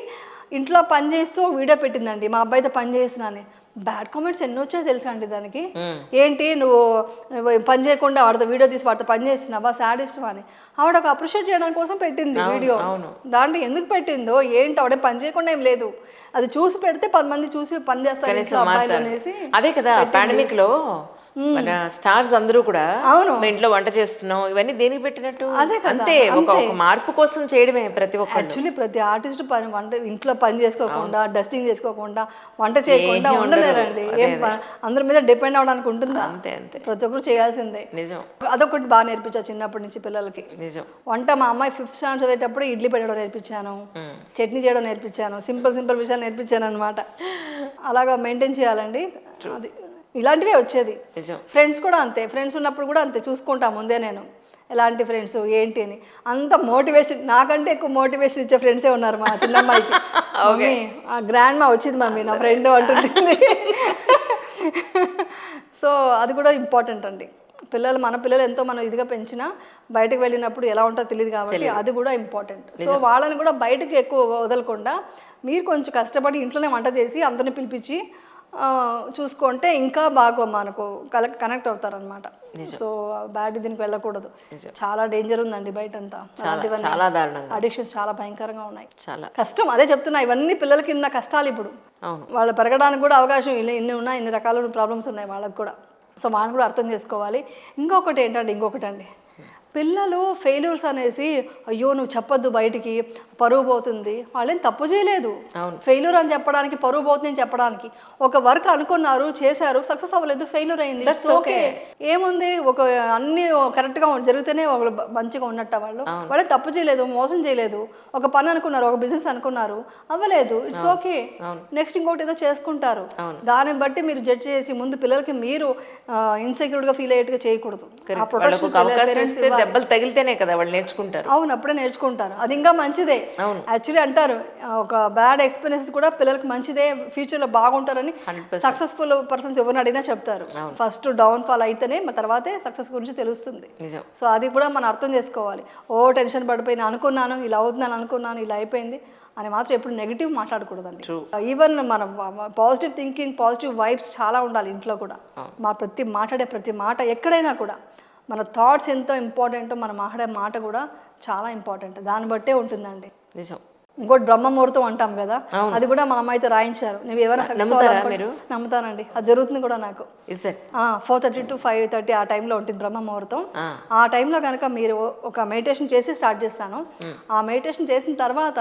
ఇంట్లో పని చేస్తూ వీడియో పెట్టిందండి, మా అబ్బాయితో పని చేసినాని. బ్యాడ్ కామెంట్స్ ఎన్నో వచ్చాయో తెలుసా అండి దానికి. ఏంటి నువ్వు పని చేయకుండా వాడితో వీడియో తీసి వాడితో పని చేస్తున్నావా, సాడిస్టవా అని. ఆవిడ ఒక అప్రిషియేట్ చేయడానికి కోసం పెట్టింది వీడియో. దాంట్లో ఎందుకు పెట్టిందో ఏంటి, ఆవిడే పని చేయకుండా ఏం లేదు, అది చూసి పెడితే 10 మంది చూసి పని చేస్తారు అబ్బాయిలు అనేసి. అదే కదా పాండమిక్ లో మన స్టార్స్ అందరూ కూడా మా ఇంట్లో వంట చేస్తున్నాం ఇవన్నీ దేనికి పెట్టినట్టు, అంతే ఒక మార్పు కోసం చేయడమే ప్రతి ఒక్కరు. యాక్చువల్లీ ప్రతి ఆర్టిస్ట్ వంట ఇంట్లో పని చేసుకోకుండా, డస్టింగ్ చేసుకోకుండా, వంట చేయకుండా ఉండలేరండి. అందరి మీద డిపెండ్ అవడానికి ఉంటుందా? అంతే అంతే, ప్రతి ఒక్కరు చేయాల్సిందే. నిజం. అదొకటి బాగా నేర్పించాను చిన్నప్పటి నుంచి పిల్లలకి. నిజం. వంట మా అమ్మాయి 5th స్టాండర్డ్ చదివేటప్పుడు ఇడ్లీ పెట్టడం నేర్పించాను, చట్నీ చేయడం నేర్పించాను, సింపుల్ విషయాలు నేర్పించాను అనమాట. అలాగా మెయింటైన్ చేయాలండి. అది ఇలాంటివే వచ్చేది. ఫ్రెండ్స్ కూడా అంతే, ఫ్రెండ్స్ ఉన్నప్పుడు కూడా అంతే చూసుకుంటా ముందే నేను ఎలాంటి ఫ్రెండ్స్ ఏంటి అని. అంత మోటివేషన్, నాకంటే ఎక్కువ మోటివేషన్ ఇచ్చే ఫ్రెండ్సే ఉన్నారు మా చిన్నమ్మాయికి. మమ్మీ ఆ గ్రాండ్ మా వచ్చింది మమ్మీ నా ఫ్రెండ్ అంటుంది. సో అది కూడా ఇంపార్టెంట్ అండి. మన పిల్లలు ఎంతో మనం ఇదిగా పెంచినా బయటకు వెళ్ళినప్పుడు ఎలా ఉంటుందో తెలియదు కాబట్టి అది కూడా ఇంపార్టెంట్. సో వాళ్ళని కూడా బయటకు ఎక్కువ వదలకుండా మీరు కొంచెం కష్టపడి ఇంట్లోనే వంట చేసి అందరిని పిలిపించి చూసుకుంటే ఇంకా బాగా మనకు కనెక్ట్ అవుతారనమాట. సో బ్యాడ్ దీనికి వెళ్ళకూడదు. చాలా డేంజర్ ఉందండి బయటంతా. అడిక్షన్స్ చాలా భయంకరంగా ఉన్నాయి, చాలా కష్టం. అదే చెప్తున్నా, ఇవన్నీ పిల్లలకి ఇన్న కష్టాలు. ఇప్పుడు వాళ్ళు పెరగడానికి కూడా అవకాశం ఇన్ని ఉన్నాయి, ఇన్ని రకాల ప్రాబ్లమ్స్ ఉన్నాయి వాళ్ళకి కూడా. సో వాళ్ళని కూడా అర్థం చేసుకోవాలి. ఇంకొకటి అండి, పిల్లలు ఫెయిల్యూర్స్ అనేసి అయ్యో నువ్వు చెప్పొద్దు బయటికి పరువు పోతుంది, వాళ్ళేం తప్పు చేయలేదు. ఫెయిల్యూర్ అని చెప్పడానికి, పరువు పోతుంది అని చెప్పడానికి. ఒక వర్క్ అనుకున్నారు, చేశారు, సక్సెస్ అవ్వలేదు, ఫెయిల్యూర్ అయింది, ఓకే ఏముంది. అన్ని కరెక్ట్గా జరిగితేనే ఒక మంచిగా ఉన్నట్ట. వాళ్ళే తప్పు చేయలేదు, మోసం చేయలేదు. ఒక పని అనుకున్నారు, ఒక బిజినెస్ అనుకున్నారు, అవ్వలేదు, ఇట్స్ ఓకే. నెక్స్ట్ ఇంకోటి ఏదో చేసుకుంటారు. దాన్ని బట్టి మీరు జడ్జ్ చేసి ముందు పిల్లలకి మీరు ఇన్సెక్యూర్డ్గా ఫీల్ అయ్యేట్టుగా చేయకూడదు. దెబ్బలు తగిలితేనే కదా వాళ్ళు నేర్చుకుంటారు. అవును, అప్పుడే నేర్చుకుంటారు. అది ఇంకా మంచిదే. యాక్చువల్లీ అంటారు ఒక బ్యాడ్ ఎక్స్పీరియన్స్ కూడా పిల్లలకి మంచిదే, ఫ్యూచర్లో బాగుంటారని. సక్సెస్ఫుల్ పర్సన్స్ ఎవరిని అడిగినా చెప్తారు, ఫస్ట్ డౌన్ ఫాల్ అయితేనే తర్వాత సక్సెస్ గురించి తెలుస్తుంది. సో అది కూడా మనం అర్థం చేసుకోవాలి. టెన్షన్ పడిపోయి అనుకున్నాను ఇలా అవుతుందని, అనుకున్నాను ఇలా అయిపోయింది అని మాత్రం ఎప్పుడు నెగిటివ్ మాట్లాడకూడదండి. ఈవెన్ మన పాజిటివ్ థింకింగ్, పాజిటివ్ వైబ్స్ చాలా ఉండాలి ఇంట్లో కూడా. మాట్లాడే ప్రతి మాట ఎక్కడైనా కూడా మన థాట్స్ ఎంతో ఇంపార్టెంటో మన మాట్లాడే మాట కూడా చాలా ఇంపార్టెంట్. దాన్ని బట్టే ఉంటుందండి. నిజం. ఇంకోటి బ్రహ్మముహూర్తం అంటాం కదా, అది కూడా మా అమ్మాయితో రాయించారు. నువ్వు ఎవరైనా నమ్ముతానండి, అది జరుగుతుంది కూడా నాకు. 4:30 to 5:30 ఆ టైంలో ఉంటుంది బ్రహ్మముహూర్తం. ఆ టైంలో కనుక మీరు ఒక మెడిటేషన్ చేసి స్టార్ట్ చేస్తాను. ఆ మెడిటేషన్ చేసిన తర్వాత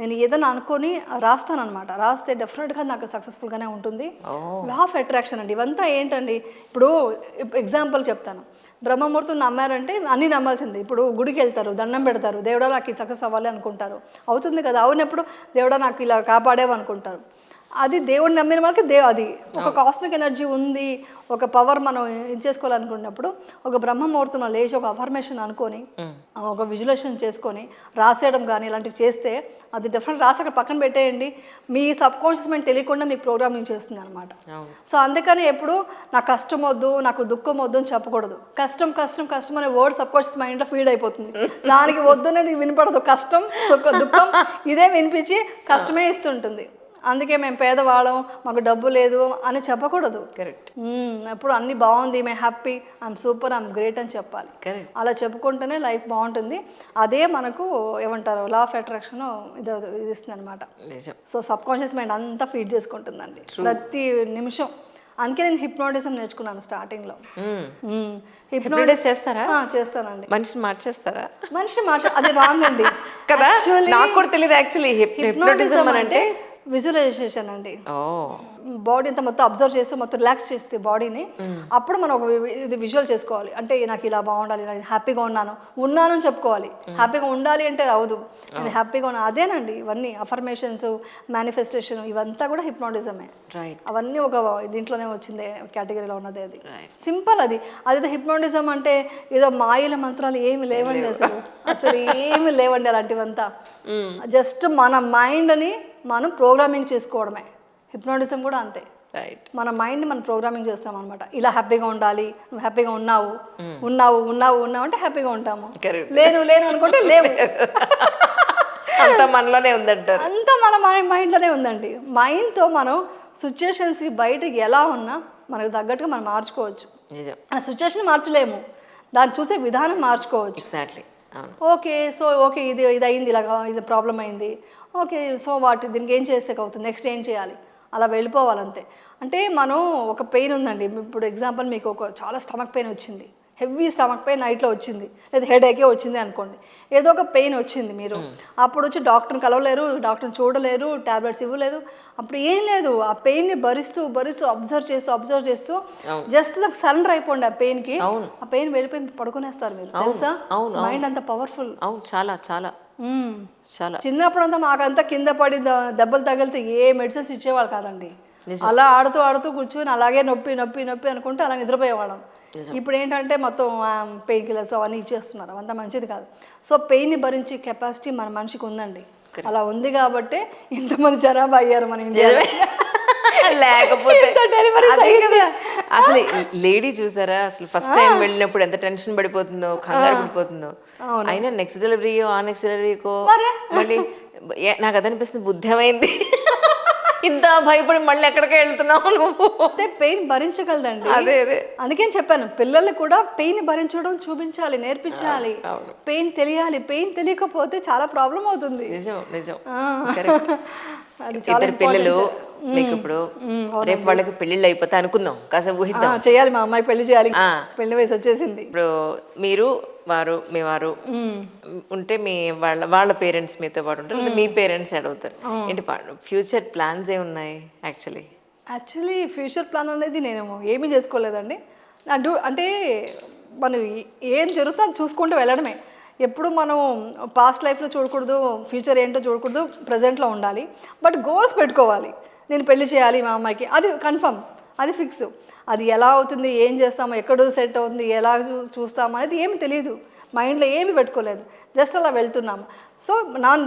నేను ఏదైనా అనుకొని రాస్తాను అనమాట. రాస్తే డెఫినెట్గా నాకు సక్సెస్ఫుల్గానే ఉంటుంది. లా ఆఫ్ అట్రాక్షన్ అండి ఇవంతా. ఏంటండి ఇప్పుడు ఎగ్జాంపుల్ చెప్తాను. బ్రహ్మముహూర్తం నమ్మారంటే అన్నీ నమ్మాల్సిందే. ఇప్పుడు గుడికి వెళ్తారు, దండం పెడతారు, దేవుడా నాకు ఈ సక్సెస్ అవ్వాలి అనుకుంటారు, అవుతుంది కదా. అవునప్పుడు దేవుడా నాకు ఇలా కాపాడేవి అనుకుంటారు. అది దేవుడిని నమ్మిన వాళ్ళకి అది ఒక కాస్మిక్ ఎనర్జీ ఉంది, ఒక పవర్ మనం ఇది చేసుకోవాలనుకున్నప్పుడు ఒక బ్రహ్మముహూర్తంలో లేచి ఒక అఫర్మేషన్ అనుకొని ఒక విజువలైజేషన్ చేసుకొని రాసేయడం కానీ ఇలాంటివి చేస్తే అది డెఫినెట్ రాసి అక్కడ పక్కన పెట్టేయండి. మీ సబ్ కాన్షియస్ మైండ్ తెలియకుండా మీకు ప్రోగ్రామింగ్ చేస్తుంది అనమాట. సో అందుకని ఎప్పుడు నాకు కష్టం వద్దు, నాకు దుఃఖం వద్దు అని చెప్పకూడదు. కష్టం కష్టం కష్టం అనే వర్డ్ సబ్ కాన్షియస్ మైండ్లో ఫీడ్ అయిపోతుంది. దానికి వద్దు అనేది వినపడదు. కష్టం దుఃఖం ఇదే వినిపించి కష్టమే ఇస్తుంటుంది. అందుకే మేము పేదవాళ్ళం, మాకు డబ్బు లేదు అని చెప్పకూడదు. కరెక్ట్. అప్పుడు అన్ని బాగుంది, మేము happy, I'm super, I'm great అని చెప్పాలి. అలా చెప్పుకుంటేనే లైఫ్ బాగుంటుంది. అదే మనకు ఏమంటారు లా ఆఫ్ అట్రాక్షన్ ఇది ఇస్తుంది అనమాట. సో సబ్ కాన్షియస్ మైండ్ అంతా ఫీడ్ చేసుకుంటుందండి ప్రతి నిమిషం. అందుకే నేను హిప్నోటిజం నేర్చుకున్నాను స్టార్టింగ్ లో. హిప్నోటిజం చేస్తారా? చేస్తానండి. మనిషిని మార్చేస్తారా? అది రాంగ్ అండి కదా. నాకు కూడా తెలియదు యాక్చువల్లీ హిప్నోటిజం అంటే విజువలైజేషన్ అండి. ఓ బాడీ అంతా మొత్తం అబ్జర్వ్ చేసి మొత్తం రిలాక్స్ చేస్తే బాడీని, అప్పుడు మనం ఒక ఇది విజువల్ చేసుకోవాలి. అంటే నాకు ఇలా బాగుండాలి, నేను హ్యాపీగా ఉన్నాను అని చెప్పుకోవాలి. హ్యాపీగా ఉండాలి అంటే అవదు, నేను హ్యాపీగా ఉన్నాను అదేనండి. ఇవన్నీ అఫర్మేషన్స్, మేనిఫెస్టేషన్ ఇవంతా కూడా హిప్నాటిజమే. రైట్. అవన్నీ ఒక దీంట్లోనే వచ్చిందే కేటగిరీలో ఉన్నది. అది సింపుల్. అది హిప్నాటిజం అంటే ఏదో మాయల మంత్రాలు ఏమి లేవండి, అసలు ఏమి లేవండి అలాంటివంతా. జస్ట్ మన మైండ్ని మనం ప్రోగ్రామింగ్ చేసుకోవడమే. హిప్నాటిజం కూడా అంతే. రైట్. మన మైండ్ని మనం ప్రోగ్రామింగ్ చేస్తాం అనమాట. ఇలా హ్యాపీగా ఉండాలి, నువ్వు హ్యాపీగా ఉన్నావు అంటే హ్యాపీగా ఉంటాము. లేను అనుకుంటే లేవు. అంతా మనలోనే ఉందంటారు. అంతా మన మైండ్లోనే ఉందండి. మైండ్తో మనం సిచ్యుయేషన్స్ బయటకి ఎలా ఉన్నా మనకు తగ్గట్టుగా మనం మార్చుకోవచ్చు. ఆ సిచ్యుయేషన్ మార్చలేము, దాన్ని చూసే విధానం మార్చుకోవచ్చు. ఎగ్జాక్ట్లీ. ఓకే ఇది అయింది, ఇలాగా ఇది ప్రాబ్లం అయింది, ఓకే సో దీనికి ఏం చేస్తే అవుతుంది, నెక్స్ట్ ఏం చేయాలి, అలా వెళ్ళిపోవాలంతే. అంటే మనం ఒక పెయిన్ ఉందండి, ఇప్పుడు ఎగ్జాంపుల్ మీకు ఒక చాలా స్టమక్ పెయిన్ వచ్చింది, హెవీ స్టమక్ పెయిన్ నైట్లో వచ్చింది, లేదా హెడేకే వచ్చింది అనుకోండి, ఏదో ఒక పెయిన్ వచ్చింది, మీరు అప్పుడు వచ్చి డాక్టర్ని కలవలేరు, డాక్టర్ని చూడలేరు, ట్యాబ్లెట్స్ ఇవ్వలేదు, అప్పుడు ఏం లేదు, ఆ పెయిన్ని భరిస్తూ అబ్జర్వ్ చేస్తూ జస్ట్ నాకు సరెండర్ అయిపోండి ఆ పెయిన్కి. ఆ పెయిన్ వెళ్ళిపోయి పడుకునేస్తారు మీరు, తెలుసా? మైండ్ అంత పవర్ఫుల్. అవును, చాలా చాలా చాలా. చిన్నప్పుడంతా మాకంతా కింద పడి దెబ్బలు తగిలితే ఏ మెడిసిన్స్ ఇచ్చేవాళ్ళు కాదండి. అలా ఆడుతూ కూర్చొని అలాగే నొప్పి అనుకుంటే అలా నిద్రపోయేవాళ్ళం. ఇప్పుడు ఏంటంటే మొత్తం పెయిన్ కిల్లర్స్ అవన్నీ ఇచ్చేస్తున్నారు, అవంతా మంచిది కాదు. సో పెయిన్ని భరించే కెపాసిటీ మన మనిషికి ఉందండి. అలా ఉంది కాబట్టే ఇంతమంది జనాభా అయ్యారు మన ఇండియాలో. లేకపోతే అసలు లేడీ చూసారా, అసలు ఫస్ట్ టైం వెళ్ళినప్పుడు ఎంత టెన్షన్ పడిపోతుందో, కంగారు పడిపోతుందో. అయినా నెక్స్ట్ డెలివరీకో మళ్ళీ నాకు అదనిపిస్తుంది, బుద్ధమైంది, ఇంత భయపడి మళ్ళీ ఎక్కడికి వెళ్తున్నావు నువ్వు. అంటే పెయిన్ భరించగలదండి. అదే అందుకని చెప్పాను, పిల్లలు కూడా పెయిన్ భరించడం చూపించాలి, నేర్పించాలి. పెయిన్ తెలియాలి, పెయిన్ తెలియకపోతే చాలా ప్రాబ్లం అవుతుంది. నిజం. ఇద్దరు పిల్లలు మీకు ఇప్పుడు రేపు వాళ్ళకి పెళ్ళిళ్ళు అయిపోతే అనుకుందాం, కాసేపు ఊహిద్దాం, చేయాలి, మా అమ్మాయి పెళ్లి చేయాలి, పెళ్లి వయసు వచ్చేసింది. ఇప్పుడు మీ వారు ఉంటే మీ వాళ్ళ పేరెంట్స్ మీతో పాటు ఉంటారు, లేదా మీ పేరెంట్స్ అడుగుతారు ఏంటి ఫ్యూచర్ ప్లాన్స్ ఏమున్నాయి? యాక్చువల్లీ ఫ్యూచర్ ప్లాన్ అనేది నేను ఏమీ చేసుకోలేదండి. అంటే మనం ఏం జరుగుతుందో చూసుకుంటూ వెళ్ళడమే. ఎప్పుడు మనం పాస్ట్ లైఫ్లో చూడకూడదు, ఫ్యూచర్ ఏంటో చూడకూడదు, ప్రజెంట్లో ఉండాలి. బట్ గోల్స్ పెట్టుకోవాలి. నేను పెళ్లి చేయాలి మా అమ్మాయికి, అది కన్ఫర్మ్, అది ఫిక్స్. అది ఎలా అవుతుంది, ఏం చేస్తామో, ఎక్కడ సెట్ అవుతుంది, ఎలా చూస్తామో అనేది ఏమి తెలియదు, మైండ్లో ఏమి పెట్టుకోలేదు, జస్ట్ అలా వెళ్తున్నాము. సో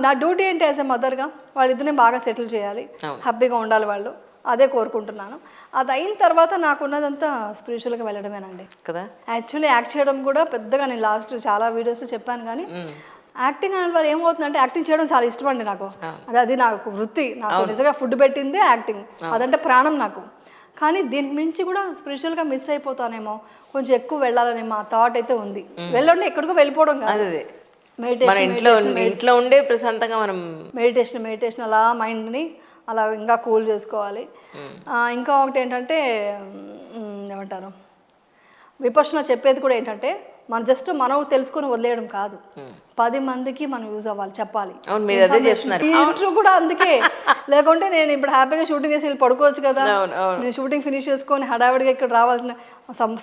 నా డ్యూటీ ఏంటి యాజ్ ఎ మదర్గా, వాళ్ళిద్దరిని బాగా సెటిల్ చేయాలి, హ్యాపీగా ఉండాలి వాళ్ళు, అదే కోరుకుంటున్నాను. అది అయిన తర్వాత నాకున్నదంతా స్పిరిచువల్గా వెళ్ళడమేనండి కదా. యాక్చువల్లీ యాక్ట్ చేయడం కూడా పెద్దగా నేను లాస్ట్ చాలా వీడియోస్లో చెప్పాను, కానీ యాక్టింగ్ అనే వాళ్ళు ఏమవుతుందంటే యాక్టింగ్ చేయడం చాలా ఇష్టం అండి నాకు. అది నాకు వృత్తి, నాకు నిజంగా ఫుడ్ పెట్టిందే యాక్టింగ్, అదంటే ప్రాణం నాకు. కానీ దీనికి మించి కూడా స్పిరిచువల్గా మిస్ అయిపోతానేమో, కొంచెం ఎక్కువ వెళ్ళాలనేమో ఆ థాట్ అయితే ఉంది. వెళ్ళండి ఎక్కడికో వెళ్ళిపోవడం కాదు, ఇంట్లో ఉండే ప్రశాంతంగా మనం మెడిటేషన్ అలా మైండ్ని అలా ఇంకా కూల్ చేసుకోవాలి. ఇంకా ఒకటి ఏంటంటే ఏమంటారు, విపర్శన చెప్పేది కూడా ఏంటంటే మనం తెలుసుకొని వదిలేయడం కాదు, 10 మందికి మనం యూజ్ అవ్వాలి, చెప్పాలి. ఇంట్రో కూడా అందుకే, లేకుంటే నేను ఇప్పుడు హ్యాపీగా షూటింగ్ చేసి వెళ్ళి పడుకోవచ్చు కదా. నేను షూటింగ్ ఫినిష్ చేసుకొని హడావిడిగా ఇక్కడ రావాల్సిన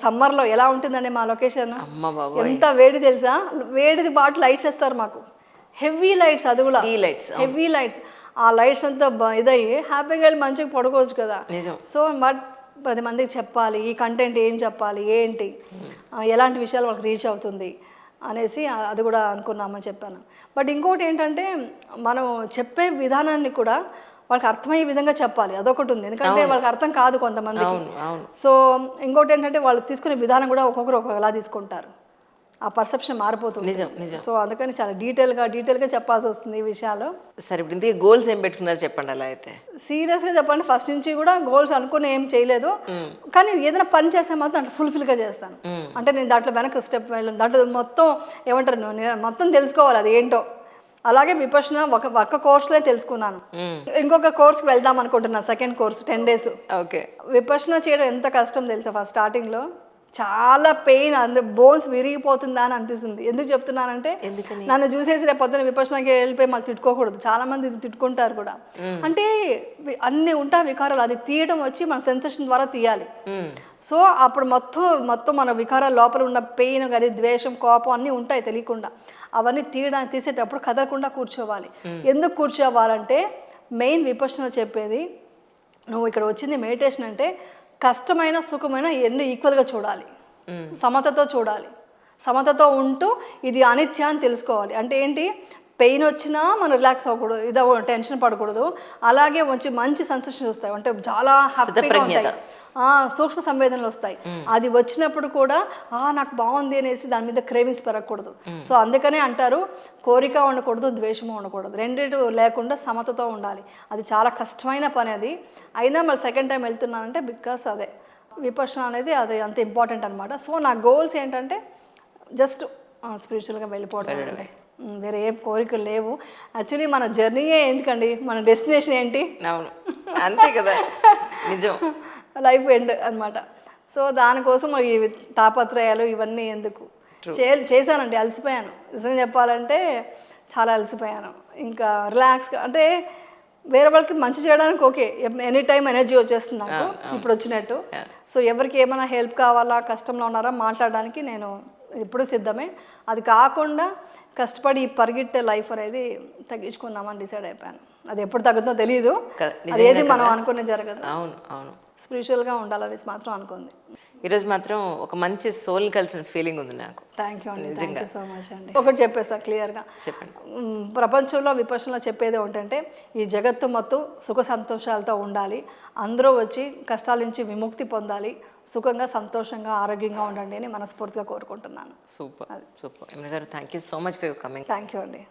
సమ్మర్లో ఎలా ఉంటుందండి మా లొకేషన్, ఎంత వేడి తెలుసా, వేడిది బాటు లైట్స్ వేస్తారు మాకు, హెవీ లైట్స్, అది కూడా హెవీ లైట్స్. ఆ లైట్స్ అంతా ఇదయ్యి హ్యాపీగా వెళ్ళి మంచిగా పడుకోవచ్చు కదా. సో బట్ 10 మందికి చెప్పాలి, ఈ కంటెంట్ ఏం చెప్పాలి, ఏంటి ఎలాంటి విషయాలు వాళ్ళకి రీచ్ అవుతుంది అనేసి అది కూడా అనుకున్నామని చెప్పాను. బట్ ఇంకోటి ఏంటంటే మనం చెప్పే విధానాన్ని కూడా వాళ్ళకి అర్థమయ్యే విధంగా చెప్పాలి, అదొకటి ఉంది. ఎందుకంటే వాళ్ళకి అర్థం కాదు కొంతమందికి. సో ఇంకోటి ఏంటంటే వాళ్ళు తీసుకునే విధానం కూడా ఒక్కొక్కరు ఒక్కొక్కలా తీసుకుంటారు, ఆ పర్సెప్షన్ మారిపోతుంది. సో అందుకని చాలా డీటెయిల్గా చెప్పాల్సి వస్తుంది ఈ విషయాలు. సరే, ఇప్పుడు ఇంతకీ గోల్స్ ఏం పెట్టుకున్నారు చెప్పండి. అలా అయితే సీరియస్గా చెప్పండి, ఫస్ట్ నుంచి కూడా గోల్స్ అనుకుని ఏం చేయలేదు, కానీ ఏదైనా పని చేస్తే మాత్రం దాంట్లో ఫుల్ఫిల్గా చేస్తాను. అంటే నేను దాంట్లో వెనక స్టెప్ వెళ్ళను, దాంట్లో మొత్తం ఏమంటారు మొత్తం తెలుసుకోవాలి అది ఏంటో. అలాగే విపర్శన ఒక కోర్సులో తెలుసుకున్నాను, ఇంకొక కోర్స్కి వెళ్దాం అనుకుంటున్నాను, సెకండ్ కోర్స్ 10 days. ఓకే. విపర్శన చేయడం ఎంత కష్టం తెలుసా, ఫస్ట్ స్టార్టింగ్లో చాలా పెయిన్, బోన్స్ విరిగిపోతుందా అని అనిపిస్తుంది. ఎందుకు చెప్తున్నానంటే ఎందుకని? నన్ను చూసేసి రేపు పొద్దున విపక్షణకి వెళ్ళిపోయి మళ్ళీ తిట్టుకోకూడదు. చాలా మంది తిట్టుకుంటారు కూడా. అంటే అన్ని ఉంటాయి వికారాలు, అది తీయడం వచ్చి మన సెన్సేషన్ ద్వారా తీయాలి. సో అప్పుడు మొత్తం మన వికారాల లోపల ఉన్న పెయిన్ కానీ ద్వేషం కోపం అన్నీ ఉంటాయి తెలియకుండా. అవన్నీ తీసేటప్పుడు కదలకుండా కూర్చోవాలి. ఎందుకు కూర్చోవాలంటే మెయిన్ విపక్షణ చెప్పేది, నువ్వు ఇక్కడ వచ్చింది మెడిటేషన్ అంటే కష్టమైన సుఖమైన ఎన్ని ఈక్వల్గా చూడాలి, సమతతో చూడాలి. సమతతో ఉంటూ ఇది అనిత్య అని తెలుసుకోవాలి. అంటే ఏంటి, పెయిన్ వచ్చినా మనం రిలాక్స్ అవ్వకూడదు, టెన్షన్ పడకూడదు. అలాగే మంచి సెన్సేషన్స్ వస్తాయి, అంటే చాలా హ్యాపీగా ఉంటాయి, సూక్ష్మ సంవేదనలు వస్తాయి. అది వచ్చినప్పుడు కూడా నాకు బాగుంది అనేసి దాని మీద క్రేవింగ్స్ పెరగకూడదు. సో అందుకనే అంటారు కోరిక ఉండకూడదు, ద్వేషము ఉండకూడదు, రెండిటి లేకుండా సమతతో ఉండాలి. అది చాలా కష్టమైన పని అది. అయినా మళ్ళీ సెకండ్ టైం వెళ్తున్నానంటే బికాస్ అదే విపక్షణ అనేది అది అంత ఇంపార్టెంట్ అనమాట. సో నా గోల్స్ ఏంటంటే జస్ట్ స్పిరిచువల్గా వెళ్ళిపోవడం, వేరే ఏం కోరికలు లేవు. యాక్చువల్లీ మన జర్నీయే ఎందుకండి, మన డెస్టినేషన్ ఏంటి? అవును, అంతే కదా, నిజం. లైఫ్ ఎండ్ అనమాట. సో దానికోసం ఈ తాపత్రయాలు ఇవన్నీ ఎందుకు చేశానండి. అలసిపోయాను, నిజంగా చెప్పాలంటే చాలా అలసిపోయాను. ఇంకా రిలాక్స్గా, అంటే వేరే వాళ్ళకి మంచి చేయడానికి ఓకే, ఎనీ టైం ఎనర్జీ వచ్చేస్తుంది నాకు ఇప్పుడు వచ్చినట్టు. సో ఎవరికి ఏమైనా హెల్ప్ కావాలా, కష్టంలో ఉన్నారా మాట్లాడడానికి నేను ఎప్పుడు సిద్ధమే. అది కాకుండా కష్టపడి పరిగెట్టే లైఫ్ అనేది తగ్గించుకుందామని డిసైడ్ అయిపోయాను. అది ఎప్పుడు తగ్గుతుందో తెలియదు, అదేది మనం అనుకునే జరగదు. అవును అవును, స్పిరిచువల్గా ఉండాలనేసి మాత్రం అనుకుంది. ఈరోజు మాత్రం ఒక మంచి సోల్ కలిసిన ఫీలింగ్ ఉంది నాకు. థ్యాంక్ యూ అండి, థ్యాంక్ యూ సో మచ్ అండి. ఒకటి చెప్పేస్తా క్లియర్గా, చెప్పండి. ప్రపంచంలో విపక్షణలో చెప్పేది ఏంటంటే ఈ జగత్తు మొత్తం సుఖ సంతోషాలతో ఉండాలి, అందరూ వచ్చి కష్టాల నుంచి విముక్తి పొందాలి, సుఖంగా సంతోషంగా ఆరోగ్యంగా ఉండండి అని మనస్ఫూర్తిగా కోరుకుంటున్నాను. Super super. ఎమ్మెల్యే గారు, thank you so much for your coming. Thank you అండి.